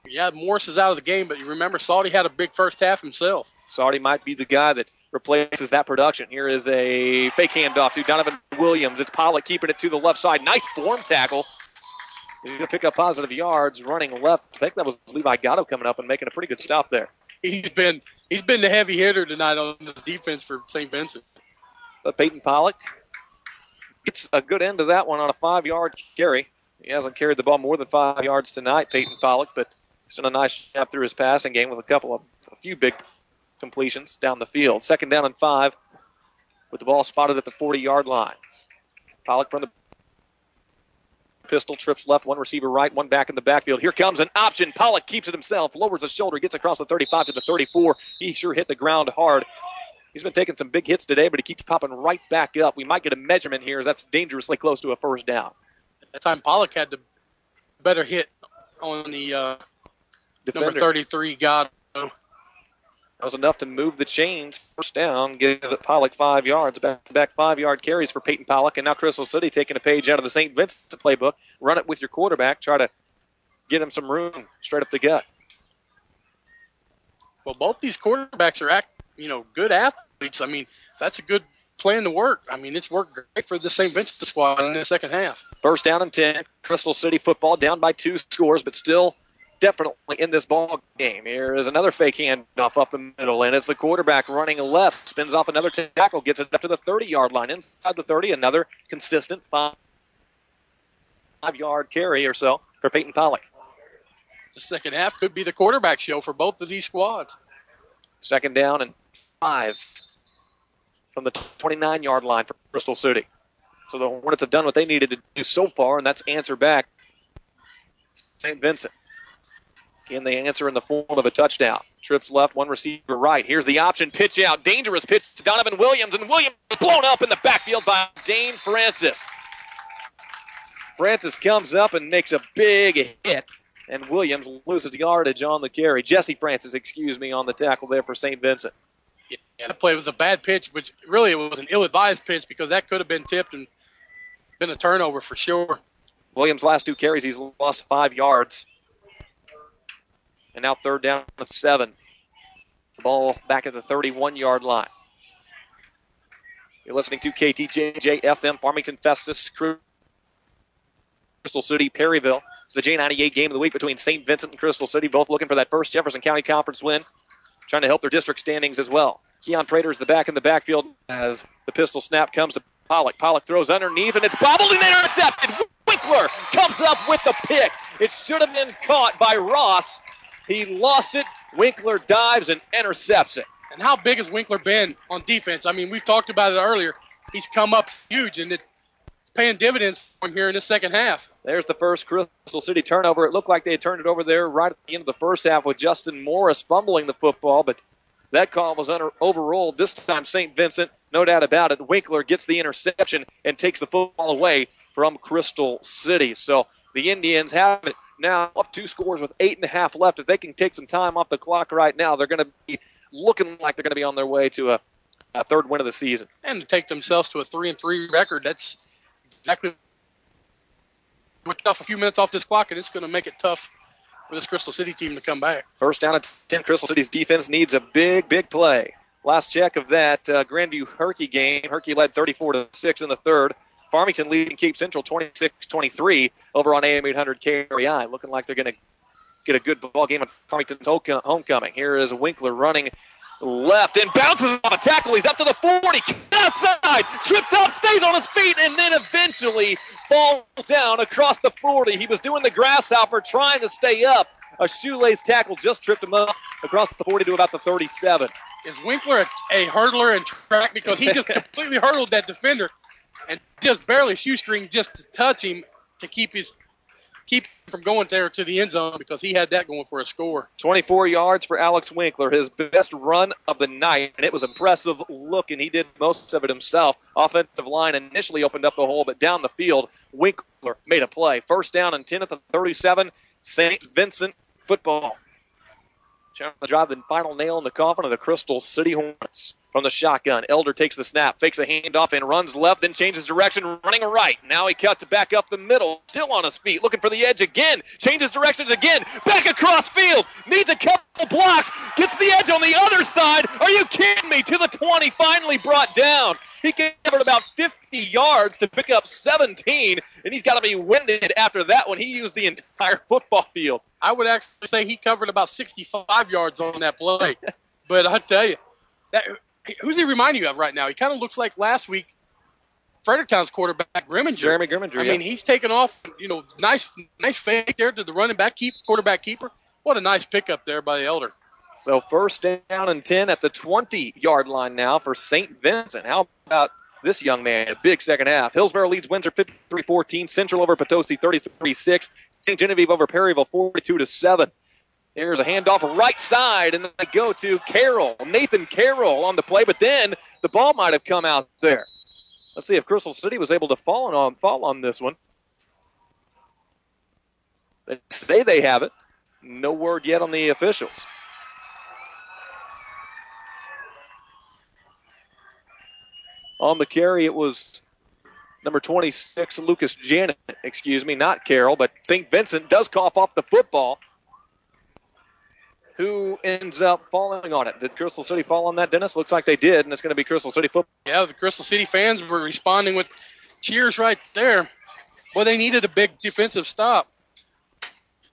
Yeah, Morris is out of the game, but you remember Sauty had a big first half himself. Sauty might be the guy that replaces that production. Here is a fake handoff to Donovan Williams. It's Pollock keeping it to the left side. Nice form tackle. He's going to pick up positive yards running left. I think that was Levi Gatto coming up and making a pretty good stop there. He's been the heavy hitter tonight on this defense for St. Vincent. But Peyton Pollock gets a good end of that one on a 5-yard carry. He hasn't carried the ball more than 5 yards tonight, Peyton Pollock, but he's done a nice job through his passing game with a few big completions down the field. 2nd down and 5 with the ball spotted at the 40-yard line. Pollock from the pistol, trips left, one receiver right, one back in the backfield. Here comes an option. Pollock keeps it himself, lowers the shoulder, gets across the 35 to the 34. He sure hit the ground hard. He's been taking some big hits today, but he keeps popping right back up. We might get a measurement here as that's dangerously close to a first down. At that time, Pollock had the better hit on the number 33 guy. That was enough to move the chains. First down, give Pollock 5 yards. Back 5-yard carries for Peyton Pollock. And now Crystal City taking a page out of the St. Vincent playbook. Run it with your quarterback. Try to get him some room straight up the gut. Well, both these quarterbacks are good athletes. I mean, that's a good plan to work. I mean, it's worked great for the St. Vincent squad in the second half. First down and 10. Crystal City football down by 2 scores, but still definitely in this ball game. Here is another fake handoff up the middle, and it's the quarterback running left, spins off another tackle, gets it up to the 30-yard line. Inside the 30, another consistent 5-yard carry or so for Peyton Pollock. The second half could be the quarterback show for both of these squads. 2nd down and 5 from the 29-yard line for Crystal City. So the Hornets have done what they needed to do so far, and that's answer back St. Vincent. Can they answer in the form of a touchdown? Trips left, one receiver right. Here's the option, pitch out, dangerous pitch to Donovan Williams, and Williams is blown up in the backfield by Dane Francis. Francis comes up and makes a big hit, and Williams loses yardage on the carry. Jesse Francis, on the tackle there for St. Vincent. Yeah, that play was a bad pitch, but really it was an ill-advised pitch because that could have been tipped and been a turnover for sure. Williams' last 2 carries, he's lost 5 yards. And now 3rd down and 7. The ball back at the 31-yard line. You're listening to KTJJ FM, Farmington Festus, Crystal City, Perryville. It's the J98 game of the week between St. Vincent and Crystal City, both looking for that first Jefferson County Conference win, trying to help their district standings as well. Keon Prater's the back in the backfield as the pistol snap comes to Pollock. Pollock throws underneath, and it's bobbled and intercepted. Winkler comes up with the pick. It should have been caught by Ross. He lost it. Winkler dives and intercepts it. And how big has Winkler been on defense? I mean, we've talked about it earlier. He's come up huge, and it's paying dividends for him here in the second half. There's the first Crystal City turnover. It looked like they had turned it over there right at the end of the first half with Justin Morris fumbling the football, but that call was overruled. This time St. Vincent, no doubt about it. Winkler gets the interception and takes the football away from Crystal City. So the Indians have it now up 2 scores with 8.5 left. If they can take some time off the clock right now, they're going to be looking like they're going to be on their way to a 3rd win of the season. And to take themselves to a 3-3 record, that's exactly what tough. A few minutes off this clock, and it's going to make it tough for this Crystal City team to come back. First down at 10. Crystal City's defense needs a big play. Last check of that Grandview Herky game, Herky led 34-6 in the 3rd. Farmington leading Cape Central 26-23 over on AM 800 KREI. Looking like they're going to get a good ball game at Farmington's homecoming. Here is Winkler running left and bounces off a tackle. He's up to the 40, outside, tripped up, stays on his feet, and then eventually falls down across the 40. He was doing the grasshopper, trying to stay up. A shoelace tackle just tripped him up across the 40 to about the 37. Is Winkler a hurdler in track? Because he just completely hurdled that defender and just barely shoestring just to touch him to keep him from going there to the end zone because he had that going for a score. 24 yards for Alex Winkler, his best run of the night, and it was impressive looking. He did most of it himself. Offensive line initially opened up the hole, but down the field, Winkler made a play. First down and 10 at the 37, St. Vincent football. Trying to drive the final nail in the coffin of the Crystal City Hornets. From the shotgun, Elder takes the snap, fakes a handoff, and runs left, then changes direction, running right. Now he cuts back up the middle, still on his feet, looking for the edge again, changes directions again, back across field, needs a couple blocks, gets the edge on the other side. Are you kidding me? To the 20, finally brought down. He covered about 50 yards to pick up 17, and he's got to be winded after that one. He used the entire football field. I would actually say he covered about 65 yards on that play. But I tell you, who's he reminding you of right now? He kind of looks like last week Fredericktown's quarterback, Grimminger. Jeremy Grimminger, I mean, he's taken off, nice fake there to the running back quarterback keeper. What a nice pickup there by the Elder. So first down and 10 at the 20-yard line now for St. Vincent. How about this young man? A big second half. Hillsborough leads Windsor 53-14. Central over Potosi 33-6. St. Genevieve over Perryville 42-7. Here's a handoff right side, and then they go to Carroll. Nathan Carroll on the play, but then the ball might have come out there. Let's see if Crystal City was able to fall on this one. They say they have it. No word yet on the officials. On the carry, it was number 26, Lucas Janet, not Carroll, but St. Vincent does cough off the football. Who ends up falling on it? Did Crystal City fall on that, Dennis? Looks like they did, and it's going to be Crystal City football. Yeah, the Crystal City fans were responding with cheers right there. Well, they needed a big defensive stop.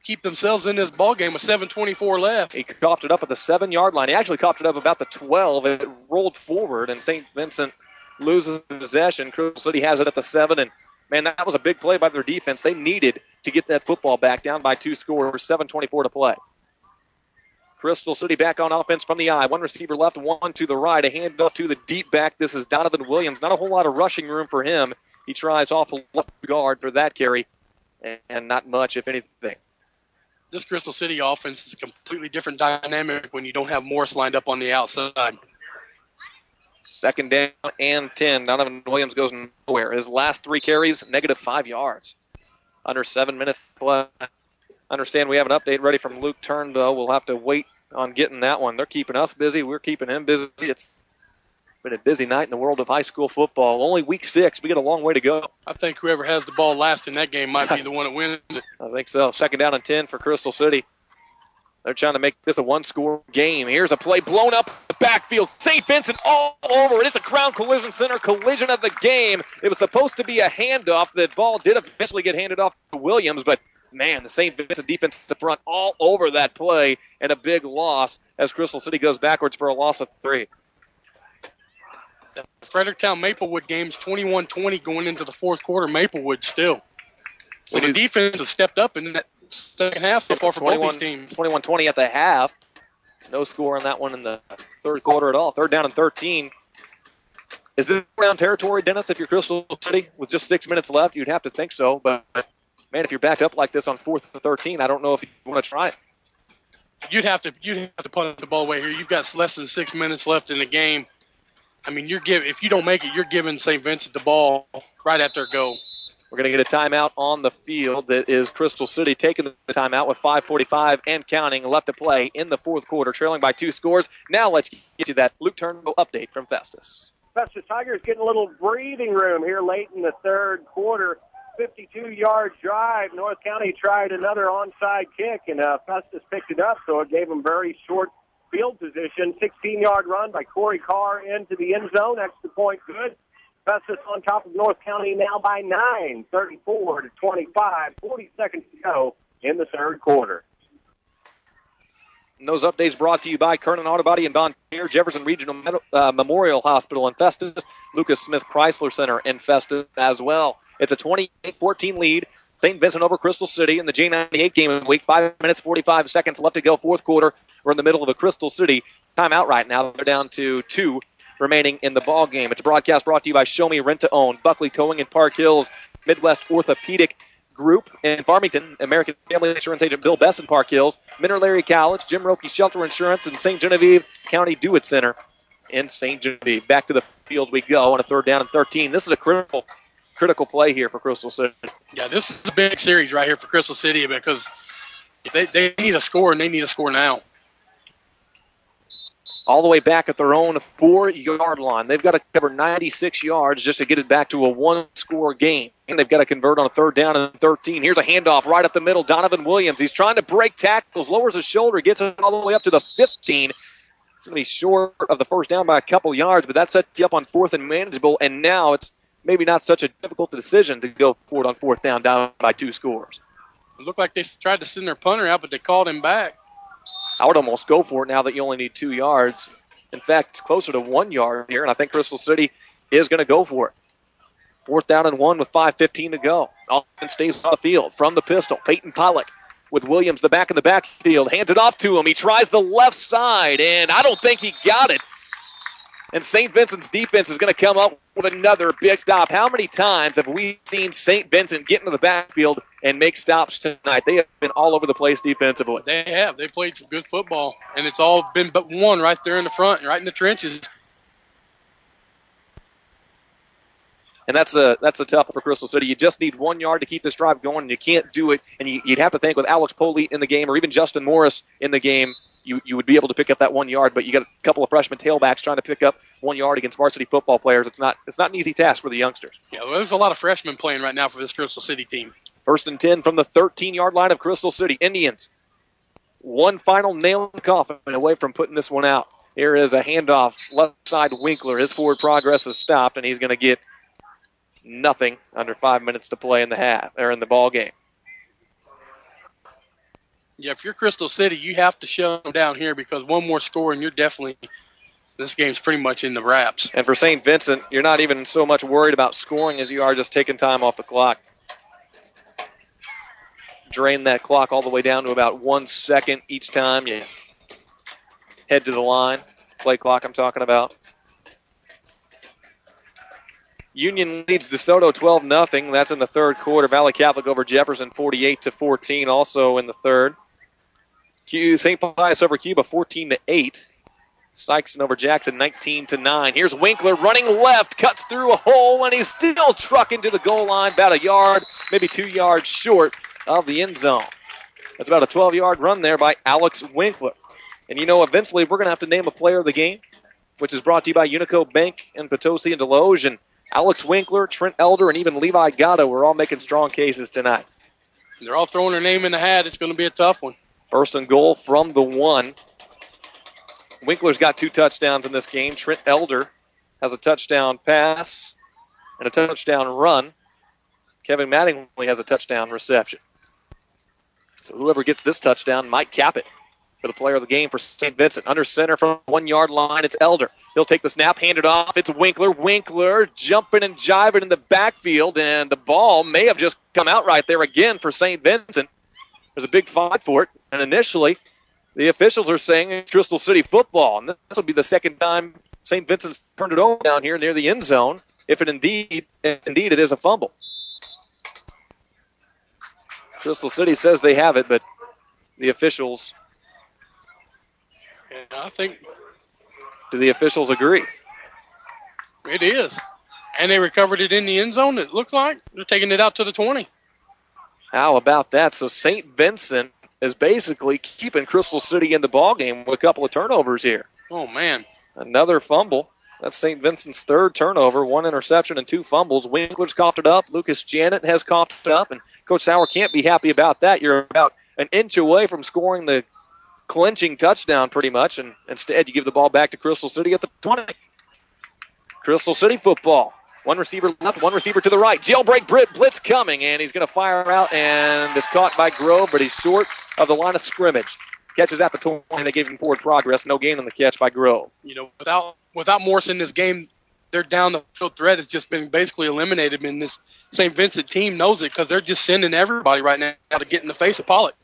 Keep themselves in this ball game with 7:24 left. He coughed it up at the 7-yard line. He actually coughed it up about the 12. It rolled forward, and St. Vincent loses possession. Crystal City has it at the 7, and, man, that was a big play by their defense. They needed to get that football back down by 2 scores, 7:24 to play. Crystal City back on offense from the eye. One receiver left, one to the right. A handoff to the deep back. This is Donovan Williams. Not a whole lot of rushing room for him. He tries off the left guard for that carry, and not much, if anything. This Crystal City offense is a completely different dynamic when you don't have Morris lined up on the outside. Second down and 10. Donovan Williams goes nowhere. His last 3 carries, -5 yards. Under 7 minutes left. Understand we have an update ready from Luke Turn, though. We'll have to wait on getting that one. They're keeping us busy. We're keeping him busy. It's been a busy night in the world of high school football. Only week 6. We got a long way to go. I think whoever has the ball last in that game might be the one that wins it. I think so. Second down and 10 for Crystal City. They're trying to make this a 1-score game. Here's a play blown up the backfield. St. Vincent all over it. It's a Crown Collision Center collision of the game. It was supposed to be a handoff. The ball did eventually get handed off to Williams, but man, the St. Vincent defensive front all over that play, and a big loss as Crystal City goes backwards for a loss of 3. The Fredericktown-Maplewood game's 21-20 going into the fourth quarter. Maplewood still. So the defense has stepped up in that second half so far for both these teams. 21-20 at the half. No score on that one in the third quarter at all. Third down and 13. Is this around territory, Dennis, if you're Crystal City? With just 6 minutes left, you'd have to think so, but man, if you're backed up like this on 4th and 13, I don't know if you want to try it. You'd have to punt the ball away here. You've got less than 6 minutes left in the game. I mean, if you don't make it, you're giving St. Vincent the ball right at their goal. We're going to get a timeout on the field. That is Crystal City taking the timeout with 5:45 and counting left to play in the fourth quarter, trailing by 2 scores. Now let's get to that Luke Turnbull update from Festus. Festus Tigers getting a little breathing room here late in the third quarter. 52-yard drive. North County tried another onside kick, and Festus picked it up, so it gave them very short field position. 16-yard run by Corey Carr into the end zone. Extra point good. Festus on top of North County now by 9, 34-25. 40 seconds to go in the third quarter. And those updates brought to you by Kernan Auto Body and Bon Pierre, Jefferson Regional Memorial Hospital in Festus, Lucas Smith Chrysler Center in Festus as well. It's a 28-14 lead. St. Vincent over Crystal City in the J98 game of the week. 5 minutes, 45 seconds left to go. Fourth quarter. We're in the middle of a Crystal City timeout right now. They're down to 2 remaining in the ball game. It's a broadcast brought to you by Show Me Rent to Own, Buckley Towing in Park Hills, Midwest Orthopedic Group in Farmington, American Family Insurance Agent Bill Best in Park Hills, Minter Larry College, Jim Roke Shelter Insurance, and St. Genevieve County Do-It Center in St. Genevieve. Back to the field we go on a third down and 13. This is a critical play here for Crystal City. Yeah, this is a big series right here for Crystal City because they need a score, and they need a score now. All the way back at their own 4-yard line. They've got to cover 96 yards just to get it back to a 1-score game. And they've got to convert on a third down and 13. Here's a handoff right up the middle. Donovan Williams. He's trying to break tackles, lowers his shoulder, gets it all the way up to the 15. It's going to be short of the first down by a couple yards, but that sets you up on 4th and manageable. And now it's maybe not such a difficult decision to go forward on 4th down by 2 scores. It looked like they tried to send their punter out, but they called him back. I would almost go for it now that you only need 2 yards. In fact, it's closer to 1 yard here, and I think Crystal City is going to go for it. 4th down and 1 with 5:15 to go. Offense stays on the field from the pistol. Peyton Pollock with Williams, the back in the backfield. Hands it off to him. He tries the left side, and I don't think he got it. And St. Vincent's defense is going to come up with another big stop. How many times have we seen St. Vincent get into the backfield and make stops tonight? They have been all over the place defensively. They have. They played some good football, and it's all been but one right there in the front, right in the trenches. And that's a tough one for Crystal City. You just need 1 yard to keep this drive going, and you can't do it. And you'd have to think with Alex Poley in the game or even Justin Morris in the game, you would be able to pick up that 1 yard, but you got a couple of freshman tailbacks trying to pick up 1 yard against varsity football players. It's not an easy task for the youngsters. Yeah, well, there's a lot of freshmen playing right now for this Crystal City team. 1st and 10 from the 13-yard line of Crystal City. Indians, one final nail in the coffin away from putting this one out. Here is a handoff, left side Winkler. His forward progress is stopped, and he's going to get nothing under 5 minutes to play in the ball game. Yeah, if you're Crystal City, you have to shut them down here because one more score and this game's pretty much in the wraps. And for St. Vincent, you're not even so much worried about scoring as you are just taking time off the clock. Drain that clock all the way down to about 1 second each time you head to the line. Play clock I'm talking about. Union leads DeSoto 12-0. That's in the third quarter. Valley Catholic over Jefferson 48-14 also in the third. St. Pius over Cuba 14-8. Sykeston over Jackson 19-9. Here's Winkler running left, cuts through a hole, and he's still trucking to the goal line about a yard, maybe 2 yards short of the end zone. That's about a 12-yard run there by Alex Winkler. And eventually we're going to have to name a player of the game, which is brought to you by Unico Bank and Potosi and Deloge. And Alex Winkler, Trent Elder, and even Levi Gatto are all making strong cases tonight. They're all throwing their name in the hat. It's going to be a tough one. 1st and goal from the 1. Winkler's got 2 touchdowns in this game. Trent Elder has a touchdown pass and a touchdown run. Kevin Mattingly has a touchdown reception. So whoever gets this touchdown might cap it for the player of the game for St. Vincent. Under center from the 1 yard line, it's Elder. He'll take the snap, hand it off. It's Winkler. Winkler jumping and jiving in the backfield, and the ball may have just come out right there again for St. Vincent. There's a big fight for it, and initially the officials are saying it's Crystal City football, and this will be the second time St. Vincent's turned it over down here near the end zone, if indeed it is a fumble. Crystal City says they have it, but the officials... Yeah, I think... Do the officials agree? It is. And they recovered it in the end zone, it looks like. They're taking it out to the 20. How about that? So St. Vincent is basically keeping Crystal City in the ballgame with a couple of turnovers here. Oh, man. Another fumble. That's St. Vincent's third turnover, 1 interception and 2 fumbles. Winkler's coughed it up. Lucas Janet has coughed it up. And Coach Sauer can't be happy about that. You're about an inch away from scoring the clinching touchdown pretty much, and instead you give the ball back to Crystal City at the 20. Crystal City football. 1 receiver left, 1 receiver to the right. Jailbreak blitz coming, and he's going to fire out, and it's caught by Grove, but he's short of the line of scrimmage. Catches at the 20. They gave him forward progress. No gain on the catch by Grove. Without Morris in this game, their down the field threat has just been basically eliminated. And this St. Vincent team knows it because they're just sending everybody right now to get in the face of Pollock.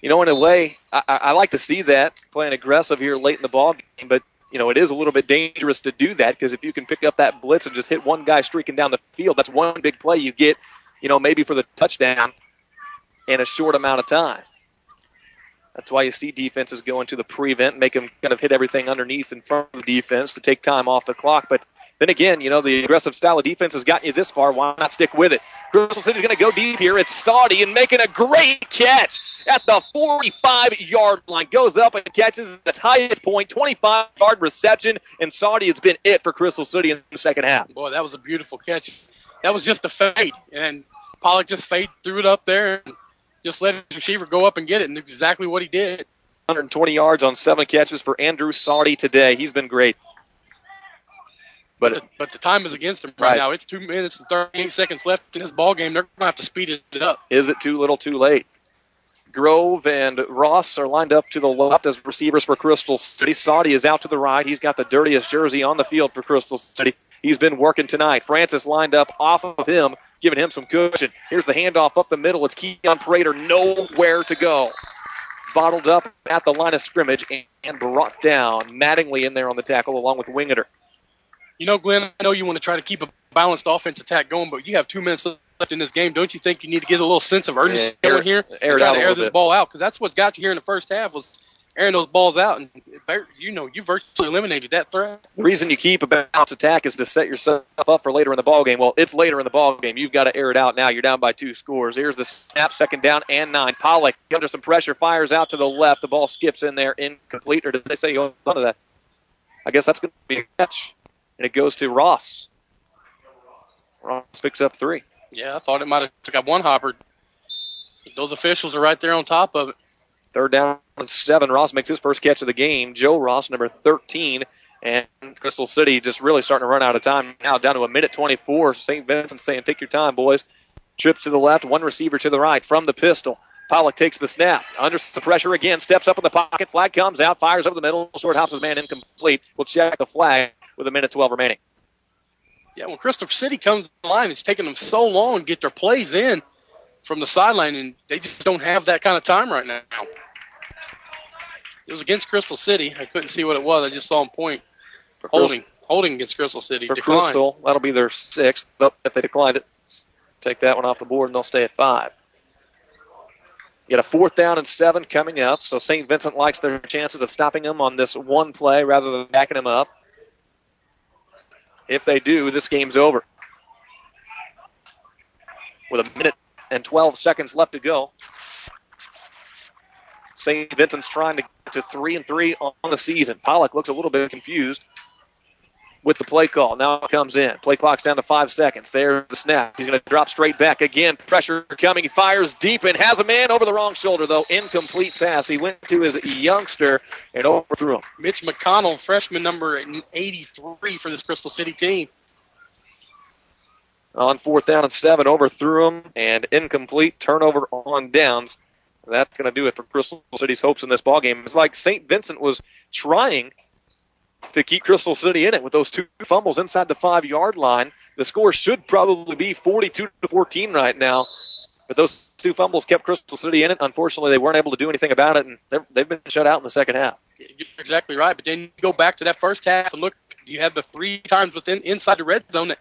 In a way, I like to see that, playing aggressive here late in the ball game, but it is a little bit dangerous to do that because if you can pick up that blitz and just hit one guy streaking down the field, that's one big play you get, maybe for the touchdown in a short amount of time. That's why you see defenses go into the prevent, make them kind of hit everything underneath in front of the defense to take time off the clock. But then again, the aggressive style of defense has gotten you this far. Why not stick with it? Crystal City's going to go deep here. It's Saudi and making a great catch at the 45-yard line. Goes up and catches its highest point, 25-yard reception, and Saudi has been it for Crystal City in the second half. Boy, that was a beautiful catch. That was just a fade, and Pollock just threw it up there and just let his receiver go up and get it, and exactly what he did. 120 yards on 7 catches for Andrew Saudi today. He's been great. But the time is against him right now. It's 2 minutes and 38 seconds left in this ball game. They're going to have to speed it up. Is it too little, too late? Grove and Ross are lined up to the left as receivers for Crystal City. Saudi is out to the right. He's got the dirtiest jersey on the field for Crystal City. He's been working tonight. Francis lined up off of him, giving him some cushion. Here's the handoff up the middle. It's Keon Prater, nowhere to go. Bottled up at the line of scrimmage and brought down. Mattingly in there on the tackle along with Wingeter. You know, Glenn, I know you want to try to keep a balanced offense attack going, but you have 2 minutes left in this game. Don't you think you need to get a little sense of urgency going here and try to air this ball out? Because that's what got you here in the first half was airing those balls out, and you virtually eliminated that threat. The reason you keep a balanced attack is to set yourself up for later in the ballgame. Well, it's later in the ballgame. You've got to air it out now. You're down by 2 scores. Here's the snap, 2nd down and 9. Pollock under some pressure, fires out to the left. The ball skips in there, incomplete. Or did they say hold on to that? I guess that's going to be a catch. And it goes to Ross. Ross picks up 3. Yeah, I thought it might have got one hopper. Those officials are right there on top of it. 3rd down and 7. Ross makes his first catch of the game. Joe Ross, number 13. And Crystal City just really starting to run out of time now, down to a minute 24. St. Vincent saying, take your time, boys. Trips to the left, one receiver to the right from the pistol. Pollock takes the snap. Under some pressure again, steps up in the pocket. Flag comes out, fires over the middle. Short hops his man incomplete. We'll check the flag with a minute 12 remaining. Yeah, when Crystal City comes to the line, it's taking them so long to get their plays in from the sideline, and they just don't have that kind of time right now. It was against Crystal City. I couldn't see what it was. I just saw him point. Holding against Crystal City. For Crystal, that'll be their 6th. If they declined it, take that one off the board, and they'll stay at 5. You got a 4th down and 7 coming up, so St. Vincent likes their chances of stopping them on this one play rather than backing them up. If they do, this game's over. With a minute and 12 seconds left to go. St. Vincent's trying to get to 3-3 on the season. Pollock looks a little bit confused with the play call. Now it comes in. Play clock's down to 5 seconds. There's the snap. He's going to drop straight back again. Pressure coming. He fires deep and has a man over the wrong shoulder, though. Incomplete pass. He went to his youngster and overthrew him. Mitch McConnell, freshman number 83 for this Crystal City team. On 4th down and 7, overthrew him and incomplete. Turnover on downs. That's going to do it for Crystal City's hopes in this ballgame. It's like St. Vincent was trying to keep Crystal City in it with those 2 fumbles inside the 5-yard line. The score should probably be 42-14 right now. But those 2 fumbles kept Crystal City in it. Unfortunately, they weren't able to do anything about it, and they've been shut out in the second half. You're exactly right. But then you go back to that first half and look, you had the 3 times inside the red zone that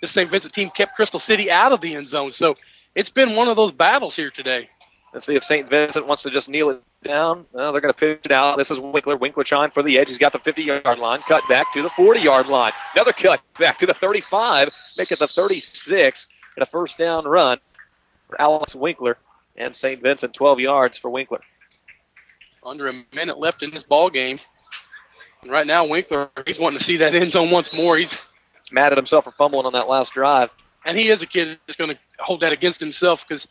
this St. Vincent team kept Crystal City out of the end zone. So it's been one of those battles here today. Let's see if St. Vincent wants to just kneel it down. No, they're going to pitch it out. This is Winkler. Winkler trying for the edge. He's got the 50-yard line. Cut back to the 40-yard line. Another cut back to the 35. Make it the 36. And a first down run for Alex Winkler. And St. Vincent, 12 yards for Winkler. Under a minute left in this ball game. And right now, Winkler, he's wanting to see that end zone once more. He's mad at himself for fumbling on that last drive. And he is a kid that's going to hold that against himself because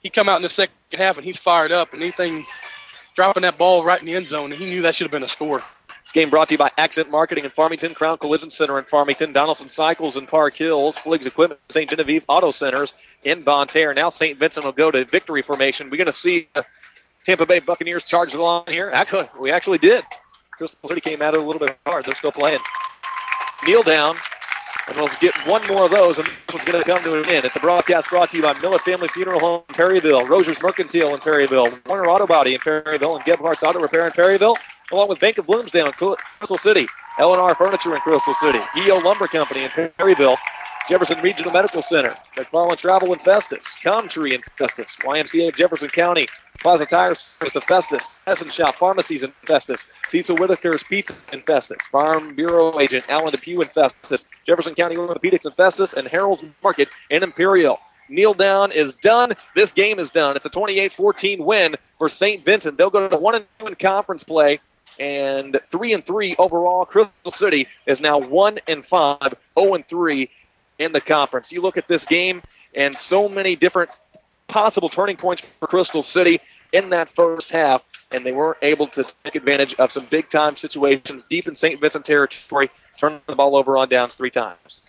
he come out in the second half and he's fired up, and anything dropping that ball right in the end zone, and he knew that should have been a score. This game brought to you by Accent Marketing in Farmington, Crown Collision Center in Farmington, Donaldson Cycles in Park Hills, Fliggs Equipment, St. Genevieve Auto Centers in Bonne Terre. Now St. Vincent will go to victory formation. We're going to see the Tampa Bay Buccaneers charge the line here. We actually did. Crystal City came at it a little bit hard. They're still playing. Kneel down. And we'll get one more of those, and this one's going to come to an end. It's a broadcast brought to you by Miller Family Funeral Home in Perryville, Rogers Mercantile in Perryville, Warner Auto Body in Perryville, and Gebhardt's Auto Repair in Perryville, along with Bank of Bloomsdale in Crystal City, L&R Furniture in Crystal City, EO Lumber Company in Perryville, Jefferson Regional Medical Center, McFarland Travel in Festus, Comtree in Festus, YMCA of Jefferson County, Plaza Tire Service of Festus, Essence Shop Pharmacies in Festus, Cecil Whitaker's Pizza in Festus, Farm Bureau Agent Alan Depew in Festus, Jefferson County Orthopedics in Festus, and Harold's Market in Imperial. Kneel down is done. This game is done. It's a 28-14 win for St. Vincent. They'll go to 1-2 in conference play and 3-3 overall. Crystal City is now 1-5, 0-3 in the conference. You look at this game and so many different possible turning points for Crystal City in that first half, and they weren't able to take advantage of some big-time situations deep in St. Vincent territory, turning the ball over on downs 3 times.